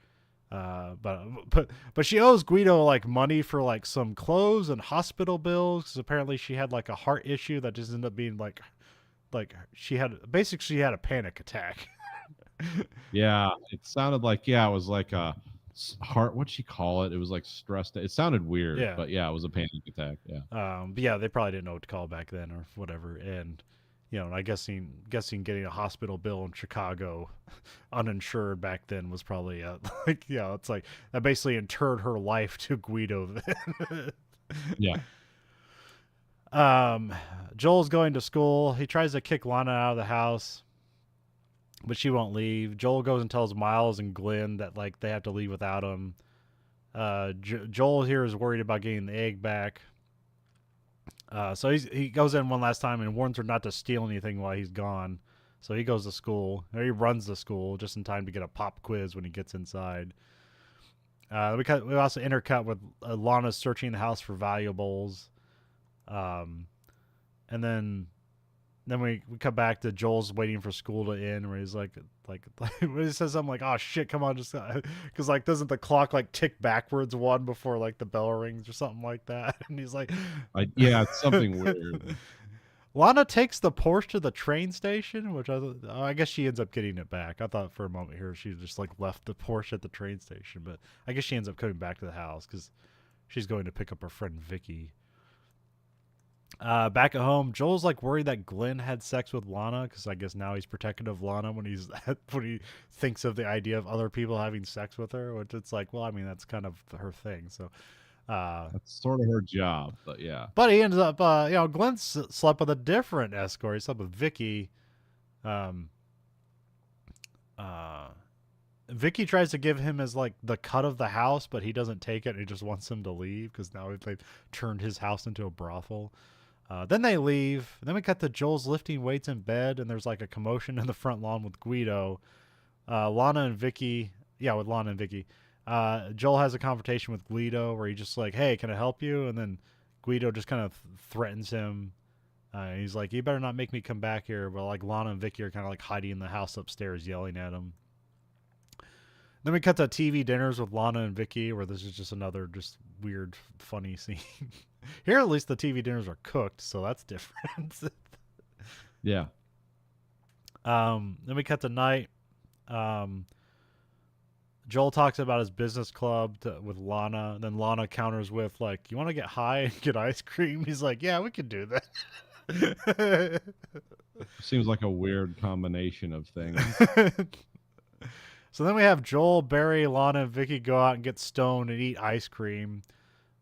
But she owes Guido like money for like some clothes and hospital bills, because apparently she had like a heart issue that just ended up being like she had a panic attack. Yeah, it sounded like it was like a heart. What'd she call it? It was like stressed. It sounded weird, but yeah, it was a panic attack. Yeah. But yeah, they probably didn't know what to call back then or whatever, and I guessing getting a hospital bill in Chicago uninsured back then was probably like, it's like that basically interred her life to Guido. Yeah. Joel's going to school. He tries to kick Lana out of the house, but she won't leave. Joel goes and tells Miles and Glenn that like they have to leave without him. Joel here is worried about getting the egg back. So he goes in one last time and warns her not to steal anything while he's gone. So he goes to school, or he runs the school just in time to get a pop quiz when he gets inside. We also intercut with Lana searching the house for valuables. And then we come back to Joel's waiting for school to end, where he's like when he says something like, "Oh shit, come on," just because like doesn't the clock like tick backwards one before like the bell rings or something like that? And he's like, "Yeah, it's something weird." Lana takes the Porsche to the train station, which I guess she ends up getting it back. I thought for a moment here she just like left the Porsche at the train station, but I guess she ends up coming back to the house because she's going to pick up her friend Vicky. Back at home, Joel's like worried that Glenn had sex with Lana, because I guess now he's protective of Lana when he thinks of the idea of other people having sex with her, which it's like, well, I mean, that's kind of her thing. So that's sort of her job, but yeah. But he ends up, Glenn slept with a different escort. He slept with Vicky. Vicky tries to give him as like the cut of the house, but he doesn't take it. And he just wants him to leave because now they've turned his house into a brothel. Then they leave. Then we cut to Joel's lifting weights in bed, and there's like a commotion in the front lawn with Guido. Lana and Vicky. Joel has a confrontation with Guido where he's just like, "Hey, can I help you?" And then Guido just kind of threatens him. He's like, "You better not make me come back here." But like Lana and Vicky are kind of like hiding in the house upstairs, yelling at him. Then we cut to TV dinners with Lana and Vicky, where this is just another just weird, funny scene. Here, at least the TV dinners are cooked, so that's different. Yeah. Then we cut to night. Joel talks about his business club with Lana. Then Lana counters with like, "You want to get high and get ice cream?" He's like, "Yeah, we could do that." Seems like a weird combination of things. So then we have Joel, Barry, Lana, and Vicky go out and get stoned and eat ice cream.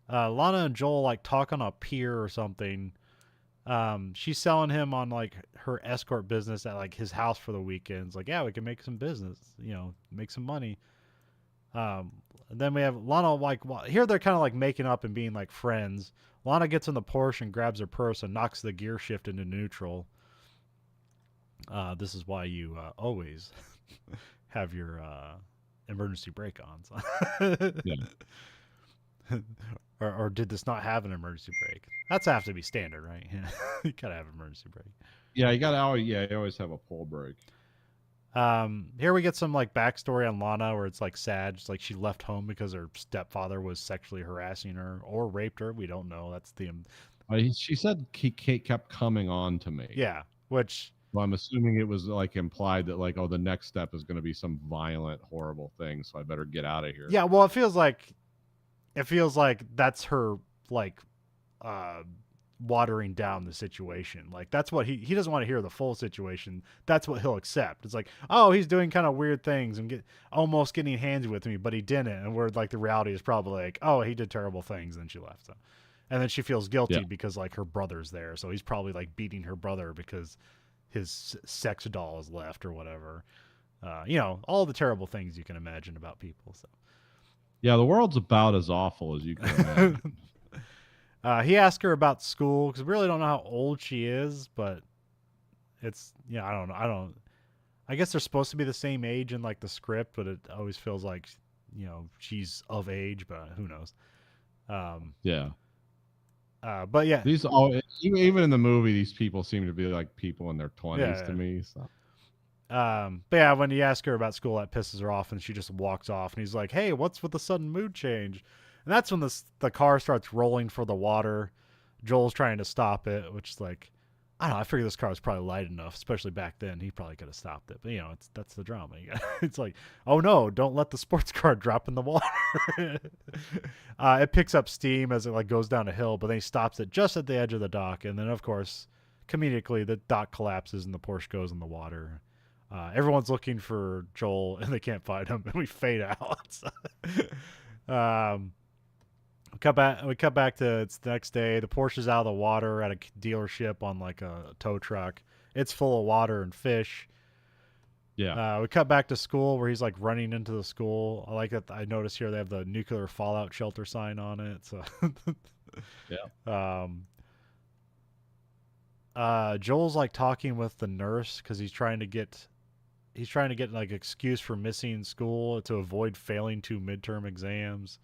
Lana and Joel like talk on a pier or something. She's selling him on like her escort business at like his house for the weekends. Like, yeah, we can make some business, make some money. Then we have Lana, like, here they're kind of like making up and being like friends. Lana gets in the Porsche and grabs her purse and knocks the gear shift into neutral. This is why you always have your emergency brake on. Yeah. Or did this not have an emergency brake? That's have to be standard, right? You gotta have an emergency brake. Yeah, you always have a pull brake. Here we get some like backstory on Lana where it's like sad. It's like she left home because her stepfather was sexually harassing her or raped her. We don't know. That's the She said he kept coming on to me. Yeah, which. Well, I'm assuming it was like implied that like, oh, the next step is going to be some violent, horrible thing, so I better get out of here. Yeah, well, it feels like that's her like watering down the situation. Like that's what he doesn't want to hear the full situation. That's what he'll accept. It's like, oh, he's doing kind of weird things and almost getting handsy with me, but he didn't. And where like the reality is probably like, oh, he did terrible things, and she left. So, and then she feels guilty because like her brother's there, so he's probably like beating her brother because his sex doll is left or whatever. All the terrible things you can imagine about people. So. Yeah, the world's about as awful as you can imagine. He asked her about school because we really don't know how old she is, but it's I don't know. I guess they're supposed to be the same age in like the script, but it always feels like she's of age, but who knows? Yeah. But yeah, these even in the movie, these people seem to be like people in their 20s to me. So. But yeah, when he asks her about school, that pisses her off, and she just walks off. And he's like, "Hey, what's with the sudden mood change?" And that's when the car starts rolling for the water. Joel's trying to stop it, which is like, I don't know. I figure this car was probably light enough, especially back then. He probably could have stopped it. But that's the drama. It's like, oh no, don't let the sports car drop in the water. It picks up steam as it like goes down a hill, but then he stops it just at the edge of the dock, and then of course, comedically, the dock collapses and the Porsche goes in the water. Everyone's looking for Joel and they can't find him, and we fade out. We cut back to it's the next day. The Porsche's out of the water at a dealership on like a tow truck. It's full of water and fish. Yeah. We cut back to school where he's like running into the school. I like that. I noticed here they have the nuclear fallout shelter sign on it. So yeah. Joel's like talking with the nurse because he's trying to get like excuse for missing school to avoid failing 2 midterm exams.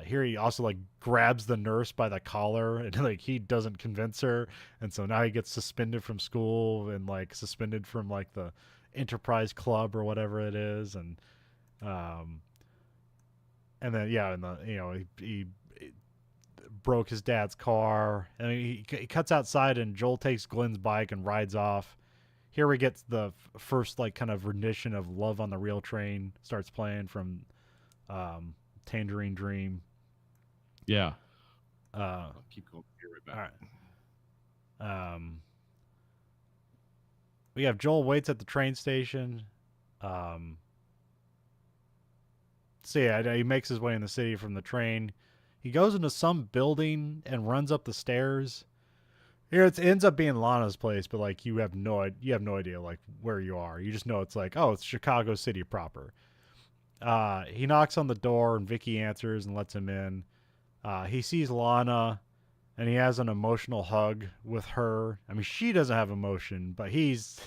Here he also like grabs the nurse by the collar and like he doesn't convince her, and so now he gets suspended from school and like suspended from like the Enterprise Club or whatever it is, and then he broke his dad's car, and he cuts outside and Joel takes Glenn's bike and rides off. Here we get the first like kind of rendition of Love on the Real Train starts playing from Tangerine Dream. Yeah. I'll keep going here right back. All right. We have Joel waits at the train station. So yeah, he makes his way in the city from the train. He goes into some building and runs up the stairs. Here it ends up being Lana's place, but like you have no idea like where you are. You just know it's like, oh, it's Chicago City proper. He knocks on the door and Vicky answers and lets him in. He sees Lana and he has an emotional hug with her. I mean, she doesn't have emotion, but he's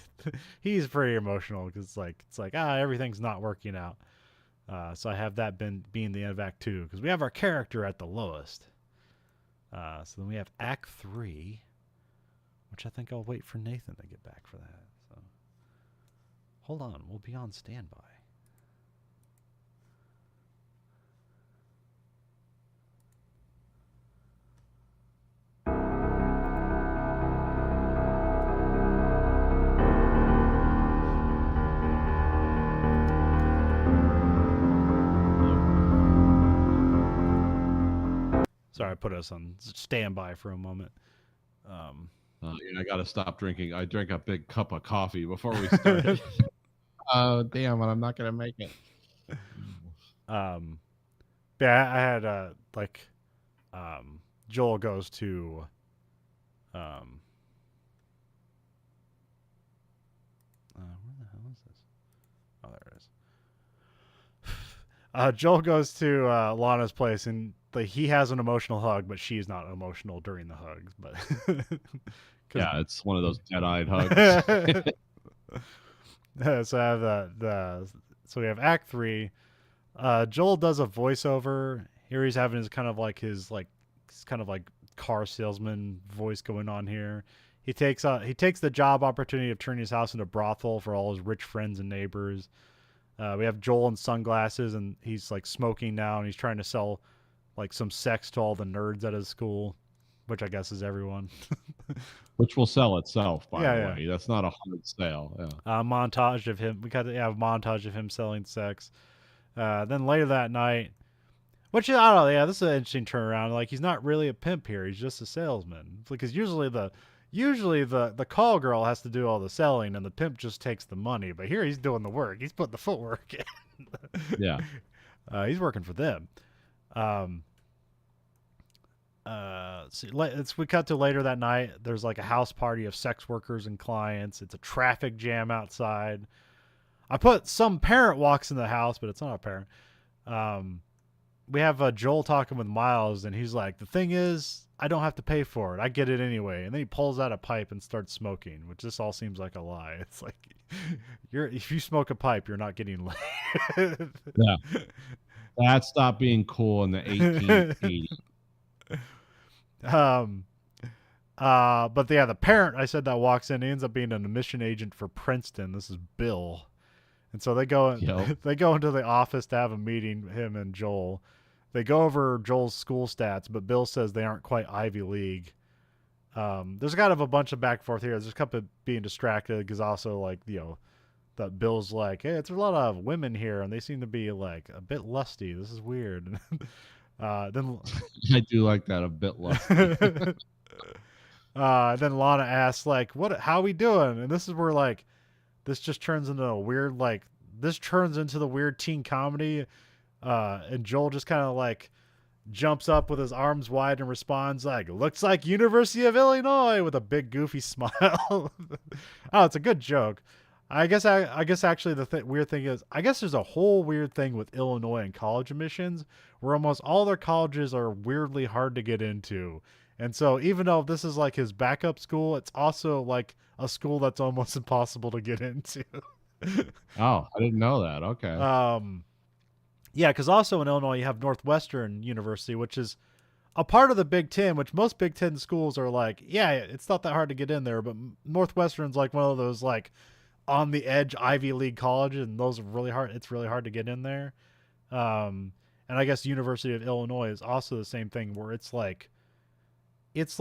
pretty emotional because it's like everything's not working out. So I have that being the end of Act 2 because we have our character at the lowest. So then we have Act 3, which I think I'll wait for Nathan to get back for that. So hold on, we'll be on standby. Sorry, I put us on standby for a moment. I got to stop drinking. I drank a big cup of coffee before we started. Oh, damn it. I'm not going to make it. Yeah, I had Joel goes to where the hell is this? Oh, there it is. Joel goes to Lana's place and like he has an emotional hug, but she's not emotional during the hugs. But yeah, it's one of those dead-eyed hugs. So I have so we have Act 3. Joel does a voiceover. Here he's having his kind of like car salesman voice going on here. he takes the job opportunity of turning his house into a brothel for all his rich friends and neighbors. We have Joel in sunglasses, and he's like smoking now, and he's trying to sell like some sex to all the nerds at his school, which I guess is everyone. Which will sell itself, by Yeah, the yeah. way. That's not a hard sale. Yeah. Montage of him. We got a montage of him selling sex. Then later that night, which I don't know. Yeah, this is an interesting turnaround. Like he's not really a pimp here; he's just a salesman. Because usually the call girl has to do all the selling, and the pimp just takes the money. But here he's doing the work. He's putting the footwork in. Yeah. He's working for them. We cut to later that night. There's like a house party of sex workers and clients. It's a traffic jam outside. I put some parent walks in the house, but it's not a parent. We have Joel talking with Miles, and he's like, the thing is, I don't have to pay for it. I get it anyway. And then he pulls out a pipe and starts smoking, which this all seems like a lie. It's like, if you smoke a pipe, you're not getting laid. Yeah. That stopped being cool in the 1880s. But yeah, the parent I said that walks in, he ends up being an admission agent for Princeton. This is Bill. And so they go they go into the office to have a meeting, him and Joel. They go over Joel's school stats, but Bill says they aren't quite Ivy League. There's kind of a bunch of back and forth here. There's a couple of being distracted because also like, that Bill's like, hey, it's a lot of women here and they seem to be like a bit lusty. This is weird. Then I do like that, a bit lusty. Then Lana asks like, how we doing? And this is where like, this just turns into a weird, like, this turns into the weird teen comedy. And Joel just kind of like jumps up with his arms wide and responds like, looks like University of Illinois, with a big goofy smile. Oh, it's a good joke. I guess actually the weird thing is, I guess there's a whole weird thing with Illinois and college admissions where almost all their colleges are weirdly hard to get into. And so even though this is like his backup school, it's also like a school that's almost impossible to get into. Oh, I didn't know that. Okay. Yeah, because also in Illinois you have Northwestern University, which is a part of the Big Ten, which most Big Ten schools are like, yeah, it's not that hard to get in there, but Northwestern's like one of those like on the edge Ivy League colleges, and those are really hard. It's really hard to get in there. And I guess University of Illinois is also the same thing, where it's like it's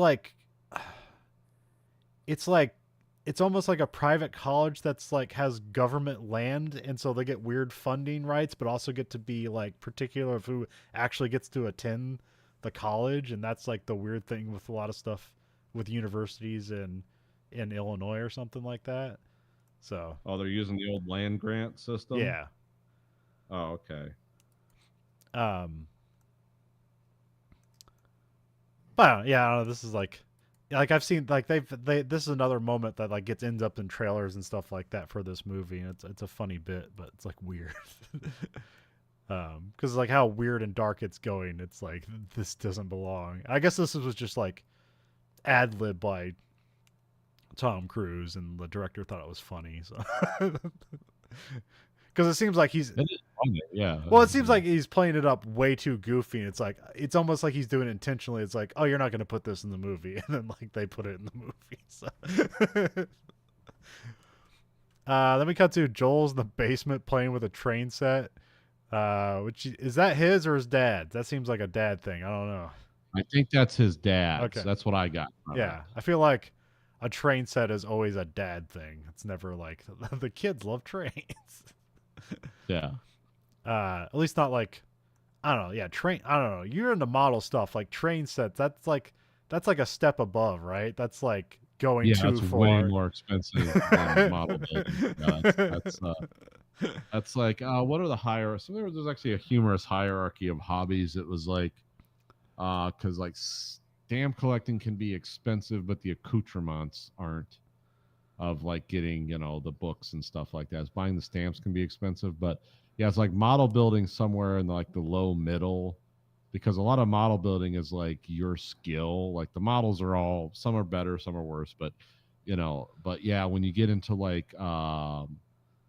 almost like a private college that's like has government land, and so they get weird funding rights, but also get to be like particular of who actually gets to attend the college. And that's like the weird thing with a lot of stuff with universities in Illinois or something like that. So they're using the old land grant system. Yeah. Oh, okay. But yeah, I don't know, this is like I've seen like this is another moment that like ends up in trailers and stuff like that for this movie, and it's a funny bit, but it's like weird. Because like how weird and dark it's going, it's like this doesn't belong. I guess this was just like ad lib by Tom Cruise, and the director thought it was funny. So because it seems like he's yeah. Well, it seems like he's playing it up way too goofy, and it's like it's almost like he's doing it intentionally. It's like, oh, you're not going to put this in the movie, and then like they put it in the movie. So then we cut to Joel's in the basement playing with a train set. Which is that his or his dad's? That seems like a dad thing. I don't know. I think that's his dad's. Okay. That's what I got. Yeah, I feel like a train set is always a dad thing. It's never like the kids love trains. Yeah. At least not like, I don't know. Yeah, train. I don't know. You're into model stuff, like train sets. That's like a step above, right? That's like going too that's far. Way more expensive than model building. That's like what are the hierarchies? So there's actually a humorous hierarchy of hobbies. It was like because like stamp collecting can be expensive, but the accoutrements aren't. Of like getting the books and stuff like that. It's buying the stamps can be expensive, but yeah, it's like model building somewhere in like the low middle, because a lot of model building is like your skill. Like the models are all, some are better, some are worse, but yeah, when you get into like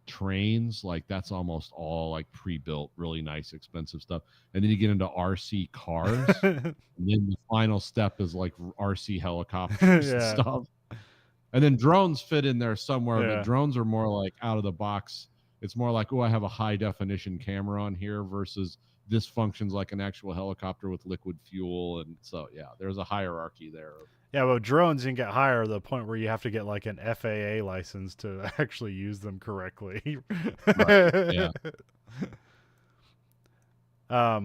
trains, like that's almost all like pre-built, really nice, expensive stuff. And then you get into RC cars, and then the final step is like RC helicopters and stuff. And then drones fit in there somewhere, Yeah. but drones are more like out of the box. It's more like, oh, I have a high definition camera on here versus this functions like an actual helicopter with liquid fuel. And so, yeah, there's a hierarchy there. Yeah, well, drones you can get higher to the point where you have to get like an FAA license to actually use them correctly. Right. Yeah.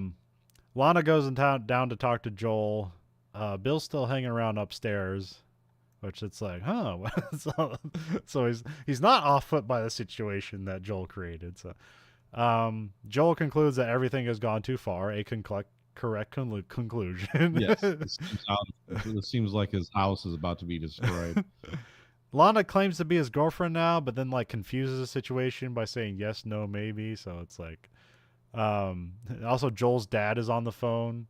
Lana goes down to talk to Joel. Bill's still hanging around upstairs, which it's like, huh? so he's not off foot by the situation that Joel created. So Joel concludes that everything has gone too far. A correct conclusion. Yes. It seems like his house is about to be destroyed. Lana claims to be his girlfriend now, but then like confuses the situation by saying yes, no, maybe. So it's like, also Joel's dad is on the phone,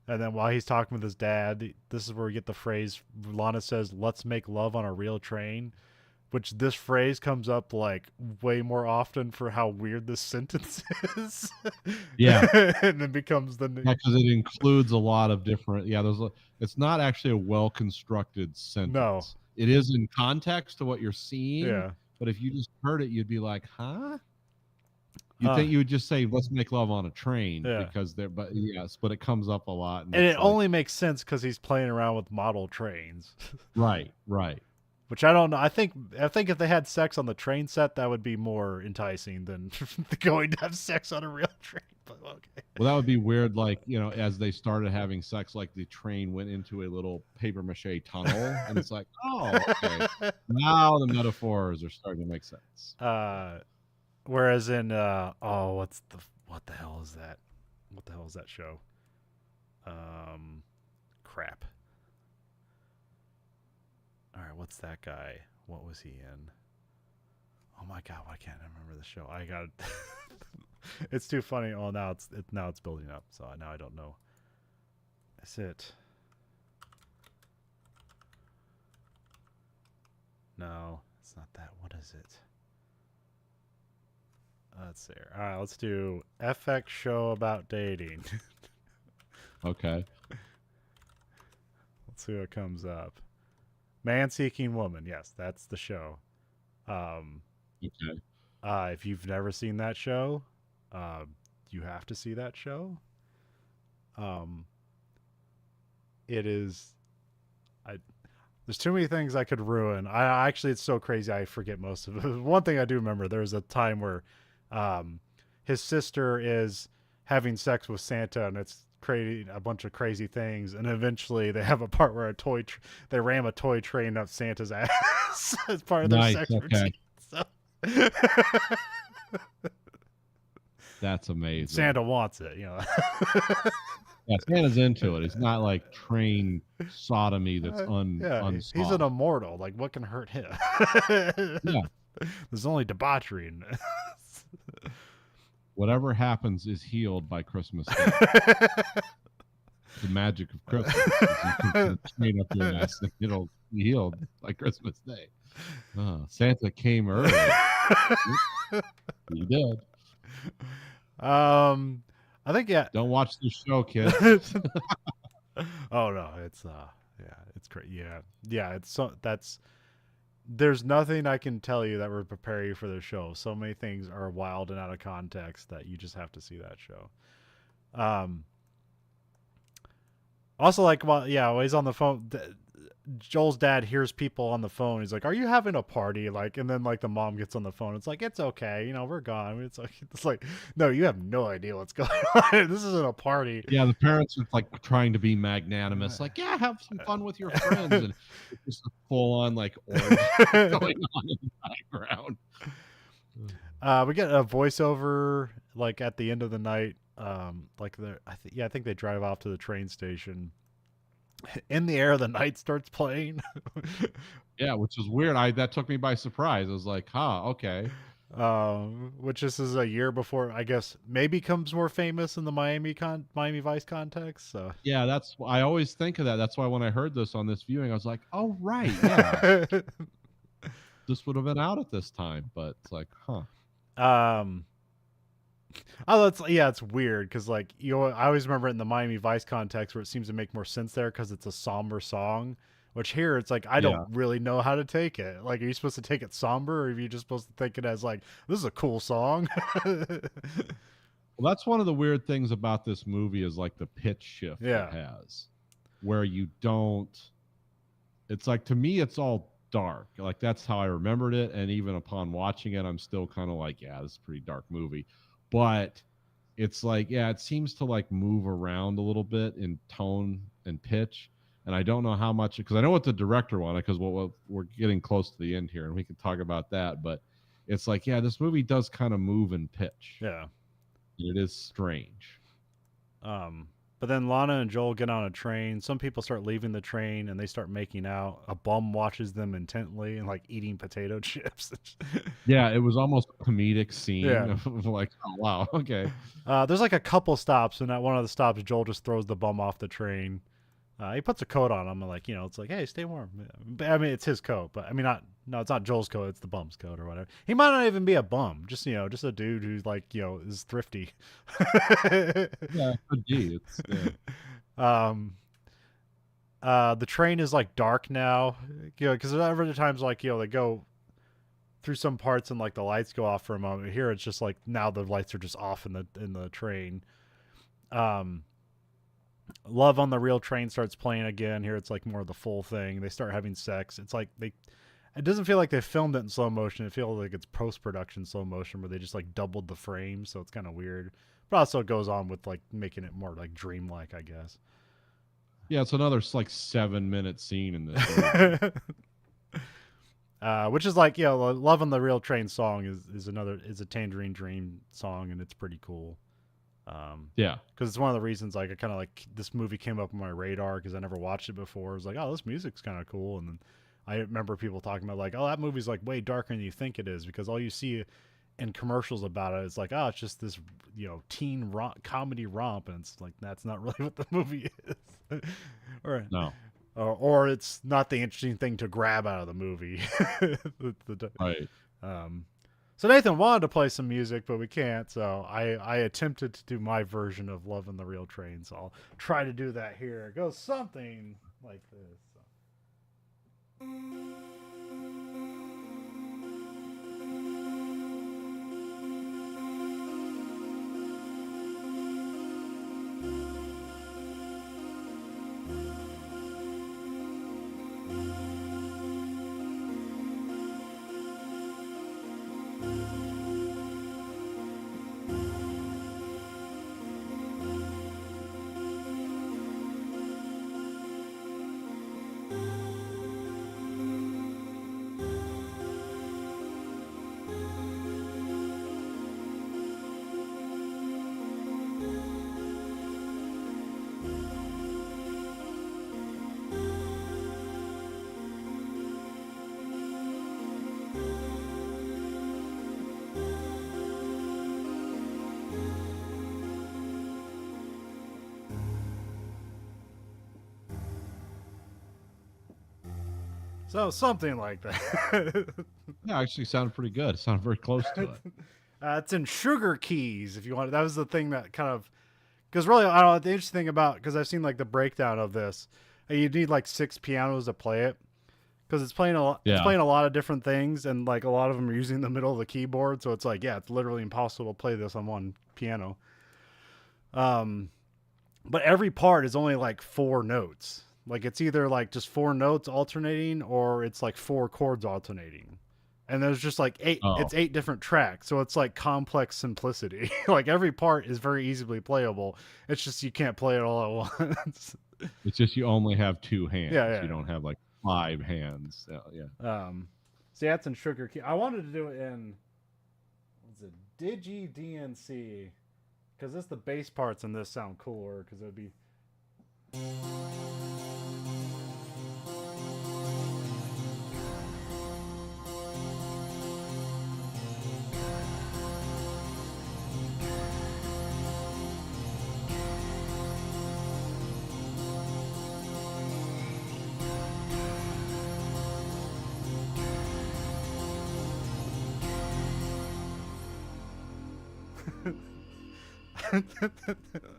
and then while he's talking with his dad, this is where we get the phrase. Lana says, "Let's make love on a real train," which this phrase comes up like way more often for how weird this sentence is. Yeah. And it becomes the because it includes a lot of different. Yeah, it's not actually a well constructed sentence. No. It is in context to what you're seeing. Yeah. But if you just heard it, you'd be like, huh? You'd think you would just say, let's make love on a train. Yeah. Because but it comes up a lot. And it only makes sense because he's playing around with model trains. Right. Which I don't know. I think if they had sex on the train set, that would be more enticing than going to have sex on a real train. But okay. Well, that would be weird. Like, as they started having sex, like the train went into a little paper mache tunnel, and it's like, oh, okay. Now the metaphors are starting to make sense. Whereas in what the hell is that? What the hell is that show? Crap. All right, what's that guy? What was he in? Oh my god, why can't I remember the show? I got it's too funny. Oh, now it's building up, so now I don't know. Is it? No, it's not that. What is it? Let's see. All right, let's do FX show about dating. Okay. Let's see what comes up. Man Seeking Woman. Yes, that's the show. Okay. If you've never seen that show, you have to see that show. It is. There's too many things I could ruin. It's so crazy I forget most of it. One thing I do remember, there was a time where his sister is having sex with Santa, and it's creating a bunch of crazy things, and eventually they have a part where they ram a toy train up Santa's ass as part of their sex routine. So. That's amazing. Santa wants it, Yeah, Santa's into it. It's not like train sodomy that's unsolved. He's an immortal. Like, what can hurt him? Yeah. There's only debauchery in this. Whatever happens is healed by Christmas Day. The magic of Christmas. You can train up your ass and it'll be healed by Christmas Day. Santa came early. He did. I think Don't watch the show, kids. Oh no, it's it's great. There's nothing I can tell you that would prepare you for the show. So many things are wild and out of context that you just have to see that show. Also, like, while he's on the phone, Joel's dad hears people on the phone. He's like, "Are you having a party?" Like, and then like the mom gets on the phone. It's like, "It's okay, we're gone." It's like, no, you have no idea what's going on. This isn't a party. Yeah, the parents are like trying to be magnanimous, like, "Yeah, have some fun with your friends," and it's just a full on like orange going on in the background. We get a voiceover like at the end of the night. I think they drive off to the train station. In the Air, the Night starts playing. Yeah, which is weird. That took me by surprise. I was like, okay. Which this is a year before, I guess, maybe becomes more famous in the Miami Vice context. So yeah, I always think of that. That's why when I heard this on this viewing, I was like, oh right, yeah. This would have been out at this time, but it's like, huh. It's weird because like I always remember it in the Miami Vice context where it seems to make more sense there because it's a somber song, Which here it's like I don't really know how to take it. Like, are you supposed to take it somber, or are you just supposed to think it as like, this is a cool song? Well, that's one of the weird things about this movie is like the pitch shift it has, where you don't. It's like, to me, it's all dark. Like, that's how I remembered it, and even upon watching it, I'm still kind of like, yeah, this is a pretty dark movie. But it's like, yeah, it seems to like move around a little bit in tone and pitch. And I don't know how much, because I know what the director wanted, because we're getting close to the end here, and we can talk about that. But it's like, yeah, this movie does kind of move in pitch. Yeah. It is strange. But then Lana and Joel get on a train. Some people start leaving the train, and they start making out. A bum watches them intently and like eating potato chips. Yeah, it was almost a comedic scene of like, oh, wow, okay. There's like a couple stops, and at one of the stops, Joel just throws the bum off the train. He puts a coat on him, and like, it's like, hey, stay warm. I mean, it's his coat, but I mean, it's not Joel's coat, it's the bum's coat or whatever. He might not even be a bum, just just a dude who's like, is thrifty. Yeah, could be. The train is like dark now, because there are times like, they go through some parts and like the lights go off for a moment. Here it's just like, now the lights are just off in the train. Love on the Real Train starts playing again. Here it's like more of the full thing. They start having sex. It's like it doesn't feel like they filmed it in slow motion. It feels like it's post-production slow motion where they just like doubled the frame, so it's kind of weird. But also it goes on with like making it more like dreamlike, I guess. Yeah, it's another like 7-minute scene in this movie. Which is like, Love on the Real Train song is a Tangerine Dream song, and it's pretty cool. Yeah, because it's one of the reasons like I kind of like this movie came up on my radar because I never watched it before. I was like, oh, this music's kind of cool, and then I remember people talking about like, oh, that movie's like way darker than you think it is, because all you see in commercials about it is like, oh, it's just this teen comedy romp, and it's like, that's not really what the movie is. or it's not the interesting thing to grab out of the movie. Right. So Nathan wanted to play some music, but we can't. So I attempted to do my version of Love on the Real Train. So I'll try to do that here. It goes something like this. So something like that. Yeah, actually sounded pretty good. It sounded very close to it. It's in sugar keys, if you want. That was the thing that kind of, because really, I don't know, the interesting thing about, because I've seen like the breakdown of this, you need like 6 pianos to play it, because it's playing it's playing a lot of different things, and like a lot of them are using the middle of the keyboard, so it's like, yeah, it's literally impossible to play this on one piano. But every part is only like 4 notes. Like, it's either like just 4 notes alternating, or it's like 4 chords alternating. And there's just like 8, it's 8 different tracks. So it's like complex simplicity. Like, every part is very easily playable. It's just, you can't play it all at once. It's just, you only have 2 hands. Yeah. You don't have like 5 hands. Yeah. So yeah, it's in sugar key. I wanted to do it in, what's it, Digi DNC. Because the bass parts in this sound cooler, because it would be...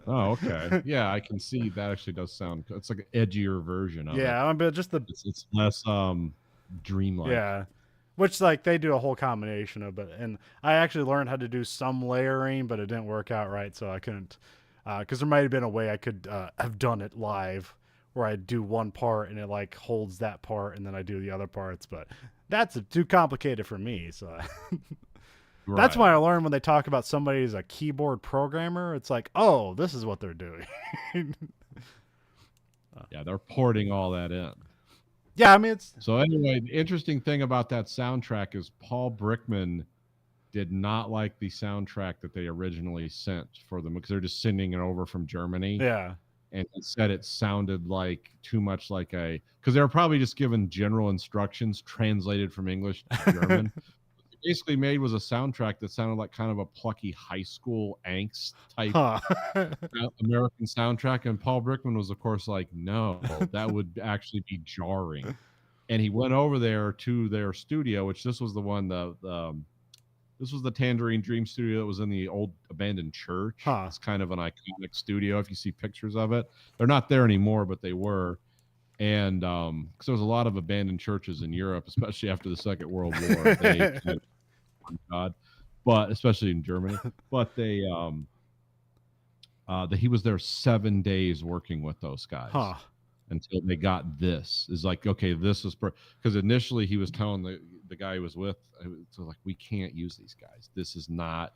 Oh, okay. Yeah, I can see that actually does sound. It's like an edgier version of it. Yeah, but just it's less dreamlike. Yeah, which like they do a whole combination of it, and I actually learned how to do some layering, but it didn't work out right, so I couldn't. Because there might have been a way I could have done it live, where I do one part and it like holds that part, and then I do the other parts, but that's too complicated for me. So Right. that's why I learned when they talk about somebody as a keyboard programmer, it's like, oh, this is what they're doing. Yeah, they're porting all that in. Yeah, I mean, it's so anyway. The interesting thing about that soundtrack is Paul Brickman did not like the soundtrack that they originally sent for them because they're just sending it over from Germany. Yeah, and he said it sounded like too much like a because they were probably just given general instructions translated from English to German. Basically made was a soundtrack that sounded like kind of a plucky high school angst type American soundtrack, and Paul Brickman was of course like, no, that would actually be jarring. And he went over there to their studio, which this was the one this was the Tangerine Dream studio that was in the old abandoned church. It's kind of an iconic studio if you see pictures of it. They're not there anymore, but they were. And because there was a lot of abandoned churches in Europe, especially after the Second World War. They God, but especially in Germany. But they he was there 7 days working with those guys until they got this. Is like, okay, this is because initially he was telling the guy he was with, so like, we can't use these guys. This is not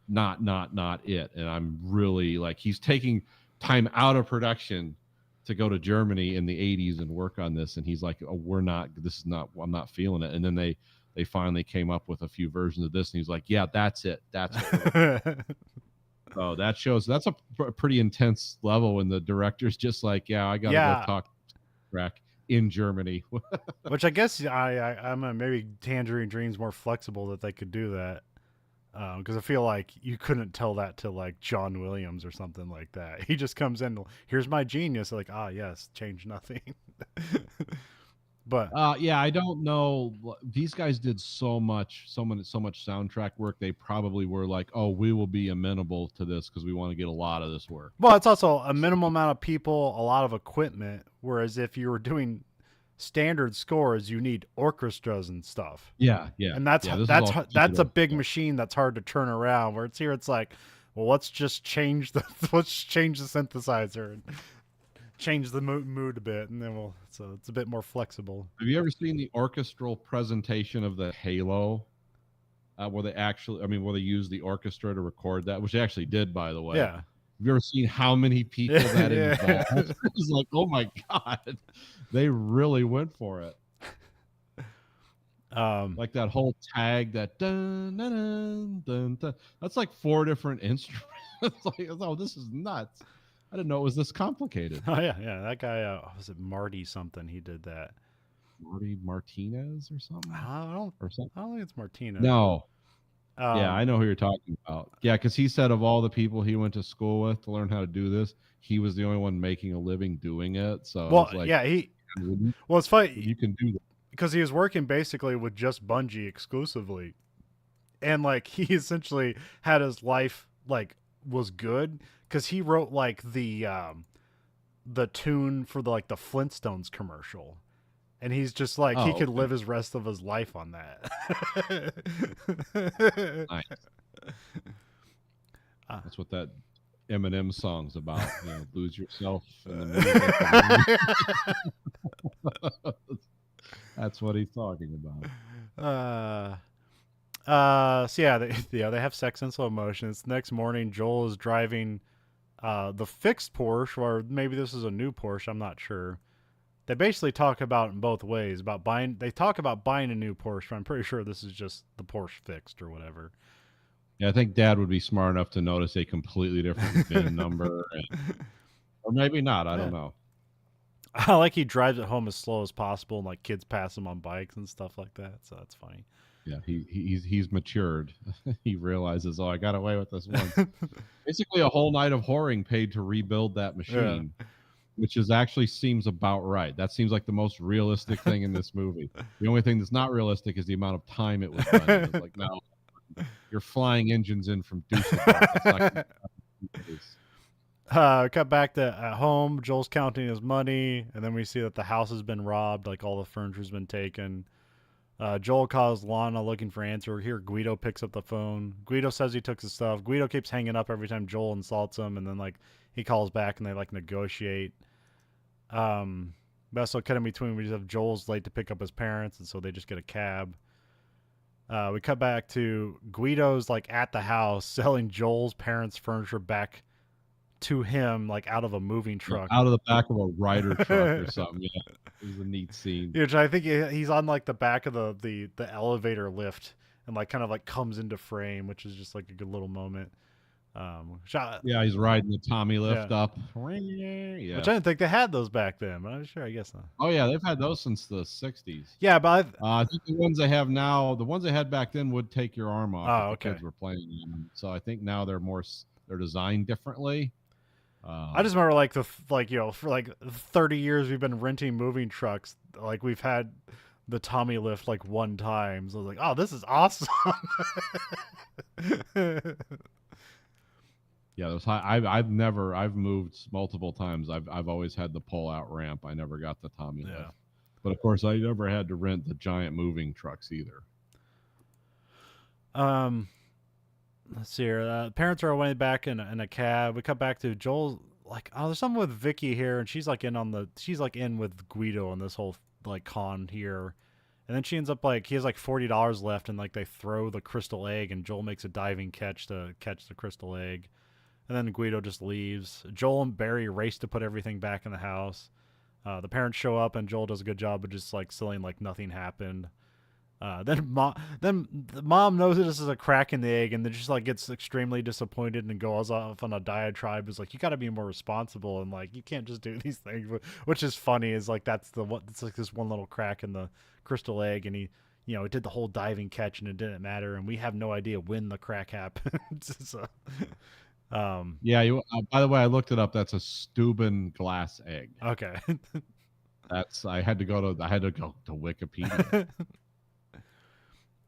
it. And I'm really like, he's taking time out of production to go to Germany in the 80s and work on this, and he's like, oh, I'm not feeling it. And then they finally came up with a few versions of this, and he's like, yeah, that's it. So that shows that's a pretty intense level when the director's just like, yeah, I gotta go talk track in Germany. Which I guess I'm maybe Tangerine Dream's more flexible that they could do that. Because I feel like you couldn't tell that to like John Williams or something like that. He just comes in, here's my genius, like, yes, change nothing. But yeah, I don't know. These guys did so much soundtrack work. They probably were like, oh, we will be amenable to this because we want to get a lot of this work. Well, it's also a minimal amount of people, a lot of equipment. Whereas if you were doing standard scores, you need orchestras and stuff. Yeah. And that's a big machine that's hard to turn around. Where it's here, it's like, well, let's change the synthesizer and change the mood a bit, and then so it's a bit more flexible. Have you ever seen the orchestral presentation of the Halo? Where they use the orchestra to record that, which they actually did, by the way. Yeah. Have you ever seen how many people that involved? It's like, oh my God, they really went for it. Like that whole tag, that dun, dun, dun, dun, dun. That's like 4 different instruments. Like, oh, this is nuts. I didn't know it was this complicated. Oh yeah. That guy was it Marty something? He did that. Marty Martinez or something? I don't think it's Martinez. No. Yeah, I know who you're talking about. Yeah, because he said of all the people he went to school with to learn how to do this, he was the only one making a living doing it. So well, like, yeah, it's funny. You can do that because he was working basically with just Bungie exclusively, and like he essentially had his life like was good because he wrote like the tune for the Flintstones commercial, and he's just like he could live his rest of his life on that. Nice. That's what that Eminem song's about. Lose yourself in the music. That's what he's talking about. So yeah, they have sex in slow motion. It's the next morning. Joel is driving the fixed Porsche, or maybe this is a new Porsche. I'm not sure. They basically talk about it in both ways. They talk about buying a new Porsche, but I'm pretty sure this is just the Porsche fixed or whatever. Yeah, I think Dad would be smart enough to notice a completely different VIN number, or maybe not. I don't know. I like he drives it home as slow as possible, and like kids pass him on bikes and stuff like that. So that's funny. Yeah, he's matured. He realizes, I got away with this once. Basically, a whole night of whoring paid to rebuild that machine, which actually seems about right. That seems like the most realistic thing in this movie. The only thing that's not realistic is the amount of time it was done. It was like, no, you're flying engines in from Dusseldorf. Cut back to at home. Joel's counting his money, and then we see that the house has been robbed. Like all the furniture's been taken. Joel calls Lana looking for an answer. Here, Guido picks up the phone. Guido says he took his stuff. Guido keeps hanging up every time Joel insults him, and then like he calls back and they like negotiate. But also cut in between. We just have Joel's late to pick up his parents, and so they just get a cab. We cut back to Guido's like at the house selling Joel's parents' furniture back to him, like out of a moving truck, out of the back of a Ryder truck or something. Yeah, it was a neat scene. Which I think he's on like the back of the elevator lift and like kind of like comes into frame, which is just like a good little moment. Yeah, he's riding the Tommy lift up. Yeah. Which I didn't think they had those back then, but I'm sure, I guess not. Oh yeah, they've had those since the 60s. Yeah, but I think the ones they have now, the ones they had back then would take your arm off if okay. the kids were playing them. So I think now they're designed differently. I just remember like for like 30 years we've been renting moving trucks. Like we've had the Tommy lift like one time. So I was like, oh, this is awesome. Yeah, those high. I've moved multiple times. I've always had the pull out ramp. I never got the Tommy lift. But of course, I never had to rent the giant moving trucks either. Let's see here. Parents are away back in a cab. We cut back to Joel. Like, oh, there's something with Vicky here, and she's like in with Guido on this whole like con here. And then she ends up like he has like $40 left, and like they throw the crystal egg, and Joel makes a diving catch to catch the crystal egg. And then Guido just leaves. Joel and Barry race to put everything back in the house. The parents show up, and Joel does a good job of just like selling like nothing happened. Then the mom notices a crack in the egg, and then just like gets extremely disappointed and goes off on a diatribe. Is like, you got to be more responsible, and like you can't just do these things. Which is funny. Is like it's like this one little crack in the crystal egg, and he did the whole diving catch, and it didn't matter, and we have no idea when the crack happened. So. Yeah. By the way, I looked it up. That's a Steuben glass egg. Okay. I had to go to Wikipedia.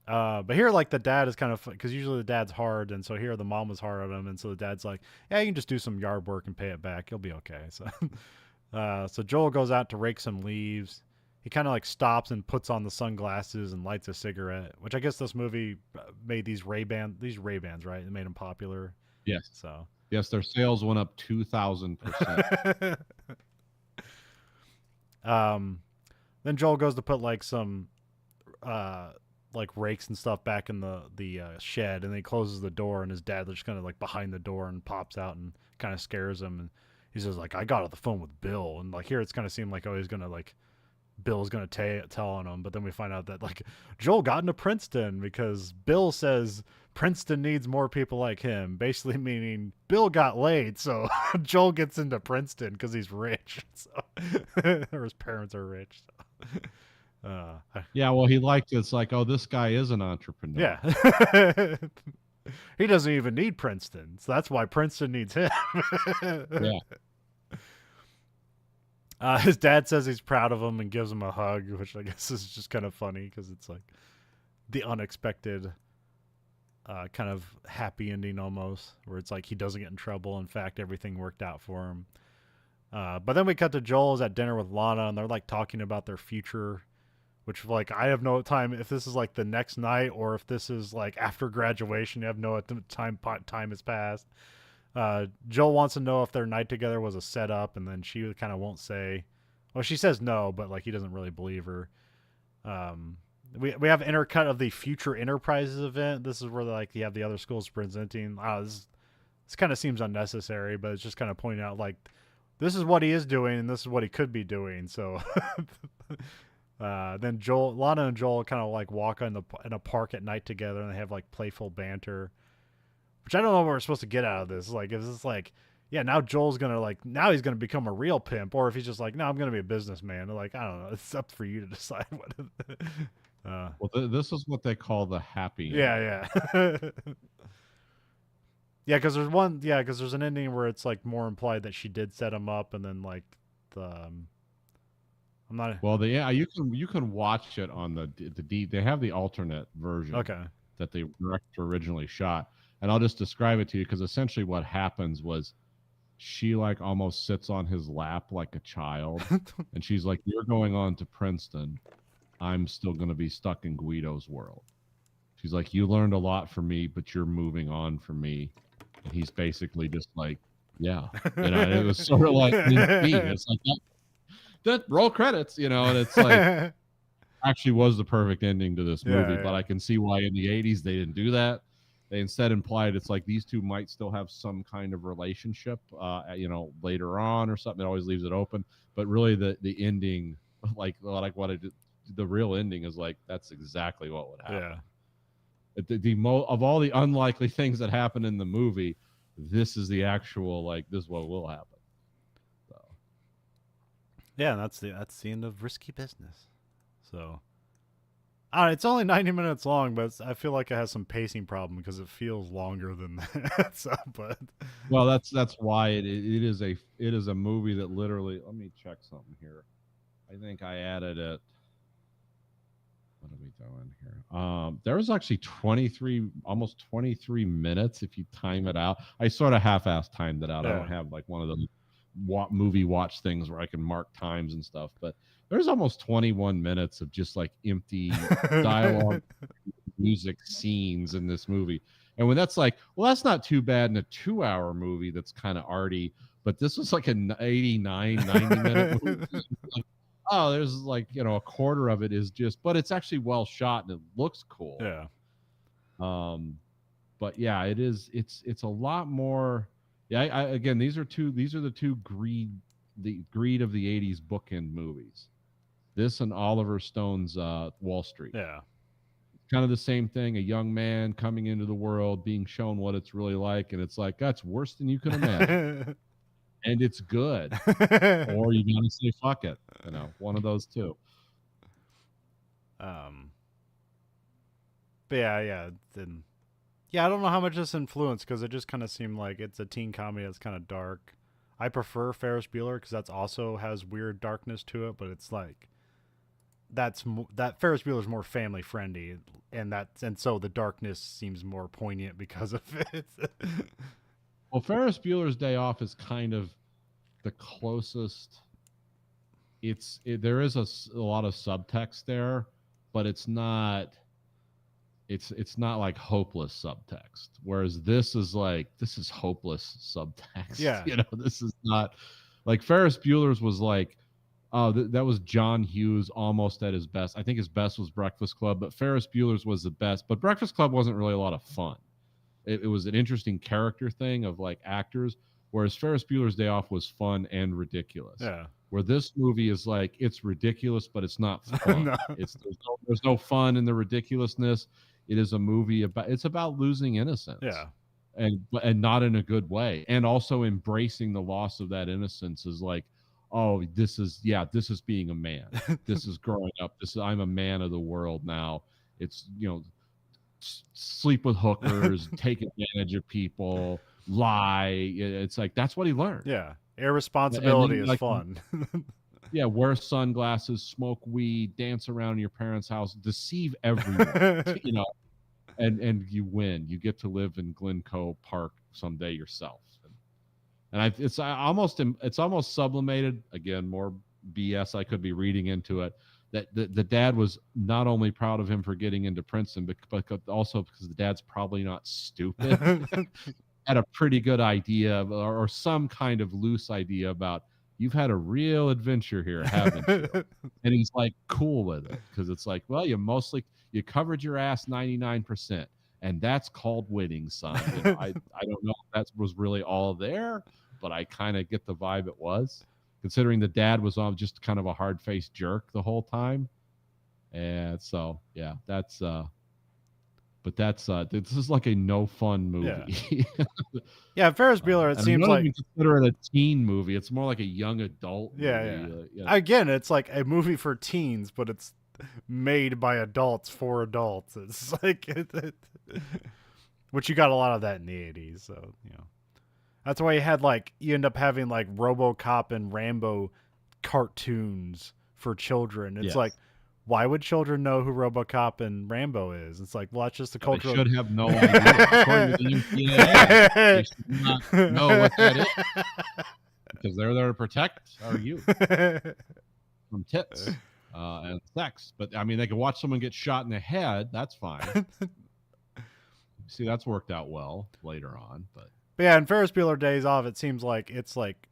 But here, like the dad is kind of, because usually the dad's hard, and so here the mom was hard on him, and so the dad's like, yeah, you can just do some yard work and pay it back. You'll be okay. So, so Joel goes out to rake some leaves. He kind of like stops and puts on the sunglasses and lights a cigarette, which I guess this movie made these Ray-Bans, right? It made them popular. Yes. So yes, their sales went up 2,000%. Then Joel goes to put like some like rakes and stuff back in the shed, and then he closes the door, and his dad just kind of like behind the door and pops out and kind of scares him, and he says like, I got off the phone with Bill, and like here it's kind of seemed like, oh, he's gonna like Bill's gonna tell on him, but then we find out that like Joel got into Princeton because Bill says Princeton needs more people like him, basically meaning Bill got laid, so Joel gets into Princeton because he's rich, so or his parents are rich. So. Yeah, well, he liked it. It's like, oh, this guy is an entrepreneur. Yeah. He doesn't even need Princeton, so that's why Princeton needs him. Yeah. His dad says he's proud of him and gives him a hug, which I guess is just kind of funny because it's like the unexpected kind of happy ending almost, where it's like he doesn't get in trouble. In fact, everything worked out for him. But then we cut to Joel's at dinner with Lana, and they're like talking about their future, which like I have no time if this is like the next night or if this is like after graduation. You have no time has passed. Joel wants to know if their night together was a setup, and then she kind of won't say. Well, she says no, but like he doesn't really believe her. We have intercut of the Future Enterprises event. This is where like you have the other schools presenting. This kind of seems unnecessary, but it's just kind of pointing out like this is what he is doing and this is what he could be doing. So then Lana and Joel kind of like walk in a park at night together, and they have like playful banter. Which I don't know what we're supposed to get out of this. Like, if it's like, yeah, now Joel's gonna like, now he's gonna become a real pimp, or if he's just like, no, I'm gonna be a businessman. Like, I don't know. It's up for you to decide what. Well, this is what they call the happy. Yeah. Yeah, because there's one. Yeah, because there's an ending where it's like more implied that she did set him up, and then like the. I'm not. Well, you can watch it on the they have the alternate version. Okay. That the director originally shot. And I'll just describe it to you, because essentially what happens was she like almost sits on his lap like a child, and she's like, "You're going on to Princeton. I'm still going to be stuck in Guido's world." She's like, "You learned a lot from me, but you're moving on from me." And he's basically just like, "Yeah," and it was sort of like it's like that roll credits, and it's like actually was the perfect ending to this movie. But I can see why in the 80s they didn't do that. They instead implied it's like these two might still have some kind of relationship, later on or something. It always leaves it open. But really, the ending, like what I did, the real ending is like that's exactly what would happen. Of all the unlikely things that happen in the movie, this is the actual this is what will happen. So. Yeah, that's the end of Risky Business. So, it's only 90 minutes long, but I feel like it has some pacing problem because it feels longer than that. So, but well, that's why it is a movie that literally. Let me check something here. I think I added it. What are we doing here? There was actually almost 23 minutes if you time it out. I sort of half-assed timed it out. I don't have like one of those movie watch things where I can mark times and stuff, but there's almost 21 minutes of just like empty dialogue, music scenes in this movie. And when that's like, well, that's not too bad in a 2-hour movie that's kind of arty, but this was like an 89, 90-minute movie. Like, oh, there's like, a quarter of it is just, but it's actually well shot and it looks cool. Yeah. But yeah, it's a lot more. Yeah, again, these are the two greed of the 80s bookend movies. This and Oliver Stone's Wall Street. Yeah. Kind of the same thing, a young man coming into the world, being shown what it's really like, and it's like, that's worse than you can imagine. And it's good. Or you gotta say fuck it. One of those two. But yeah. Then I don't know how much this influenced, because it just kind of seemed like it's a teen comedy that's kind of dark. I prefer Ferris Bueller because that's also has weird darkness to it, but it's like that Ferris Bueller's more family friendly, and so the darkness seems more poignant because of it. Well, Ferris Bueller's Day Off is kind of the closest. There is a lot of subtext there, but it's not. It's not like hopeless subtext. Whereas this is hopeless subtext. Yeah. This is not like Ferris Bueller's was like, oh, that was John Hughes almost at his best. I think his best was Breakfast Club, but Ferris Bueller's was the best. But Breakfast Club wasn't really a lot of fun. It was an interesting character thing of like actors, whereas Ferris Bueller's Day Off was fun and ridiculous. Yeah. Where this movie is like, it's ridiculous, but it's not fun. No. There's no fun in the ridiculousness. It is a movie about losing innocence. Yeah. And not in a good way. And also embracing the loss of that innocence is like, oh, this is being a man. This is growing up. I'm a man of the world now. It's, sleep with hookers, take advantage of people, lie. It's like, that's what he learned. Yeah. Irresponsibility is fun. Yeah, wear sunglasses, smoke weed, dance around your parents' house, deceive everyone, and you win. You get to live in Glencoe Park someday yourself. And it's almost sublimated. Again, more BS I could be reading into it. That the dad was not only proud of him for getting into Princeton, but also because the dad's probably not stupid. Had a pretty good idea or some kind of loose idea about, you've had a real adventure here, haven't you? And he's like cool with it, because it's like, well, you covered your ass 99%, and that's called winning, son. I don't know if that was really all there, but I kind of get the vibe it was, considering the dad was just kind of a hard-faced jerk the whole time. And so, yeah, that's but that's this is like a no fun movie. Yeah, Ferris Bueller. It seems like, even consider it a teen movie. It's more like a young adult movie. Yeah. Again, it's like a movie for teens, but it's made by adults for adults. It's like which you got a lot of that in the 80s. So that's why you end up having like RoboCop and Rambo cartoons for children. It's like, why would children know who RoboCop and Rambo is? It's like, well, that's just the cultural. They should have no idea. According to the MPAA, they should not know what that is because they're there to protect our youth from tits and sex. But I mean, they can watch someone get shot in the head. That's fine. See, that's worked out well later on. But yeah, in Ferris Bueller Days Off, it seems like it's like,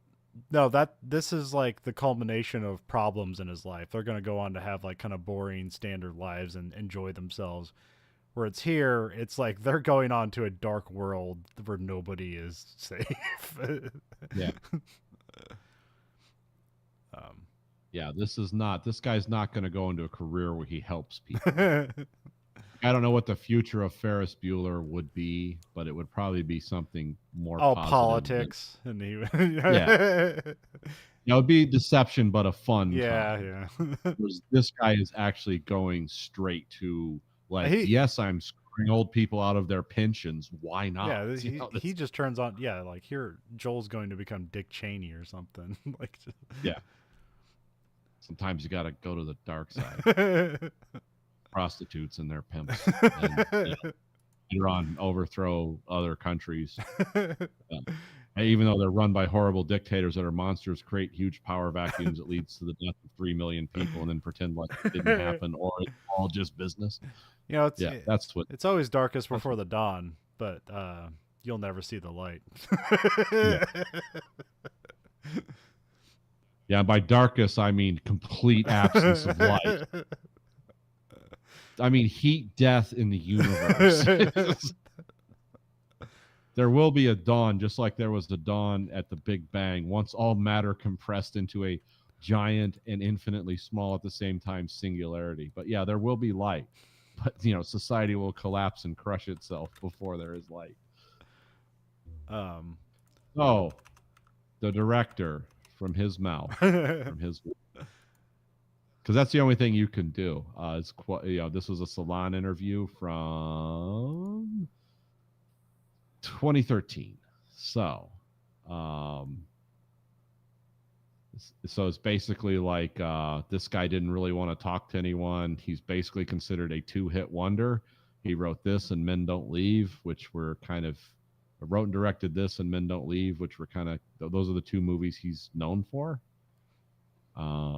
no, this is like the culmination of problems in his life. They're going to go on to have like kind of boring standard lives and enjoy themselves. Where it's here, it's like they're going on to a dark world where nobody is safe. Yeah. Yeah, this guy's not going to go into a career where he helps people. I don't know what the future of Ferris Bueller would be, but it would probably be something more politics. And yeah. It would be deception, but a fun yeah. This guy is actually going straight to like, yes, I'm screwing old people out of their pensions. Why not? Yeah, he just turns on. Yeah, like here, Joel's going to become Dick Cheney or something. Like, yeah. Sometimes you got to go to the dark side. Prostitutes and their pimps. And, you're on overthrow other countries. Even though they're run by horrible dictators that are monsters, create huge power vacuums that leads to the death of 3 million people and then pretend like it didn't happen or it's all just business. You know, that's what it's always darkest before the dawn, but you'll never see the light. Yeah, by darkest I mean complete absence of light. I mean heat death in the universe. There will be a dawn, just like there was a dawn at the Big Bang, once all matter compressed into a giant and infinitely small at the same time singularity. But yeah, there will be light. But, you know, society will collapse and crush itself before there is light. Oh, the director, from his mouth, from his, because that's the only thing you can do. This was a Salon interview from 2013. So it's basically like this guy didn't really want to talk to anyone. He's basically considered a 2-hit wonder. He wrote this and Men Don't Leave, which were kind of wrote and directed this and Men Don't Leave, which were kind of, those are the 2 movies he's known for.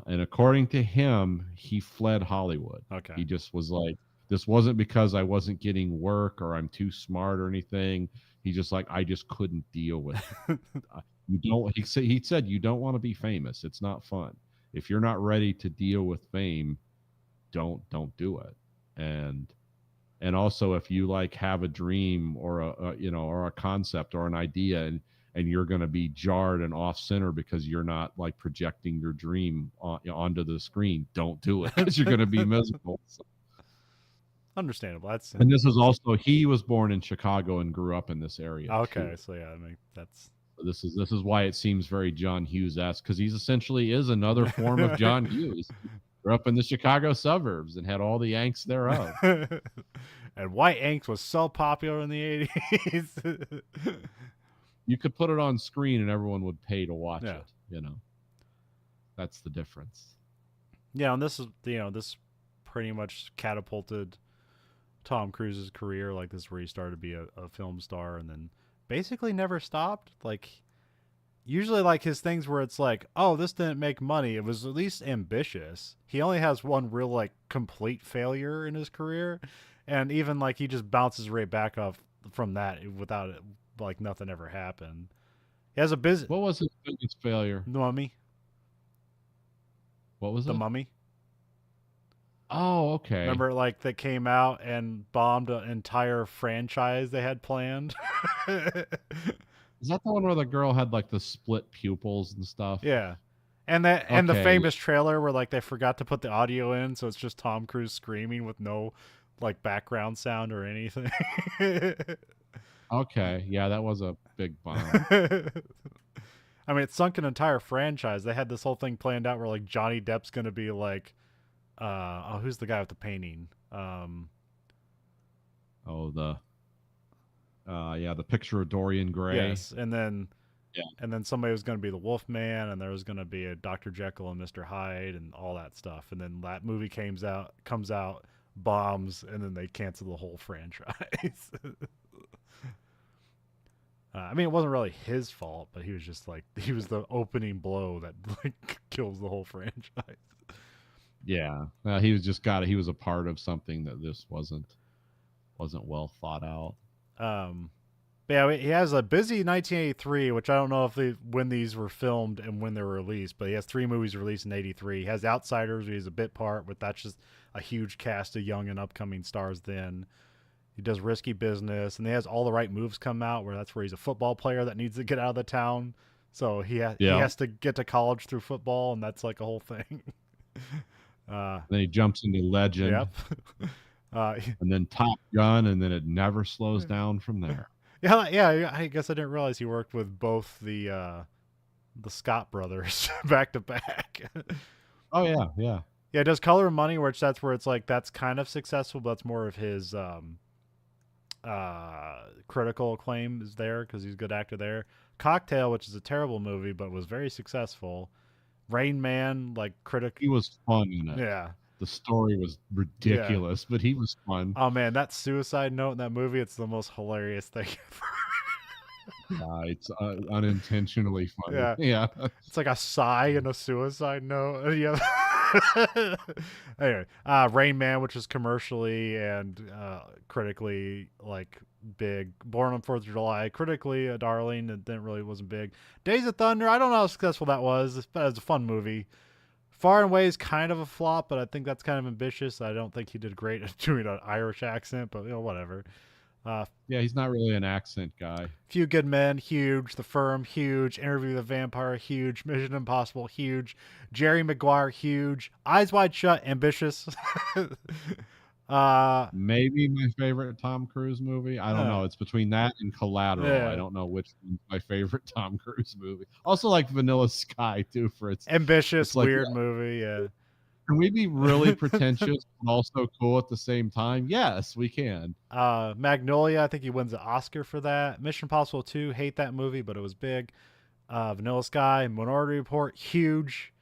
And according to him, he fled Hollywood. Okay. He just was like, this wasn't because I wasn't getting work or I'm too smart or anything. He's just like, I just couldn't deal with it. He said, you don't want to be famous. It's not fun. If you're not ready to deal with fame, don't do it. And also, if you like have a dream or a concept or an idea and you're going to be jarred and off center because you're not like projecting your dream onto the screen, don't do it because you're going to be miserable. So. Understandable. And this is also, he was born in Chicago and grew up in this area. Okay, too. so yeah, I mean that's. This is why it seems very John Hughes-esque, because he's essentially is another form of John Hughes. Grew up in the Chicago suburbs and had all the angst thereof. And white angst was so popular in the 80s. You could put it on screen and everyone would pay to watch it. You know, that's the difference. Yeah, and this pretty much catapulted Tom Cruise's career. Like, this is where he started to be a film star, and then basically never stopped. Like, usually like his things where it's like, oh, this didn't make money, it was at least ambitious. He only has one real like complete failure in his career, and even like he just bounces right back off from that without it, like nothing ever happened. He has a business. What was his biggest failure? The Mummy. What was The Mummy? Oh, okay. Remember, like, that came out and bombed an entire franchise they had planned? Is that the one where the girl had, like, the split pupils and stuff? Yeah. And and the famous trailer where, like, they forgot to put the audio in, so it's just Tom Cruise screaming with no, like, background sound or anything. Okay. Yeah, that was a big bomb. I mean, it sunk an entire franchise. They had this whole thing planned out where, like, Johnny Depp's going to be, like, who's the guy with the painting? The picture of Dorian Gray. Yes, and then Yeah. And then somebody was going to be the Wolfman, and there was going to be a Dr. Jekyll and Mr. Hyde, and all that stuff. And then that movie comes out, bombs, and then they cancel the whole franchise. I mean, it wasn't really his fault, but he was just like he was the opening blow that like kills the whole franchise. Yeah, he was a part of something that this wasn't well thought out. But yeah, he has a busy 1983, which I don't know when these were filmed and when they were released, but he has 3 movies released in '83. He has Outsiders, where he's a bit part, but that's just a huge cast of young and upcoming stars. Then he does Risky Business, and he has All the Right Moves come out, where that's where he's a football player that needs to get out of the town, so he has to get to college through football, and that's like a whole thing. Then he jumps into Legend. Yep. And then Top Gun, and then it never slows down from there. Yeah. I guess I didn't realize he worked with both the Scott brothers back to back. Oh yeah. Yeah. It does Color of Money, that's where it's like that's kind of successful, but that's more of his critical acclaim is there because he's a good actor there. Cocktail, which is a terrible movie, but was very successful. Rain Man, he was fun in it. Yeah. The story was ridiculous, but he was fun. Oh man, that suicide note in that movie, it's the most hilarious thing ever. It's unintentionally funny. Yeah. It's like a sigh and a suicide note. Yeah. Anyway, Rain Man, which is commercially and critically like big. Born on 4th of July, critically a darling, and wasn't big. Days of Thunder, I don't know how successful that was, but it was a fun movie. Far and Away is kind of a flop, but I think that's kind of ambitious. I don't think he did great at doing an Irish accent, but whatever. Yeah, he's not really an accent guy. Few Good Men, huge. The Firm, huge. Interview with the Vampire, huge. Mission Impossible, huge. Jerry Maguire, huge. Eyes Wide Shut, ambitious. Maybe my favorite Tom Cruise movie. I don't know. It's between that and Collateral. Yeah. I don't know which one's my favorite Tom Cruise movie. Also like Vanilla Sky too, for its ambitious, weird movie. Yeah. Can we be really pretentious but also cool at the same time? Yes, we can. Magnolia, I think he wins the Oscar for that. Mission Impossible 2, hate that movie, but it was big. Vanilla Sky, Minority Report, huge.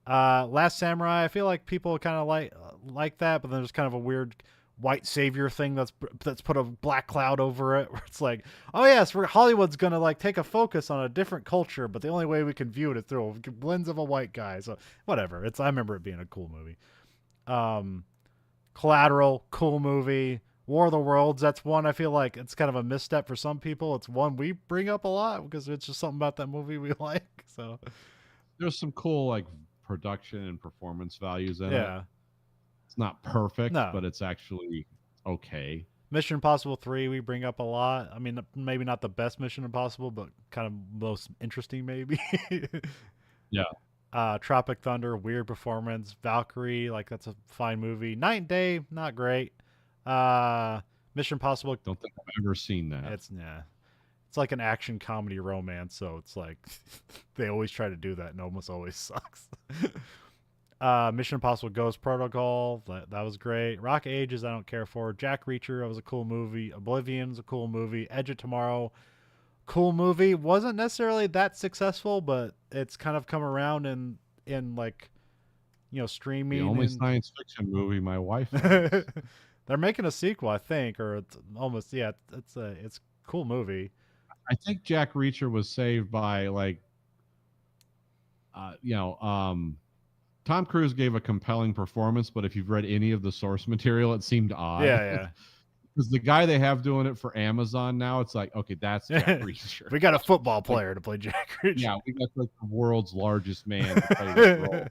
Last Samurai, I feel like people kind of like that, but then there's kind of a weird white savior thing that's put a black cloud over it, where it's like, oh yes, Hollywood's gonna like take a focus on a different culture, but the only way we can view it is through a lens of a white guy. So whatever. I remember it being a cool movie. Collateral, cool movie. War of the Worlds, that's one I feel like it's kind of a misstep for some people. It's one we bring up a lot because it's just something about that movie we like. So there's some cool like production and performance values in it. It's not perfect, but it's actually okay. Mission Impossible 3 we bring up a lot. I mean, maybe not the best Mission Impossible, but kind of most interesting maybe. Yeah. Tropic Thunder, weird performance. Valkyrie, like that's a fine movie. Night and Day, not great. Mission Impossible. Don't think I've ever seen that. It's like an action comedy romance, so it's like they always try to do that and almost always sucks. Mission Impossible Ghost Protocol, that was great. Rock Ages, I don't care for. Jack Reacher, that was a cool movie. Oblivion was a cool movie. Edge of Tomorrow, cool movie. Wasn't necessarily that successful, but it's kind of come around in like, streaming. The only science fiction movie my wife likes. They're making a sequel, I think, or it's almost, it's a cool movie. I think Jack Reacher was saved by like, Tom Cruise gave a compelling performance, but if you've read any of the source material, it seemed odd. Yeah. Because the guy they have doing it for Amazon now, it's like, okay, that's Jack Reacher. We got a football player to play Jack Reacher. Yeah, we got like the world's largest man to play this role.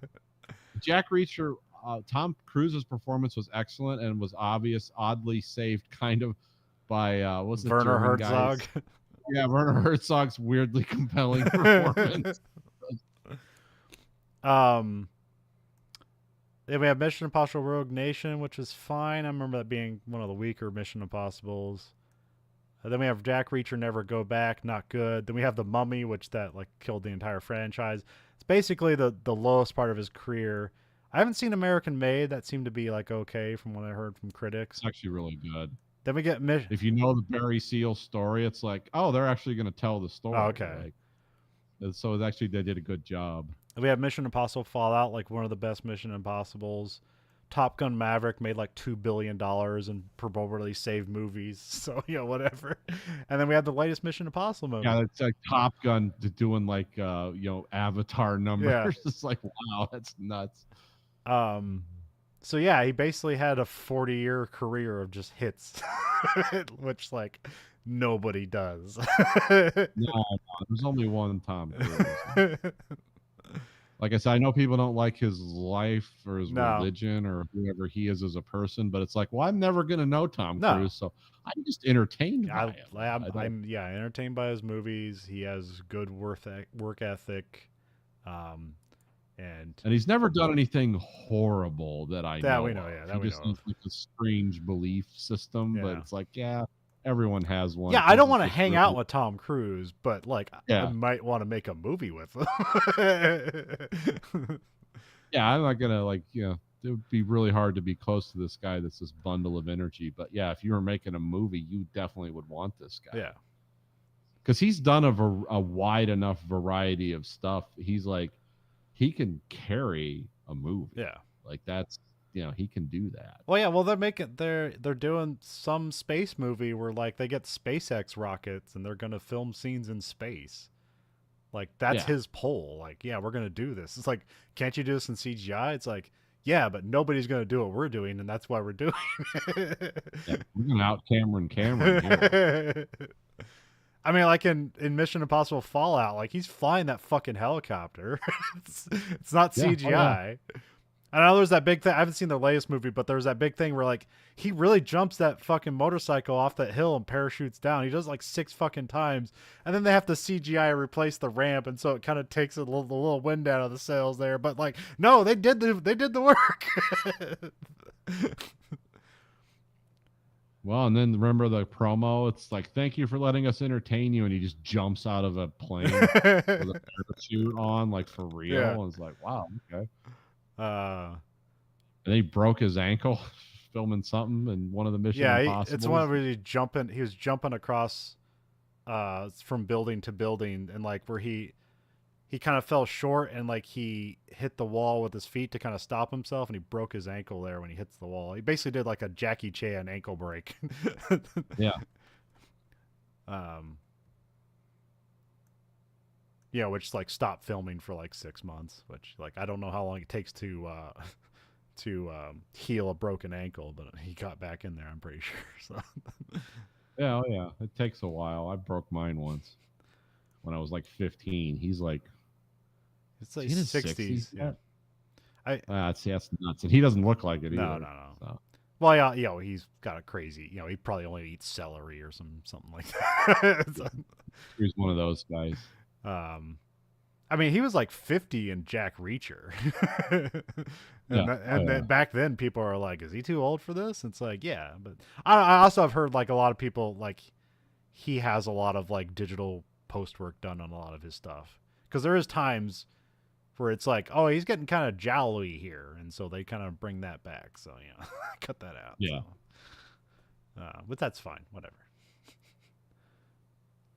Jack Reacher, Tom Cruise's performance was excellent and was oddly saved kind of by what's the Werner Herzog. Yeah, Werner Herzog's weirdly compelling performance. Then we have Mission Impossible Rogue Nation, which is fine. I remember that being one of the weaker Mission Impossibles. Then we have Jack Reacher Never Go Back, not good. Then we have The Mummy, which that like killed the entire franchise. It's basically the lowest part of his career. I haven't seen American Made. That seemed to be like okay from what I heard from critics. It's actually really good. Then we get if you know the Barry Seal story, it's like, oh, they're actually going to tell the story. Oh, okay. So it actually they did a good job. We have Mission Impossible Fallout, like one of the best Mission Impossibles. Top Gun Maverick made like $2 billion and probably saved movies. So, whatever. And then we have the latest Mission Impossible movie. Yeah, it's like Top Gun doing like, Avatar numbers. Yeah. It's like, wow, that's nuts. So yeah, he basically had a 40-year career of just hits, which like nobody does. No, there's only one Tom Cruise. Like I said, I know people don't like his life or his religion or whoever he is as a person, but it's like, well, I'm never going to know Tom Cruise, so I'm just entertained by him. I'm entertained by his movies. He has good work ethic. And he's never done anything horrible that I know. That we know, yeah. He just needs like a strange belief system, but it's like, everyone has one. Yeah, I don't want to hang out with Tom Cruise, but like, I might want to make a movie with him. Yeah, I'm not gonna it would be really hard to be close to this guy that's this bundle of energy. But yeah, if you were making a movie, you definitely would want this guy. Yeah, because he's done a wide enough variety of stuff. He's like, he can carry a movie. Yeah, like that's. He can do that. Well, yeah. Well, they're doing some space movie where like they get SpaceX rockets and they're gonna film scenes in space. Like that's his pull. Like, yeah, we're gonna do this. It's like, can't you do this in CGI? It's like, yeah, but nobody's gonna do what we're doing, and that's why we're doing it. We're gonna out Cameron here. I mean, like in Mission Impossible Fallout, like he's flying that fucking helicopter. it's not CGI. I know there's that big thing. I haven't seen the latest movie, but there's that big thing where like he really jumps that fucking motorcycle off that hill and parachutes down. He does like 6 fucking times, and then they have to CGI replace the ramp, and so it kind of takes the little wind out of the sails there. But like, no, they did the work. Well, and then remember the promo? It's like, thank you for letting us entertain you, and he just jumps out of a plane with a parachute on, like for real. Yeah. And it's like, wow, okay. And he broke his ankle filming something in one of the Mission Impossibles. It's one where he was jumping across from building to building, and like where he kind of fell short and like he hit the wall with his feet to kind of stop himself, and he broke his ankle there when he hits the wall. He basically did like a Jackie Chan ankle break. Yeah. Yeah, which like stopped filming for like 6 months, which like I don't know how long it takes to heal a broken ankle, but he got back in there, I'm pretty sure. So yeah, it takes a while. I broke mine once when I was like 15. He's like, it's like 60s. Yeah. That's nuts. And he doesn't look like it either. No. So. Well, yeah, he's got a crazy, he probably only eats celery or something like that. So, he's one of those guys. I mean, he was like 50 in Jack Reacher. Then back then people are like, is he too old for this? It's like, yeah, but I also have heard like a lot of people like he has a lot of like digital post work done on a lot of his stuff, because there is times where it's like, oh, he's getting kind of jowly here, and so they kind of bring that back, so cut that out. Yeah. So. But that's fine, whatever.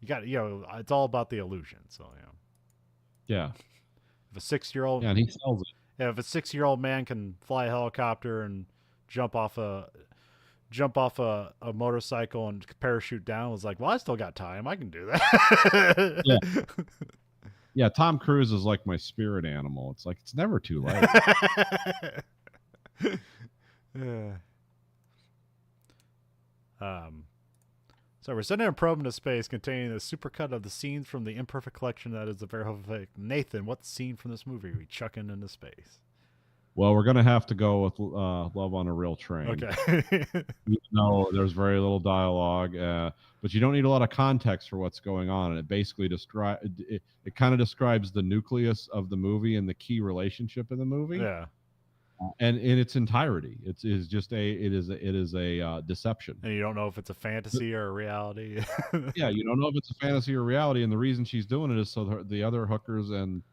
You got, it's all about the illusion. So, yeah. If a 6-year-old, and he sells it. Yeah, if a 6-year-old man can fly a helicopter and jump off a motorcycle and parachute down, was like, well, I still got time. I can do that. Yeah. Yeah. Tom Cruise is like my spirit animal. It's like, it's never too late. So we're sending a probe into space containing a supercut of the scenes from the imperfect collection that is the Verhoeven Effect. Nathan, what scene from this movie are we chucking into space? Well, we're going to have to go with Love on a Real Train. Okay. There's very little dialogue, but you don't need a lot of context for what's going on. And it basically it kind of describes the nucleus of the movie and the key relationship in the movie. Yeah. And in its entirety, it is a deception. And you don't know if it's a fantasy or a reality. Yeah, you don't know if it's a fantasy or reality, and the reason she's doing it is so the other hookers and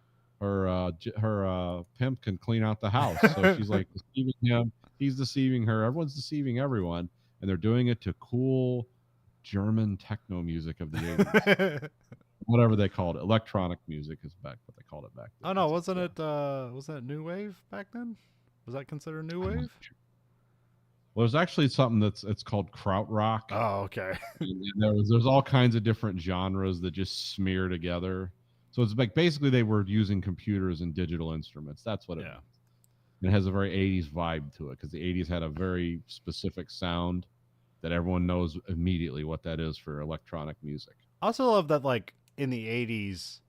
her pimp can clean out the house. So she's like deceiving him, he's deceiving her, everyone's deceiving everyone, and they're doing it to cool German techno music of the 80s. whatever they called it. Electronic music is back what they called it back then. Oh no, wasn't it new wave back then? Was that considered new wave? Well, there's actually something it's called krautrock. Oh, okay. And there's all kinds of different genres that just smear together. So it's like basically they were using computers and digital instruments. That's what it is. And it has a very 80s vibe to it because the 80s had a very specific sound that everyone knows immediately what that is for electronic music. I also love that, like, in the 80s,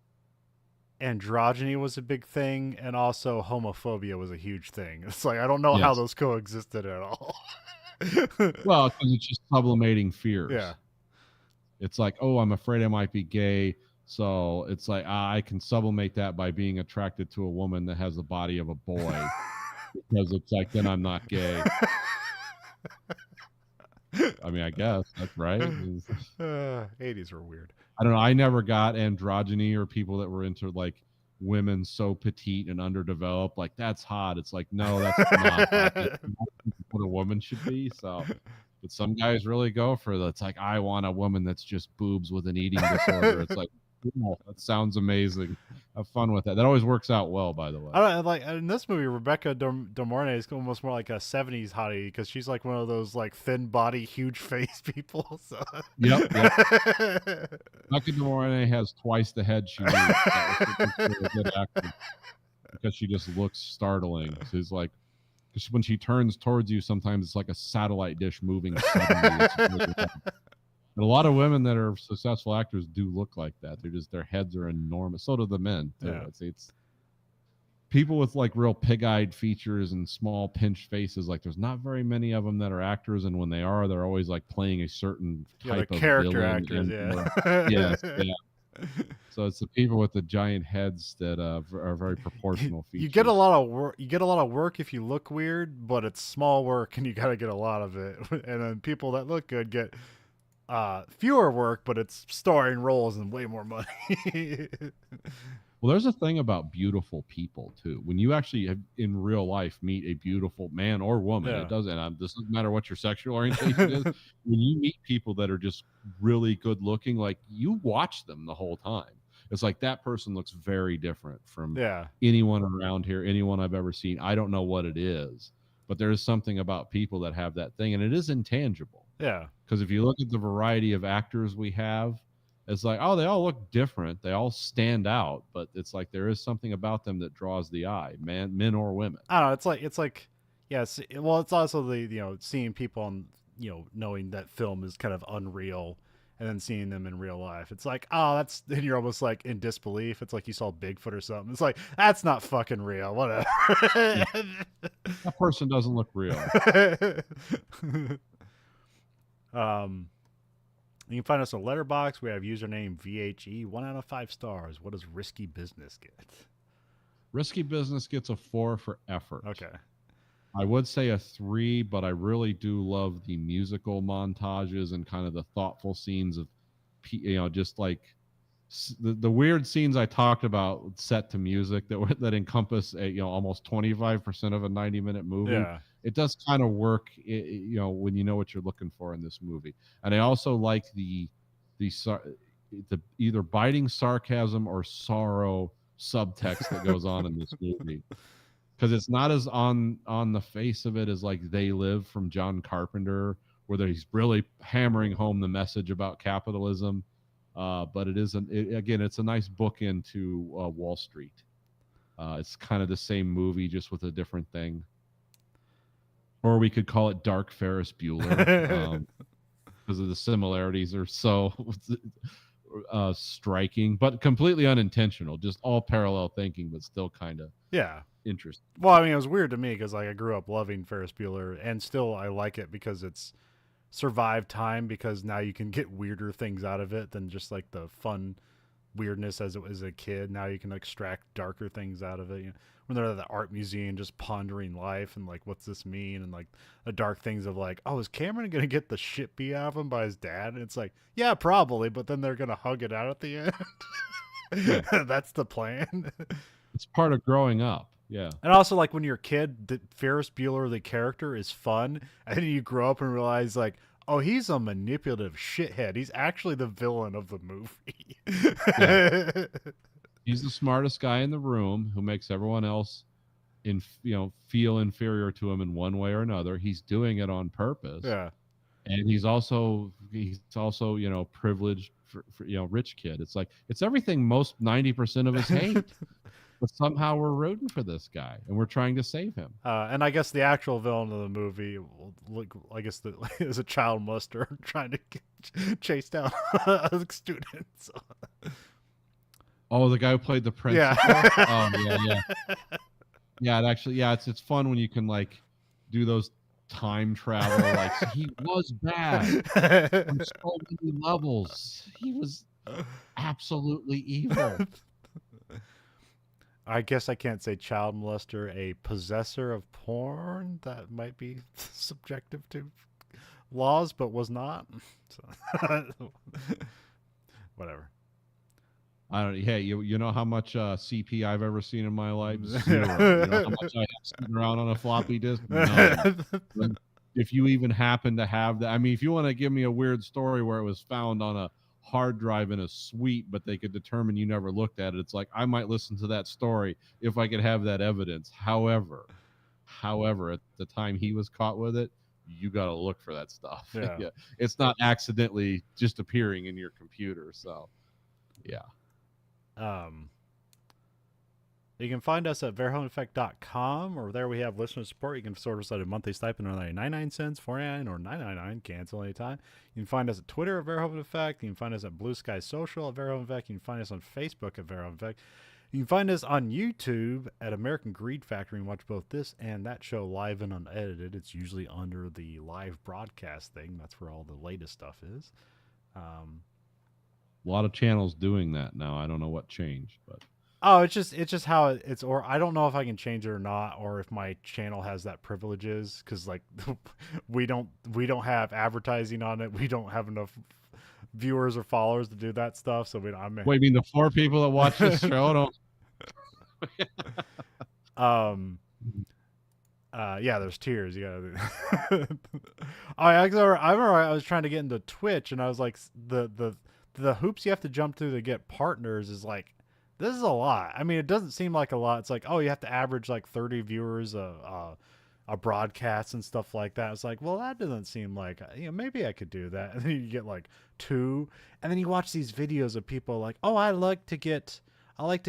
androgyny was a big thing, and also homophobia was a huge thing. It's like, I don't know how those coexisted at all. Well, because it's just sublimating fears. Yeah. It's like, oh, I'm afraid I might be gay. So it's like, I can sublimate that by being attracted to a woman that has the body of a boy. Because it's like, then I'm not gay. I mean, I guess that's right. 80s were weird. I don't know. I never got androgyny or people that were into like women so petite and underdeveloped. Like, that's hot. It's like, no, that's not. That's not what a woman should be. So, but some guys really go for that. It's like, I want a woman that's just boobs with an eating disorder. It's like, cool. That sounds amazing. Have fun with that. That always works out well, by the way. I don't like in this movie. Rebecca De Mornay is almost more like a '70s hottie because she's like one of those like thin body, huge face people. So. Yep. Rebecca De Mornay has twice the head she needs. That was a good actor because she just looks startling. She's like, because when she turns towards you, sometimes it's like a satellite dish moving suddenly. And a lot of women that are successful actors do look like that. They're just, their heads are enormous. So do the men too. Yeah. It's people with like real pig-eyed features and small pinched faces. Like there's not very many of them that are actors, and when they are, they're always like playing a certain type of character actors. So it's the people with the giant heads that are very proportional features. You get a lot of work. You get a lot of work if you look weird, but it's small work, and you got to get a lot of it. And then people that look good get fewer work, but it's starring roles and way more money. Well, there's a thing about beautiful people too. When you actually have, in real life, meet a beautiful man or woman, it doesn't. This doesn't matter what your sexual orientation is. When you meet people that are just really good looking, like you watch them the whole time. It's like that person looks very different from anyone around here, anyone I've ever seen. I don't know what it is, but there is something about people that have that thing, and it is intangible. Yeah. Because if you look at the variety of actors we have, it's like, oh, they all look different. They all stand out, but it's like there is something about them that draws the eye, men or women. I don't know. It's like, yes. Well, it's also the seeing people on knowing that film is kind of unreal, and then seeing them in real life. It's like, oh, that's, and you're almost like in disbelief. It's like you saw Bigfoot or something. It's like, that's not fucking real. Whatever. That person doesn't look real. You can find us on Letterboxd. We have username VHE. 1 out of 5 stars. What does Risky Business get? Risky Business gets a 4 for effort. Okay. I would say a 3, but I really do love the musical montages and kind of the thoughtful scenes of, just like the weird scenes I talked about set to music that encompass almost 25% of a 90-minute movie. Yeah. It does kind of work, when you know what you're looking for in this movie. And I also like the either biting sarcasm or sorrow subtext that goes on in this movie, because it's not as on the face of it as like They Live from John Carpenter, where he's really hammering home the message about capitalism. But it is again, it's a nice bookend to Wall Street. It's kind of the same movie, just with a different thing. Or we could call it Dark Ferris Bueller, because of the similarities are so striking, but completely unintentional. Just all parallel thinking, but still kind of interesting. Well, I mean, it was weird to me because like I grew up loving Ferris Bueller, and still I like it because it's survived time. Because now you can get weirder things out of it than just like the fun weirdness as it was a kid. Now you can extract darker things out of it. When they're at the art museum just pondering life and like, what's this mean? And like the dark things of like, oh, is Cameron gonna get the shit beat out of him by his dad? And it's like, yeah, probably, but then they're gonna hug it out at the end. That's the plan. It's part of growing up. Yeah. And also, like, when you're a kid, the Ferris Bueller, the character, is fun, and then you grow up and realize like, oh, he's a manipulative shithead. He's actually the villain of the movie. Yeah. He's the smartest guy in the room who makes everyone else feel inferior to him in one way or another. He's doing it on purpose. Yeah. And he's also privileged for rich kid. It's like it's everything most 90% of us hate. But somehow we're rooting for this guy and we're trying to save him. And I guess the actual villain of the movie, I guess, is a child molester trying to chase down a student. So. Oh, the guy who played the principal? Yeah. Oh, yeah. Yeah, it's fun when you can like do those time travel. Like he was bad on so many levels. He was absolutely evil. I guess I can't say child molester, a possessor of porn. That might be subjective to laws, but was not. So, whatever. I don't. Hey, you know how much CP I've ever seen in my life? Zero. You know how much I have sitting around on a floppy disk? None. If you even happen to have that, I mean, if you want to give me a weird story where it was found on a hard drive in a suite, but they could determine you never looked at it, it's like I might listen to that story if I could have that evidence. However, at the time he was caught with it, you got to look for that stuff. Yeah, it's not accidentally just appearing in your computer. So, yeah. You can find us at verhoeveneffect.com, or there we have listener support. You can sort us out a monthly stipend of 99 cents, 49 or 999. Cancel anytime. You can find us at Twitter at Verhoeven Effect. You can find us at Blue Sky Social at Verhoeven Effect. You can find us on Facebook at Verhoeven Effect. You can find us on YouTube at American Greed Factory and watch both this and that show live and unedited. It's usually under the live broadcast thing. That's where all the latest stuff is. A lot of channels doing that now. I don't know what changed, but it's just how it's, or I don't know if I can change it or not, or if my channel has that privileges, because like we don't have advertising on it. We don't have enough viewers or followers to do that stuff. So wait, you mean the 4 people that watch this show don't? Yeah, there's tiers. You gotta. I remember I was trying to get into Twitch, and I was like, the hoops you have to jump through to get partners is like, this is a lot. I mean, it doesn't seem like a lot. It's like, oh, you have to average like 30 viewers a broadcast and stuff like that. It's like, well, that doesn't seem like, maybe I could do that. And then you get like 2, and then you watch these videos of people like, oh, I like to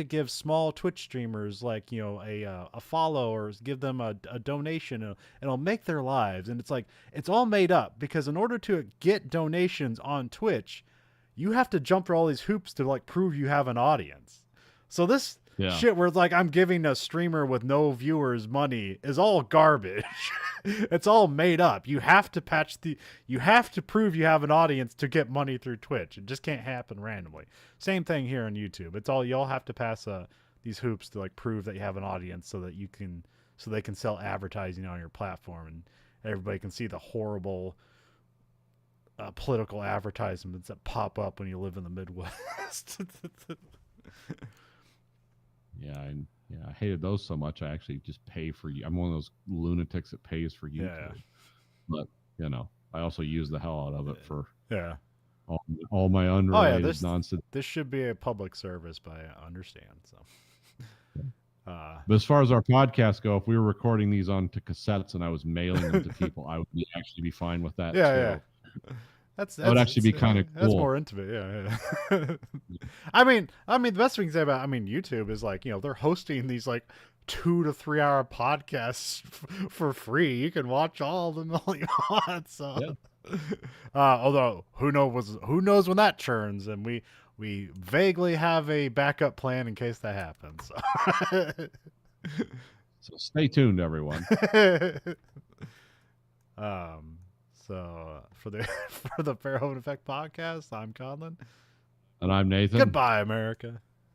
give small Twitch streamers like, a follow, or give them a donation, and it'll make their lives. And it's like, it's all made up, because in order to get donations on Twitch, you have to jump through all these hoops to like prove you have an audience. So this shit where it's like I'm giving a streamer with no viewers money is all garbage. It's all made up. You have to prove you have an audience to get money through Twitch. It just can't happen randomly. Same thing here on YouTube. It's all, y'all have to pass these hoops to like prove that you have an audience, so that they can sell advertising on your platform, and everybody can see the horrible political advertisements that pop up when you live in the Midwest. I hated those so much. I actually just pay for you. I'm one of those lunatics that pays for YouTube. But I also use the hell out of it for all my unrelated nonsense. This should be a public service, but I understand. So, but as far as our podcasts go, if we were recording these onto cassettes and I was mailing them to people, I would actually be fine with that. Yeah. That would actually be kind of cool. That's more intimate, yeah. I mean, the best thing to say about, YouTube is like, they're hosting these like 2 to 3 hour podcasts for free. You can watch all of them all you want. So, although who knows when that churns, and we vaguely have a backup plan in case that happens. So stay tuned, everyone. So for the Verhoeven Effect podcast, I'm Conlon. And I'm Nathan. Goodbye, America.